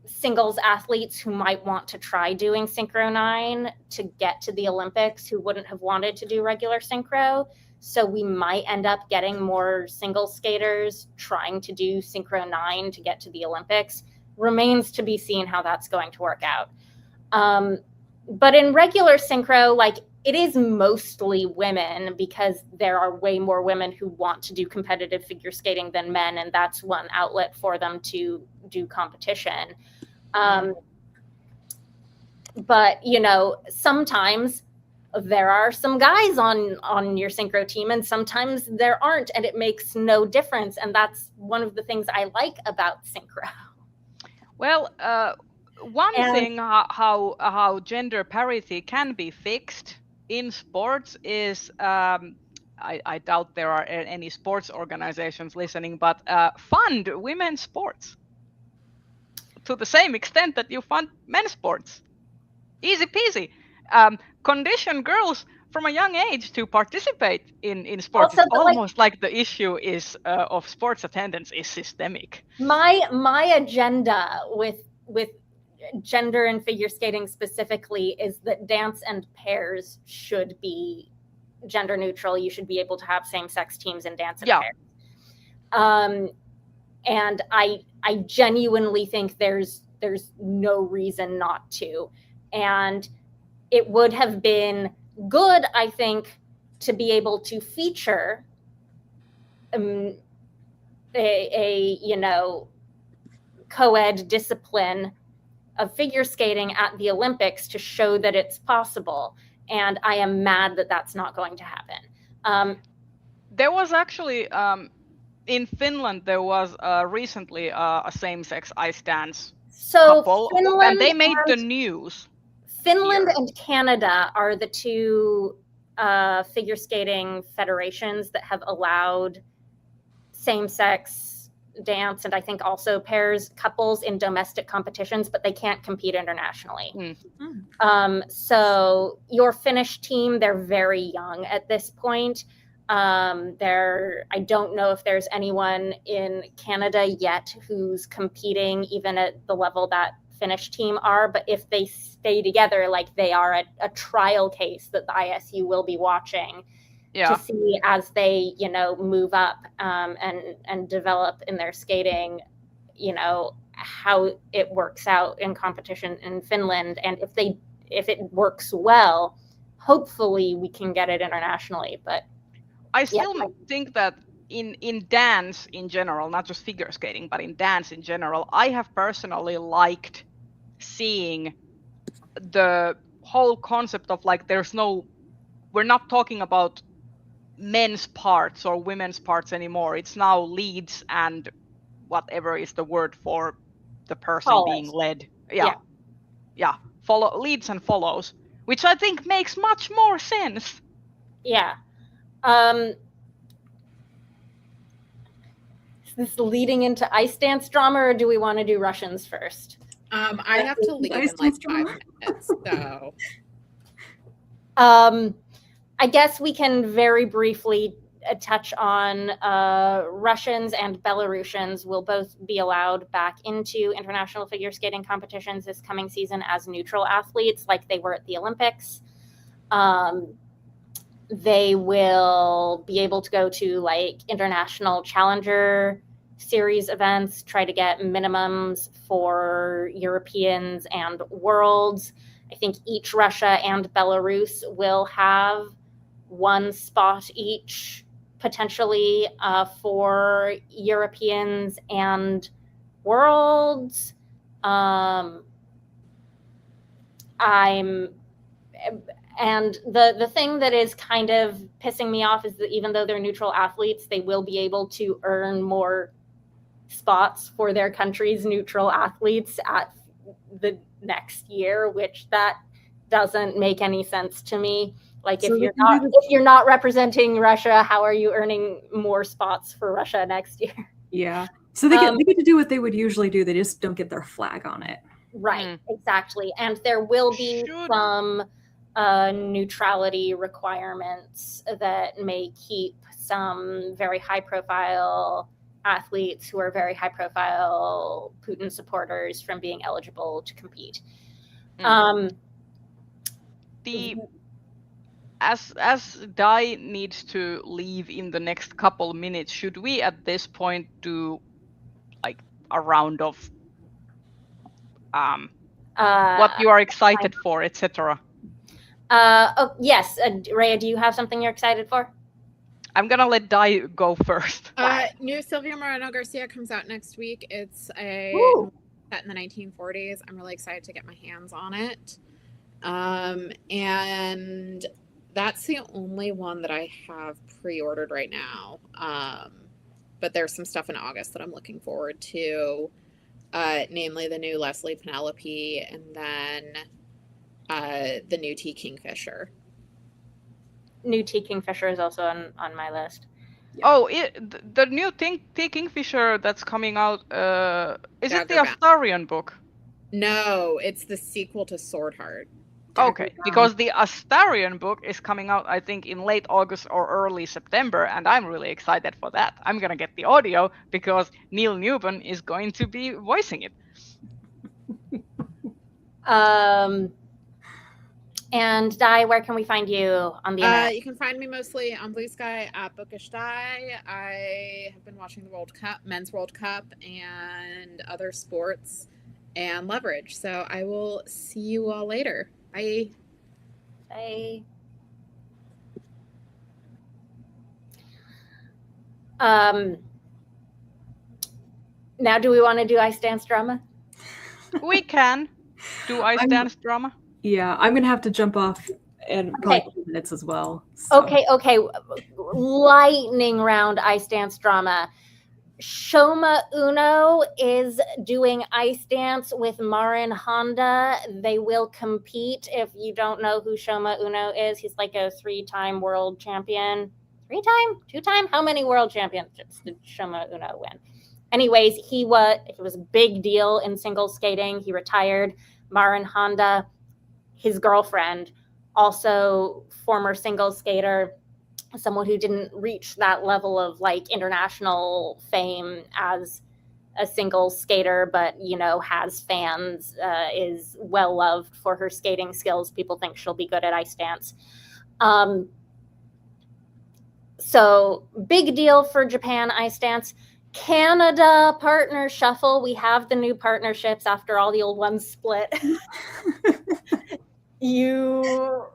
singles athletes who might want to try doing Synchro 9 to get to the Olympics who wouldn't have wanted to do regular Synchro. So we might end up getting more single skaters trying to do Synchro 9 to get to the Olympics. Remains to be seen how that's going to work out. But in regular Synchro, like it is mostly women because there are way more women who want to do competitive figure skating than men, and that's one outlet for them to do competition. But you know, sometimes there are some guys on your Synchro team, and sometimes there aren't, and it makes no difference. And that's one of the things I like about Synchro. Well, one thing how gender parity can be fixed in sports is I doubt there are any sports organizations listening, but fund women's sports to the same extent that you fund men's sports. Easy peasy. Condition girls from a young age to participate in sports. Also, it's almost like the issue is of sports attendance is systemic. My agenda with gender and figure skating specifically is that dance and pairs should be gender neutral. You should be able to have same-sex teams in dance and pairs. And I genuinely think there's no reason not to. And it would have been good, I think, to be able to feature a you know, co-ed discipline of figure skating at the Olympics to show that it's possible. And I am mad that that's not going to happen. There was actually, in Finland, there was recently a same-sex ice dance couple, and they made the news. Finland and Canada are the two figure skating federations that have allowed same-sex dance and I think also pairs couples in domestic competitions, but they can't compete internationally. So your Finnish team, they're very young at this point. I don't know if there's anyone in Canada yet who's competing even at the level that Finnish team are, but if they stay together, like they are a trial case that the ISU will be watching to see as they, you know, move up and develop in their skating, you know, how it works out in competition in Finland. And if it works well, hopefully we can get it internationally. But I still think that in dance in general, not just figure skating, but in dance in general, I have personally liked seeing the whole concept of like we're not talking about men's parts or women's parts anymore. It's now leads and whatever is the word for the person being led. Leads and follows, which I think makes much more sense. Yeah. Is this leading into ice dance drama, or do we want to do Russians first? I have to leave in like 5 minutes, so. I guess we can very briefly touch on Russians and Belarusians will both be allowed back into international figure skating competitions this coming season as neutral athletes like they were at the Olympics. They will be able to go to like international challenger series events, try to get minimums for Europeans and worlds. I think each Russia and Belarus will have one spot each potentially for Europeans and worlds. And the thing that is kind of pissing me off is that even though they're neutral athletes, they will be able to earn more spots for their country's neutral athletes at the next year, which that doesn't make any sense to me. Like so if you're not representing Russia, how are you earning more spots for Russia next year? Yeah, So they get to do what they would usually do. They just don't get their flag on it. Right, exactly. And there will be some neutrality requirements that may keep some very high-profile athletes who are very high-profile Putin supporters from being eligible to compete. As Dai needs to leave in the next couple minutes, should we at this point do like a round of what you are excited for, etc.? Yes, Rhea, do you have something you're excited for? I'm gonna let Dai go first. New Silvia Moreno Garcia comes out next week. It's a set in the 1940s. I'm really excited to get my hands on it. And that's the only one that I have pre-ordered right now. But there's some stuff in August that I'm looking forward to, namely the new Leslie Penelope and then the new T Kingfisher. New T Kingfisher is also on my list. Yeah. Oh, the new T Kingfisher that's coming out, is it the Astarion book? No, it's the sequel to Swordheart. Okay, because the Astarion book is coming out, I think, in late August or early September, and I'm really excited for that. I'm gonna get the audio because Neil Newbon is going to be voicing it. And Dai, where can we find you on the internet? You can find me mostly on Blue Sky at Bookish Dai. I have been watching the World Cup, Men's World Cup, and other sports and Leverage. So I will see you all later. Bye. Bye. Now, do we want to do I Stance drama? We can do I Stance drama. Yeah, I'm gonna have to jump off in probably 2 minutes as well. So. Okay. Lightning round I Stance drama. Shoma Uno is doing ice dance with Marin Honda. They will compete. If you don't know who Shoma Uno is, he's like a 3-time world champion. 3-time? 2-time? How many world championships did Shoma Uno win? Anyways, he was a big deal in single skating. He retired. Marin Honda, his girlfriend, also former single skater, someone who didn't reach that level of like international fame as a single skater, but has fans, is well loved for her skating skills. People think she'll be good at ice dance. So big deal for Japan ice dance. Canada partner shuffle. We have the new partnerships after all the old ones split. You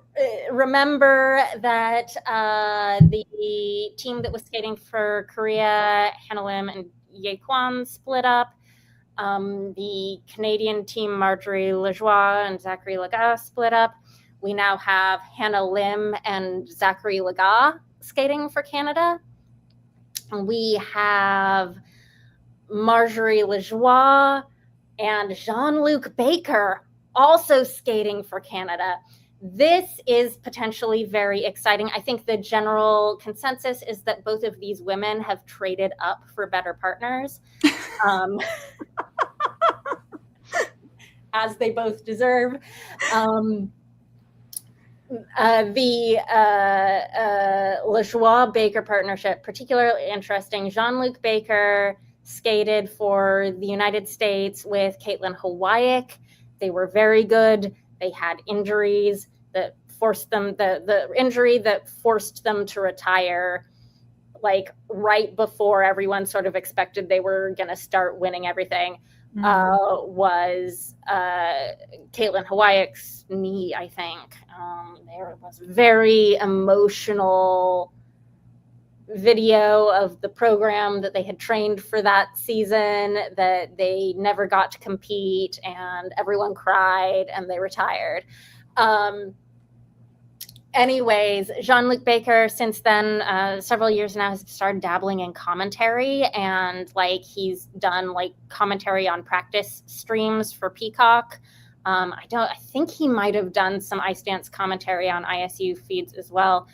remember that the team that was skating for Korea, Hannah Lim and Ye Kwan, split up. The Canadian team, Marjorie Lajoie and Zachary Laga, split up. We now have Hannah Lim and Zachary Laga skating for Canada. We have Marjorie Lajoie and Jean-Luc Baker also skating for Canada. This is potentially very exciting. I think the general consensus is that both of these women have traded up for better partners, as they both deserve. The Lajoie-Baker partnership, particularly interesting. Jean-Luc Baker skated for the United States with Caitlin Hawaik. They were very good. They had injuries that forced them, the injury that forced them to retire, like right before everyone sort of expected they were going to start winning everything, was Caitlin Hawaik's knee, I think. There was very emotional video of the program that they had trained for that season, that they never got to compete, and everyone cried and they retired. Anyways, Jean-Luc Baker, since then, several years now, has started dabbling in commentary, and like he's done like commentary on practice streams for Peacock. I think he might have done some ice dance commentary on ISU feeds as well.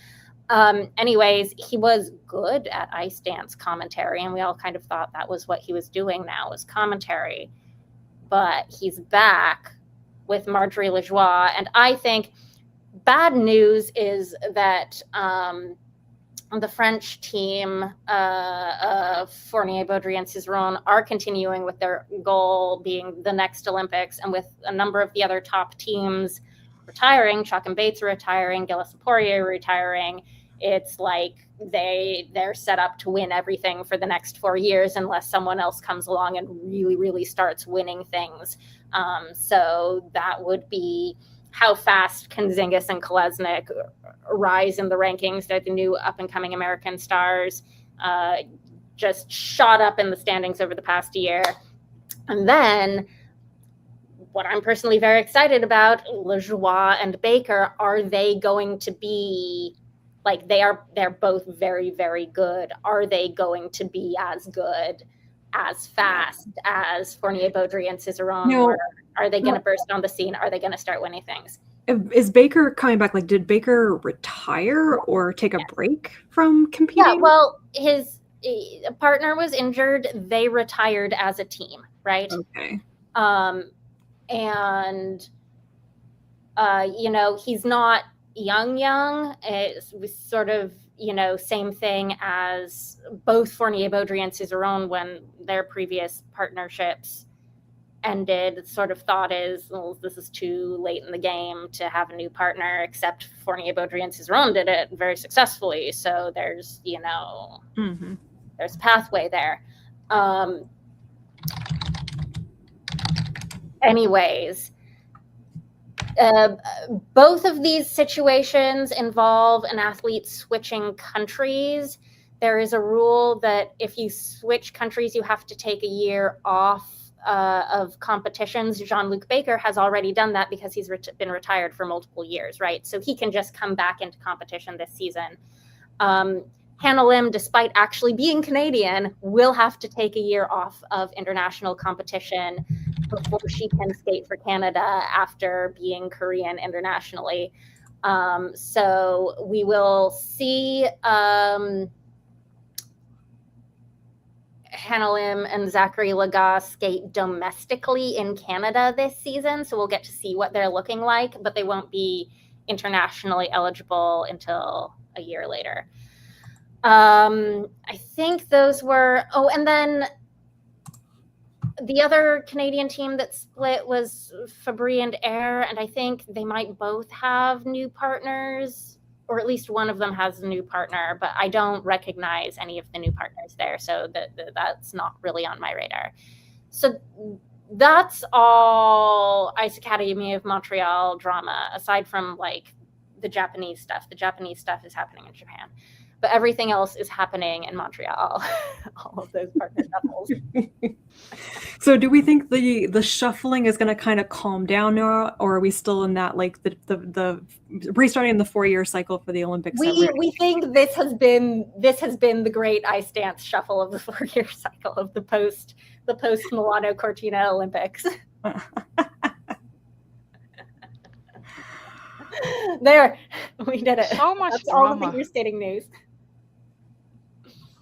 Anyways, he was good at ice dance commentary, and we all kind of thought that was what he was doing now, was commentary. But he's back with Marjorie Lajoie, and I think bad news is that the French team, Fournier, Baudry, and Cizeron, are continuing with their goal being the next Olympics, and with a number of the other top teams retiring, Chalk and Bates are retiring, Gillis and Poirier retiring, it's like they're set up to win everything for the next 4 years unless someone else comes along and really, really starts winning things. So that would be how fast can Zingis and Kolesnik rise in the rankings. They're the new up-and-coming American stars, just shot up in the standings over the past year. And then what I'm personally very excited about, Lajoie and Baker, are they going to be, like, they're both very, very good. Are they going to be as good, as fast as Fournier, Baudry, and Cizeron? No. Or are they going to burst on the scene? Are they going to start winning things? Is Baker coming back? Like, did Baker retire or take a break from competing? Yeah, well, his partner was injured. They retired as a team, right? Okay. And he's not young. It was sort of, same thing as both Fournier, Baudry, and Cizeron when their previous partnerships ended. The sort of thought is, well, this is too late in the game to have a new partner, except Fournier, Baudry, and Cizeron did it very successfully. So there's, there's a pathway there. Anyways, both of these situations involve an athlete switching countries. There is a rule that if you switch countries, you have to take a year off of competitions. Jean-Luc Baker has already done that because he's been retired for multiple years, right? So he can just come back into competition this season. Hannah Lim, despite actually being Canadian, will have to take a year off of international competition before she can skate for Canada after being Korean internationally. So we will see Hannah Lim and Zachary Lagas skate domestically in Canada this season. So we'll get to see what they're looking like, but they won't be internationally eligible until a year later. I think those were, and then the other Canadian team that split was Fabry and Air, and I think they might both have new partners, or at least one of them has a new partner, but I don't recognize any of the new partners there, so that's not really on my radar. So that's all Ice Academy of Montreal drama, aside from like the Japanese stuff. The Japanese stuff is happening in Japan, but everything else is happening in Montreal. All of those partner doubles. So do we think the shuffling is going to kind of calm down now, or are we still in that, like, the restarting the 4-year cycle for the Olympics? We think this has been the great ice dance shuffle of the 4-year cycle of the post Milano Cortina Olympics. There, we did it. So much That's drama. all the figure skating news.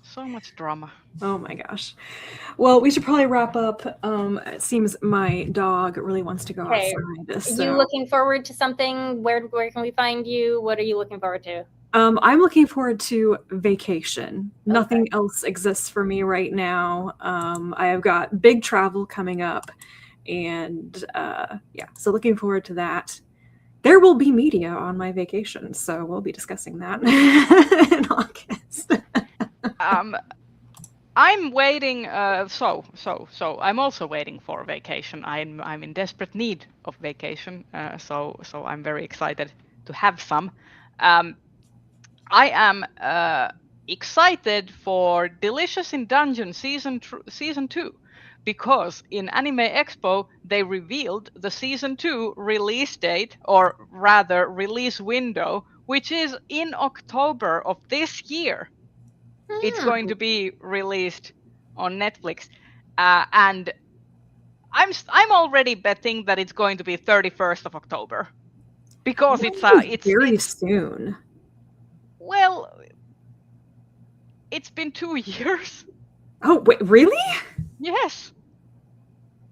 So much drama. Oh my gosh. Well, we should probably wrap up. It seems my dog really wants to go outside. So. Are you looking forward to something? Where can we find you? What are you looking forward to? I'm looking forward to vacation. Okay. Nothing else exists for me right now. I have got big travel coming up, and so looking forward to that. There will be media on my vacation, so we'll be discussing that in August. I'm waiting. So I'm also waiting for a vacation. I'm in desperate need of vacation. So I'm very excited to have some. I am excited for Delicious in Dungeon season 2. Because in Anime Expo, they revealed the season 2 release date, or rather release window, which is in October of this year. It's going to be released on Netflix. And I'm already betting that it's going to be 31st of October. Because it's very soon. Well, it's been 2 years. Oh, wait, really? Yes.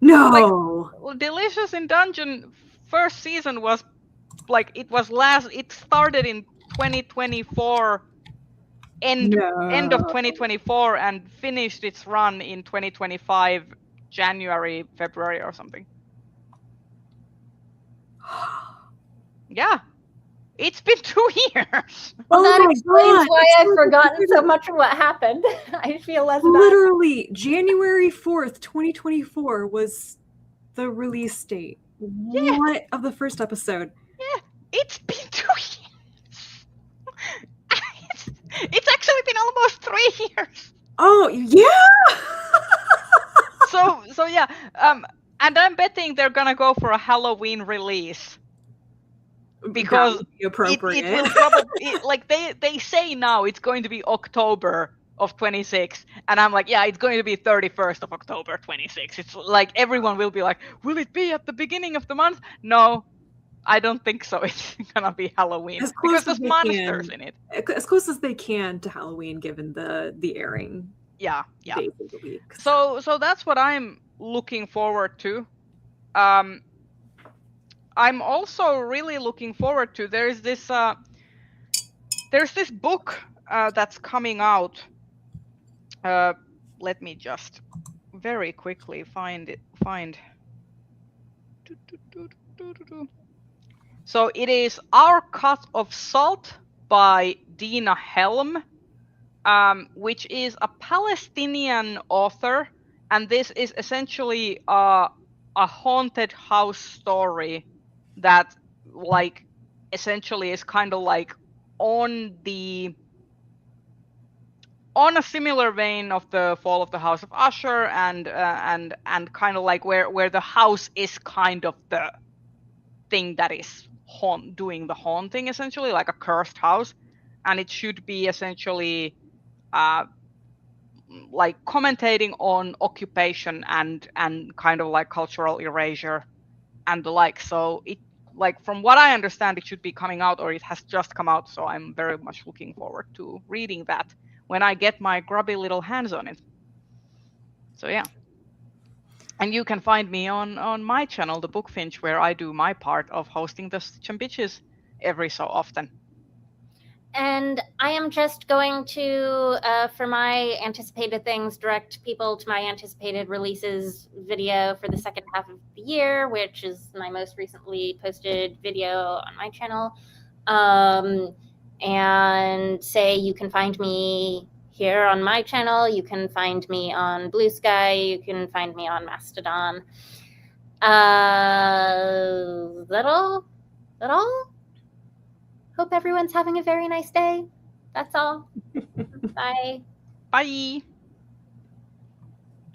No. Well, Delicious in Dungeon first season was like it started in 2024 end of 2024 and finished its run in 2025 January, February or something. Yeah. It's been 2 years. Well, that my explains God, why it's I've so forgotten so much of what happened. I feel less bad. Literally, January 4th, 2024 was the release date. Yeah. What of the first episode? Yeah, it's been 2 years. It's actually been almost 3 years. Oh, yeah. So yeah, and I'm betting they're gonna go for a Halloween release because That would be appropriate. it will probably like they say now it's going to be October of 26, and I'm like, yeah, it's going to be 31st of October 26. It's like everyone will be like, will it be at the beginning of the month? No, I don't think so. It's gonna be Halloween As close because as there's they monsters can. in it. As close as they can to Halloween, given the airing Yeah. days of the week. So that's what I'm looking forward to. I'm also really looking forward to. There's this book that's coming out. Let me just very quickly find it. So it is Our Cut of Salt by Dina Helm, which is a Palestinian author, and this is essentially a haunted house story that, like, essentially is kind of like on a similar vein of the Fall of the House of Usher, and kind of like where the house is kind of the thing that is doing the haunting, essentially like a cursed house, and it should be essentially like commentating on occupation and kind of like cultural erasure and the like. So it, like, from what I understand, it should be coming out, or it has just come out, so I'm very much looking forward to reading that when I get my grubby little hands on it. So yeah. And you can find me on my channel, The Bookfinch, where I do my part of hosting the Bitches every so often. And I am just going to, for my anticipated things, direct people to my anticipated releases video for the second half of the year, which is my most recently posted video on my channel. And say you can find me here on my channel. You can find me on Blue Sky. You can find me on Mastodon. That all? Hope everyone's having a very nice day. That's all. Bye. Bye.